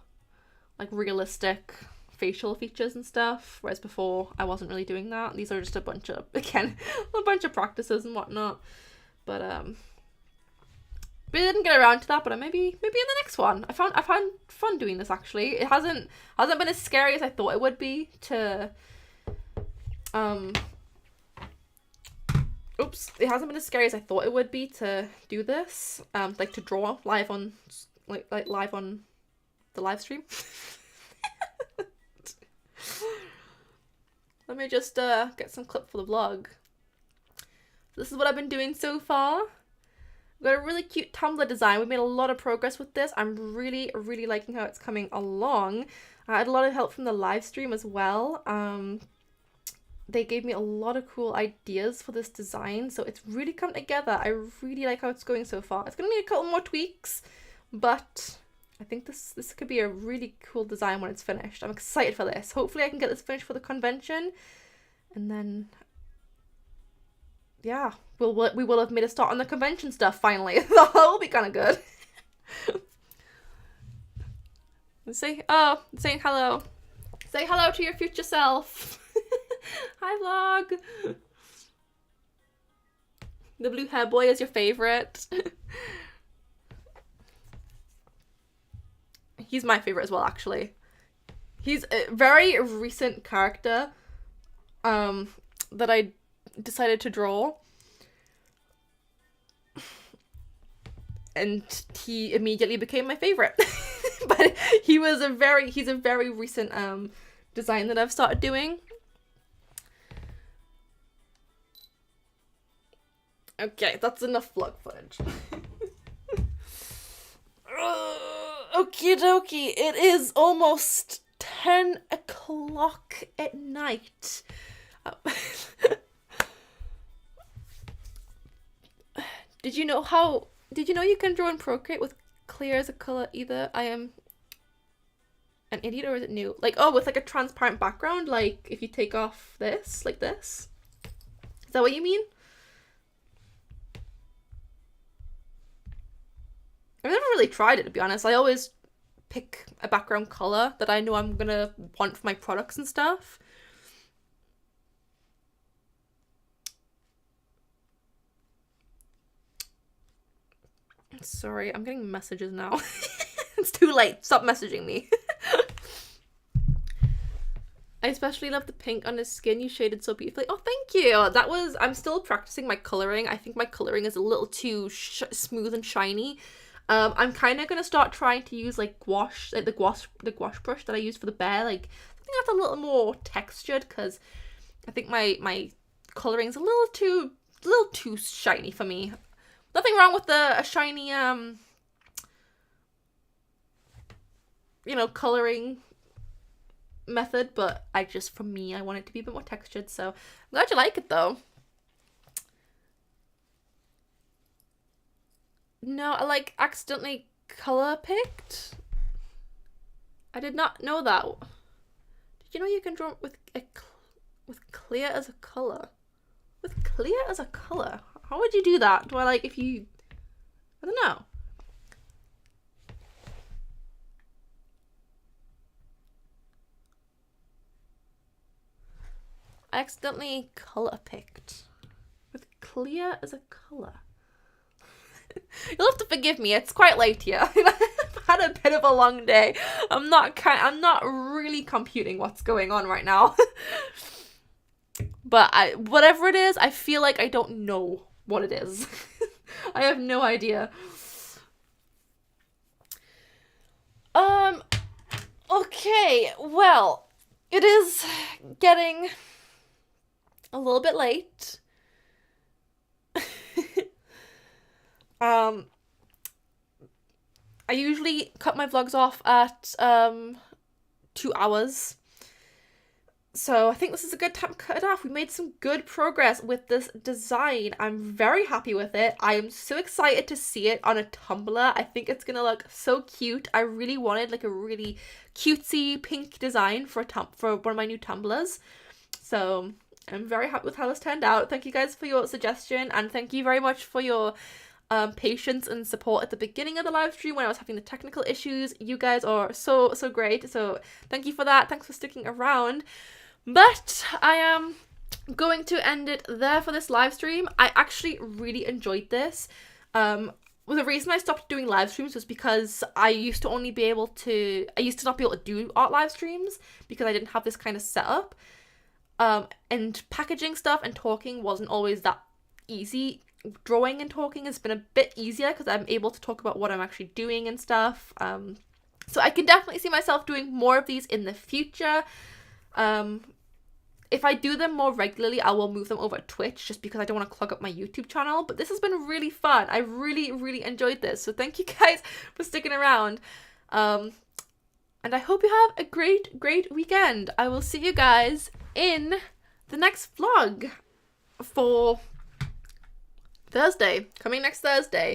like realistic facial features and stuff, whereas before I wasn't really doing that. These are just a bunch of practices and whatnot, but we didn't get around to that. But maybe in the next one. I found fun doing this actually. It hasn't been as scary as I thought it would be to it hasn't been as scary as I thought it would be to do this, like to draw live on the live stream. Let me just get some clip for the vlog. This is what I've been doing so far. We've got a really cute Tumblr design. We've made a lot of progress with this. I'm really, really liking how it's coming along. I had a lot of help from the live stream as well. They gave me a lot of cool ideas for this design, so it's really come together. I really like how it's going so far. It's gonna need a couple more tweaks, but I think this could be a really cool design when it's finished. I'm excited for this. Hopefully I can get this finished for the convention, and then yeah, we will have made a start on the convention stuff finally. That will be kind of good. Saying hello. Say hello to your future self. Hi vlog. The blue hair boy is your favorite. He's my favorite as well, actually. He's a very recent character that I decided to draw. And he immediately became my favorite. But he's a very recent design that I've started doing. Okay, that's enough vlog footage. Okie dokie, it is almost 10 o'clock at night. Did you know you can draw in Procreate with clear as a color either? I am an idiot, or is it new? Like, oh, with like a transparent background, like if you take off this, like this. Is that what you mean? I've never really tried it, to be honest. I always pick a background color that I know I'm gonna want for my products and stuff. Sorry, I'm getting messages now. It's too late. Stop messaging me. I especially love the pink on his skin. You shaded so beautifully. Oh, thank you. I'm still practicing my coloring. I think my coloring is a little too smooth and shiny. I'm kind of gonna start trying to use like gouache, like the gouache brush that I use for the bear. Like, I think that's a little more textured, because I think my coloring is a little too shiny for me. Nothing wrong with a shiny coloring method, but for me, I want it to be a bit more textured. So I'm glad you like it though. No, I accidentally color picked. I did not know that. Did you know you can draw with clear as a color? With clear as a color? How would you do that? I don't know. I accidentally color picked with clear as a color. You'll have to forgive me. It's quite late here. I've had a bit of a long day. I'm not really computing what's going on right now. But whatever it is, I feel like I don't know what it is. I have no idea. Okay, well, it is getting a little bit late. I usually cut my vlogs off at 2 hours. So I think this is a good time to cut it off. We made some good progress with this design. I'm very happy with it. I am so excited to see it on a Tumblr. I think it's gonna look so cute. I really wanted like a really cutesy pink design for one of my new Tumblrs. So I'm very happy with how this turned out. Thank you guys for your suggestion, and thank you very much for your patience and support at the beginning of the live stream when I was having the technical issues. You guys are so great, so thank you for that. Thanks for sticking around. But I am going to end it there for this live stream. I actually really enjoyed this. Well, the reason I stopped doing live streams was because I used to not be able to do art live streams because I didn't have this kind of setup. And packaging stuff and talking wasn't always that easy. Drawing and talking has been a bit easier because I'm able to talk about what I'm actually doing and stuff. So I can definitely see myself doing more of these in the future. If I do them more regularly, I will move them over to Twitch just because I don't want to clog up my YouTube channel. But this has been really fun. I really, really enjoyed this. So thank you guys for sticking around. And I hope you have a great, great weekend. I will see you guys in the next vlog for Thursday. Coming next Thursday.